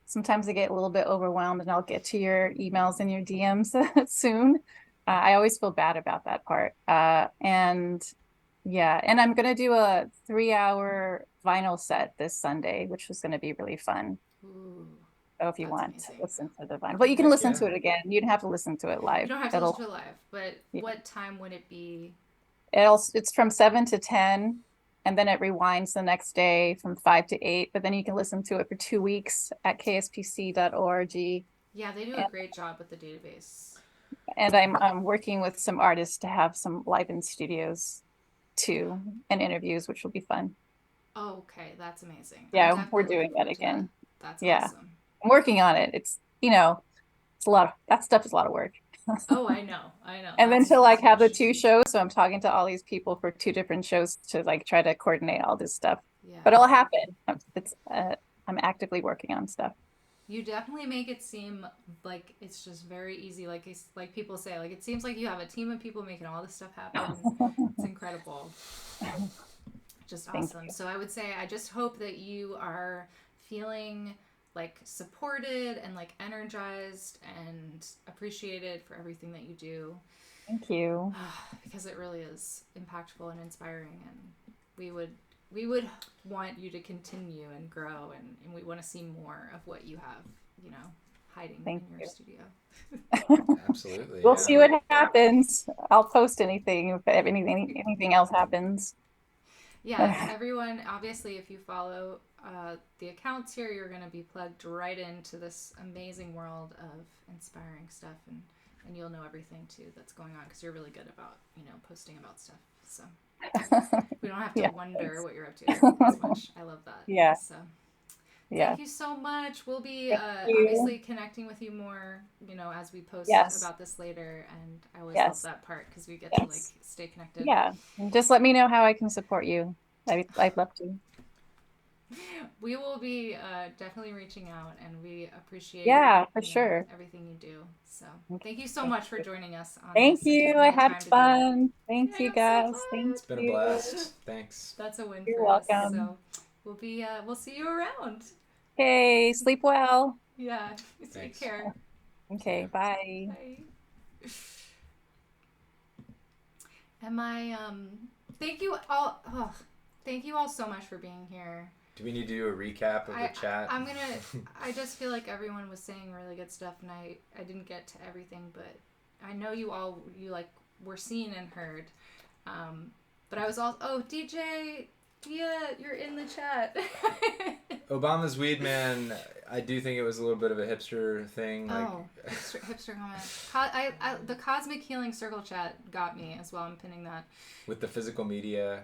sometimes I get a little bit overwhelmed, and I'll get to your emails and your DMs soon. I always feel bad about that part. And I'm going to do a 3-hour vinyl set this Sunday, which was going to be really fun. Ooh, so if you want to listen to the vinyl, but you can listen to it again. You don't have to listen to it live. You don't have to listen to it live, but what time would it be? It's from 7 to 10, and then it rewinds the next day from 5 to 8, but then you can listen to it for 2 weeks at kspc.org. Yeah, they do a great job with the database. And I'm working with some artists to have some live in studios too, and interviews, which will be fun. Oh, okay. That's amazing. Yeah, we're doing that again. That's awesome. I'm working on it. It's, you know, it's that stuff is a lot of work. Oh, I know. And then to like have the 2 shows. So I'm talking to all these people for 2 different shows to like try to coordinate all this stuff. Yeah. But it'll happen. I'm actively working on stuff. You definitely make it seem like it's just very easy. Like people say, like, it seems like you have a team of people making all this stuff happen. It's incredible. Just awesome. So I would say, I just hope that you are feeling like supported and like energized and appreciated for everything that you do. Thank you. Because it really is impactful and inspiring, and we would want you to continue and grow, and we want to see more of what you have, you know, hiding Thank in your you. studio. Absolutely. We'll yeah. see what happens. I'll post anything if anything else happens. Yeah, everyone, obviously, if you follow the accounts here, you're going to be plugged right into this amazing world of inspiring stuff, and you'll know everything too that's going on, because you're really good about, you know, posting about stuff. So we don't have to wonder thanks. what you're up to as much. I love that. Yeah. So Yeah. thank you so much. We'll be Thank you. obviously connecting with you more, you know, as we post Yes. about this later. And I always Yes. love that part, because we get to like stay connected. Yeah. And just let me know how I can support you. I'd love to. We will be definitely reaching out, and we appreciate for sure. everything you do. So thank you so much for joining us on Thank this. you. I had fun. Thank you, guys. So Thank It's been a you. blast. Thanks. That's a win You're for welcome. us. So we'll be we'll see you around. Okay, sleep well. Yeah. Take Thanks. care. Okay, bye. Bye. Am I thank you all thank you all so much for being here. Do we need to do a recap of the chat? I just feel like everyone was saying really good stuff, and I didn't get to everything, but I know you like were seen and heard. But I was also DJ, yeah, you're in the chat. Obama's Weed Man, I do think it was a little bit of a hipster thing. Hipster comment. The Cosmic Healing Circle chat got me as well. I'm pinning that. With the physical media.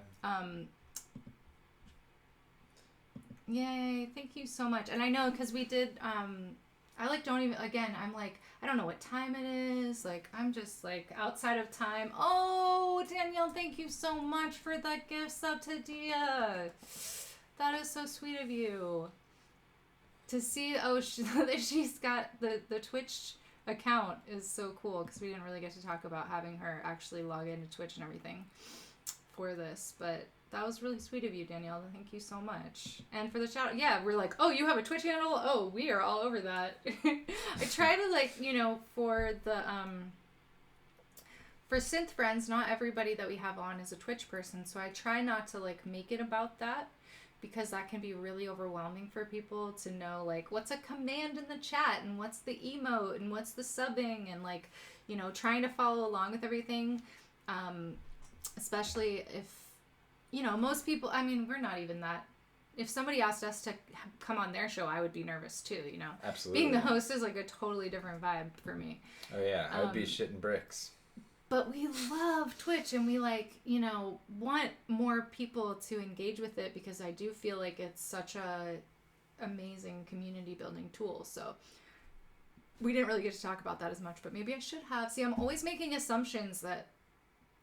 Yay, thank you so much. And I know, because we did, I like don't even, again, I'm like, I don't know what time it is. Like, I'm just like outside of time. Oh, Danielle, thank you so much for that gift sub to diA. That is so sweet of you. To see, she's got the Twitch account is so cool, because we didn't really get to talk about having her actually log into Twitch and everything for this, but that was really sweet of you, Danielle. Thank you so much. And for the shout out, yeah, we're like, oh, you have a Twitch handle? Oh, we are all over that. I try to, like, you know, for the for Synth Friends, not everybody that we have on is a Twitch person, so I try not to like make it about that, because that can be really overwhelming for people to know, like, what's a command in the chat, and what's the emote, and what's the subbing, and, like, you know, trying to follow along with everything, especially if, you know, most people, I mean, we're not even that, if somebody asked us to come on their show, I would be nervous too, you know. Absolutely. Being the host is like a totally different vibe for me. Oh yeah, I would be shitting bricks. But we love Twitch, and we, like, you know, want more people to engage with it, because I do feel like it's such a amazing community building tool. So we didn't really get to talk about that as much, but maybe I should have. See, I'm always making assumptions that,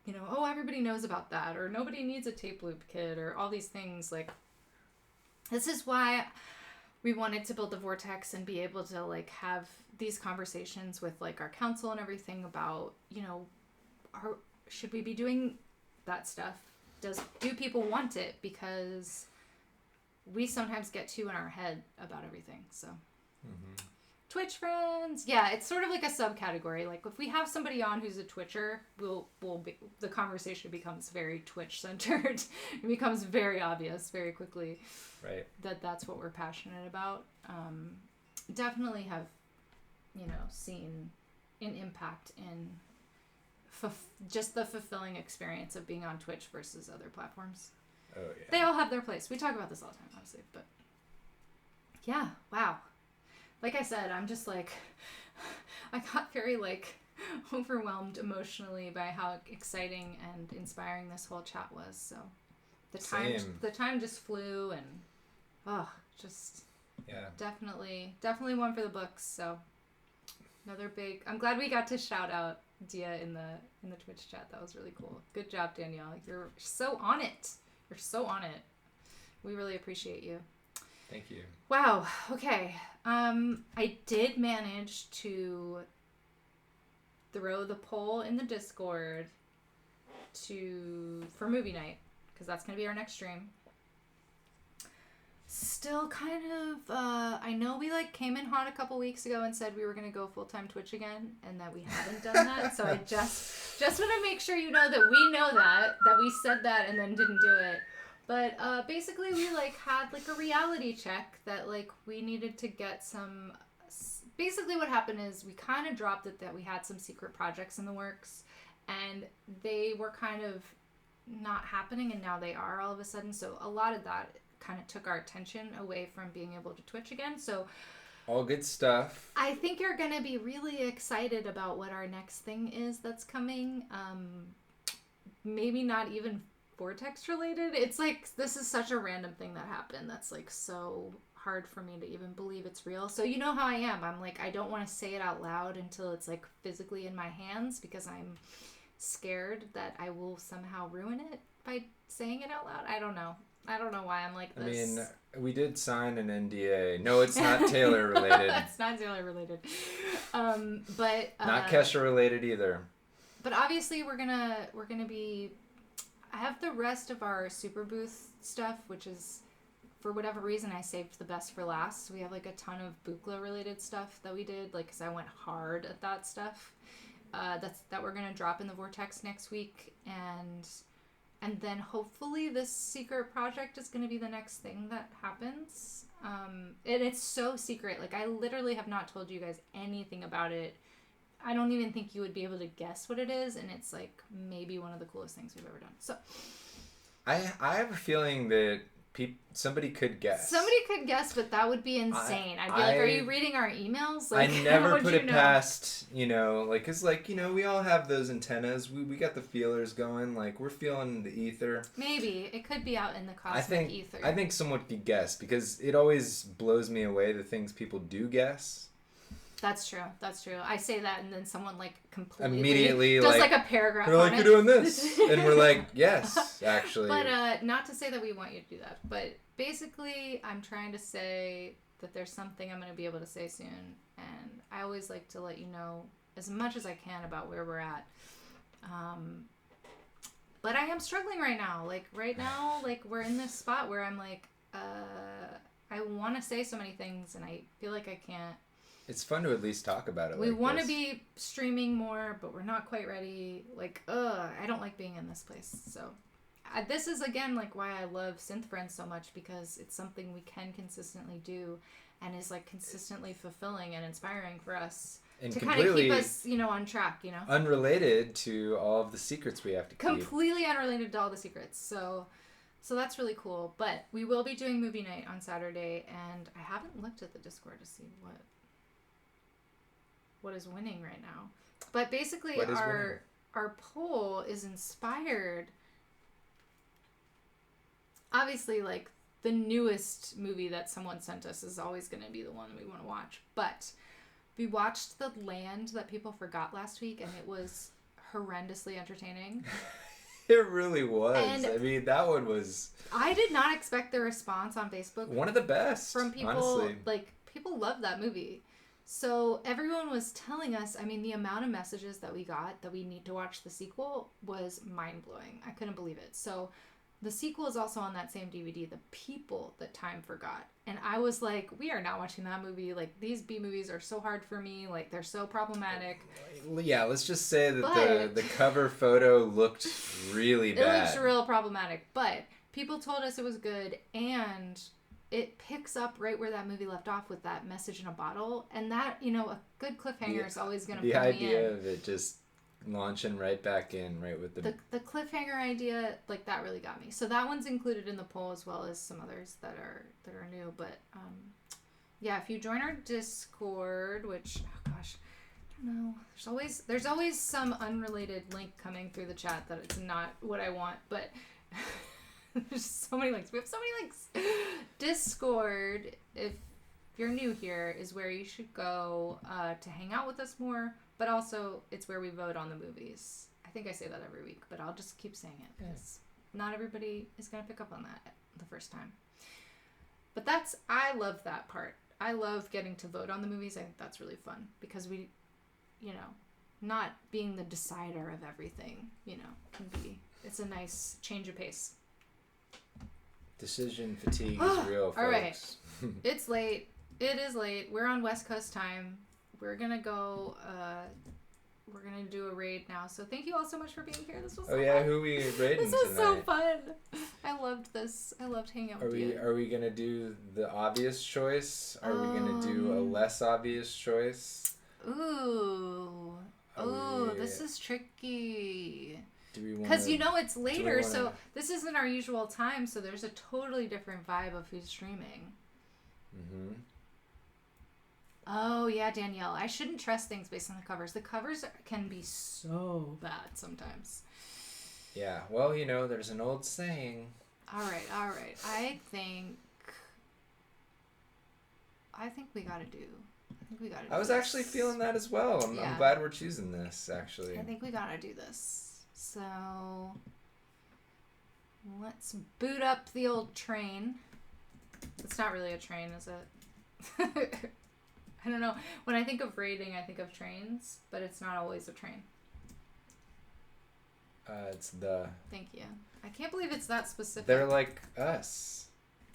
you know, oh, everybody knows about that, or nobody needs a tape loop kit, or all these things. Like, this is why we wanted to build the Vortex and be able to, like, have these conversations with, like, our council and everything about, you know, should we be doing that stuff? Do people want it? Because we sometimes get too in our head about everything. So Twitch friends, yeah, it's sort of like a subcategory. Like, if we have somebody on who's a Twitcher, the conversation becomes very Twitch centered. It becomes very obvious very quickly, right, that that's what we're passionate about. Definitely have, you know, seen an impact in just the fulfilling experience of being on Twitch versus other platforms. Oh yeah, they all have their place. We talk about this all the time, obviously, but yeah, wow. Like I said, I'm just like, I got very, like, overwhelmed emotionally by how exciting and inspiring this whole chat was. So the time just flew, and just definitely one for the books. So another big, I'm glad we got to shout out diA in the Twitch chat. That was really cool. Good job, Danielle. You're so on it. You're so on it. We really appreciate you. Thank you. Wow. Okay. I did manage to throw the poll in the Discord for movie night, because that's going to be our next stream. Still kind of, I know we like came in hot a couple weeks ago and said we were going to go full-time Twitch again and that we haven't done that. So I just want to make sure you know that we know that we said that and then didn't do it. But basically we like had like a reality check that like we needed to get some, basically what happened is we kind of dropped it that we had some secret projects in the works and they were kind of not happening and now they are all of a sudden. So a lot of that kind of took our attention away from being able to Twitch again. So all good stuff. I think you're gonna be really excited about what our next thing is that's coming. Maybe not even Vortex related. It's like this is such a random thing that happened that's like so hard for me to even believe it's real. So you know how I am. I'm like I don't want to say it out loud until it's like physically in my hands because I'm scared that I will somehow ruin it by saying it out loud. I don't know why I'm like this. I mean, we did sign an NDA. No, it's not Taylor related. It's not Taylor related. But not Kesha related either. But obviously we're gonna be. I have the rest of our super booth stuff, which is for whatever reason I saved the best for last. So we have like a ton of Buchla related stuff that we did, like because I went hard at that stuff. That we're gonna drop in the Vortex next week and then hopefully this secret project is going to be the next thing that happens. And it's so secret. Like, I literally have not told you guys anything about it. I don't even think you would be able to guess what it is. And it's, like, maybe one of the coolest things we've ever done. So I have a feeling that somebody could guess. Somebody could guess, but that would be insane. I'd be like, are you reading our emails? Like, I never put it past, like, cause like, we all have those antennas. We got the feelers going. Like, we're feeling the ether. Maybe. It could be out in the cosmic ether. I think someone could guess because it always blows me away the things people do guess. That's true. I say that and then someone like completely immediately does like a paragraph they're on like, it. you're doing this. And we're like, yes, actually. But not to say that we want you to do that. But basically, I'm trying to say that there's something I'm going to be able to say soon. And I always like to let you know as much as I can about where we're at. But I am struggling right now. Like, we're in this spot where I'm like, I want to say so many things and I feel like I can't. It's fun to at least talk about it. We want to be streaming more, but we're not quite ready. Like, I don't like being in this place. So, this is, again, like, why I love Synth Friends so much, because it's something we can consistently do and is, like, consistently fulfilling and inspiring for us and to kind of keep us, on track, Unrelated to all of the secrets we have to keep. Completely unrelated to all the secrets. So that's really cool. But we will be doing movie night on Saturday, and I haven't looked at the Discord to see what is winning right now. But basically our poll is inspired. Obviously, like, the newest movie that someone sent us is always going to be the one that we want to watch. But we watched The Land that people forgot last week, and it was horrendously entertaining. It really was. And I mean, that one was... I did not expect the response on Facebook. One of the best, from people, honestly. Like, people love that movie. So everyone was telling us, I mean, the amount of messages that we got that we need to watch the sequel was mind-blowing. I couldn't believe it. So the sequel is also on that same DVD, The People That Time Forgot. And I was like, we are not watching that movie. Like, these B movies are so hard for me. Like, they're so problematic. Yeah, let's just say that the cover photo looked really bad. It looked real problematic. But people told us it was good, and it picks up right where that movie left off with that message in a bottle. And that, a good cliffhanger is always going to pull me in. The idea of it just launching right back in, right with the cliffhanger idea, like, that really got me. So that one's included in the poll, as well as some others that are new. But yeah, if you join our Discord, which, oh gosh, I don't know, there's always some unrelated link coming through the chat that it's not what I want, but there's so many links. We have so many links. Discord, if you're new here, is where you should go to hang out with us more. But also, it's where we vote on the movies. I think I say that every week, but I'll just keep saying it because not everybody is going to pick up on that the first time. But I love that part. I love getting to vote on the movies. I think that's really fun because we, not being the decider of everything, it's a nice change of pace. Decision fatigue is real, folks. All right. It's late. It is late. We're on West Coast time. We're going to go... we're going to do a raid now. So thank you all so much for being here. This was so fun. Who are we raiding This was tonight? so fun. I loved this. I loved hanging out with you. Are we going to do the obvious choice? Are we going to do a less obvious choice? Ooh. This is tricky. Because it's later, so this isn't our usual time, so there's a totally different vibe of who's streaming. Mm-hmm. Oh, yeah, Danielle. I shouldn't trust things based on the covers. The covers can be so bad sometimes. Yeah, well, there's an old saying. All right. I think we gotta do. I was actually feeling that as well. I'm glad we're choosing this, actually. I think we gotta do this. So, let's boot up the old train. It's not really a train, is it? I don't know. When I think of raiding, I think of trains, but it's not always a train. It's the... Thank you. I can't believe it's that specific. They're like us.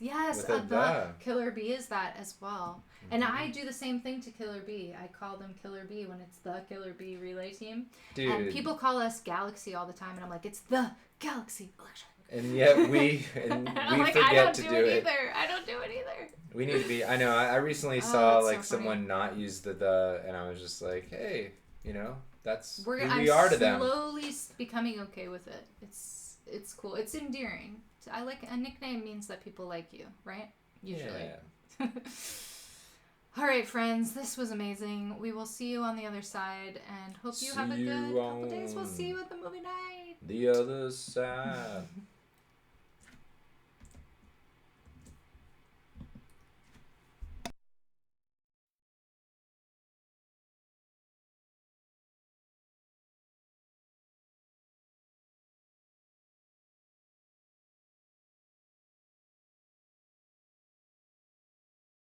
Yes, the Killer Bee is that as well. Mm-hmm. And I do the same thing to Killer Bee. I call them Killer Bee when it's the Killer Bee relay team. Dude. And people call us Galaxy all the time, and I'm like, it's the Galaxy Electric. And yet we forget to do it. I don't do it either. We need to be. I know. I recently saw someone not use the, and I was just like, hey, that's who we are to them. I'm slowly becoming okay with it. It's cool. It's endearing. I like a nickname means that people like you, right? Usually. Yeah. All right, friends. This was amazing. We will see you on the other side, and hope you have a good couple days. We'll see you at the movie night. The other side.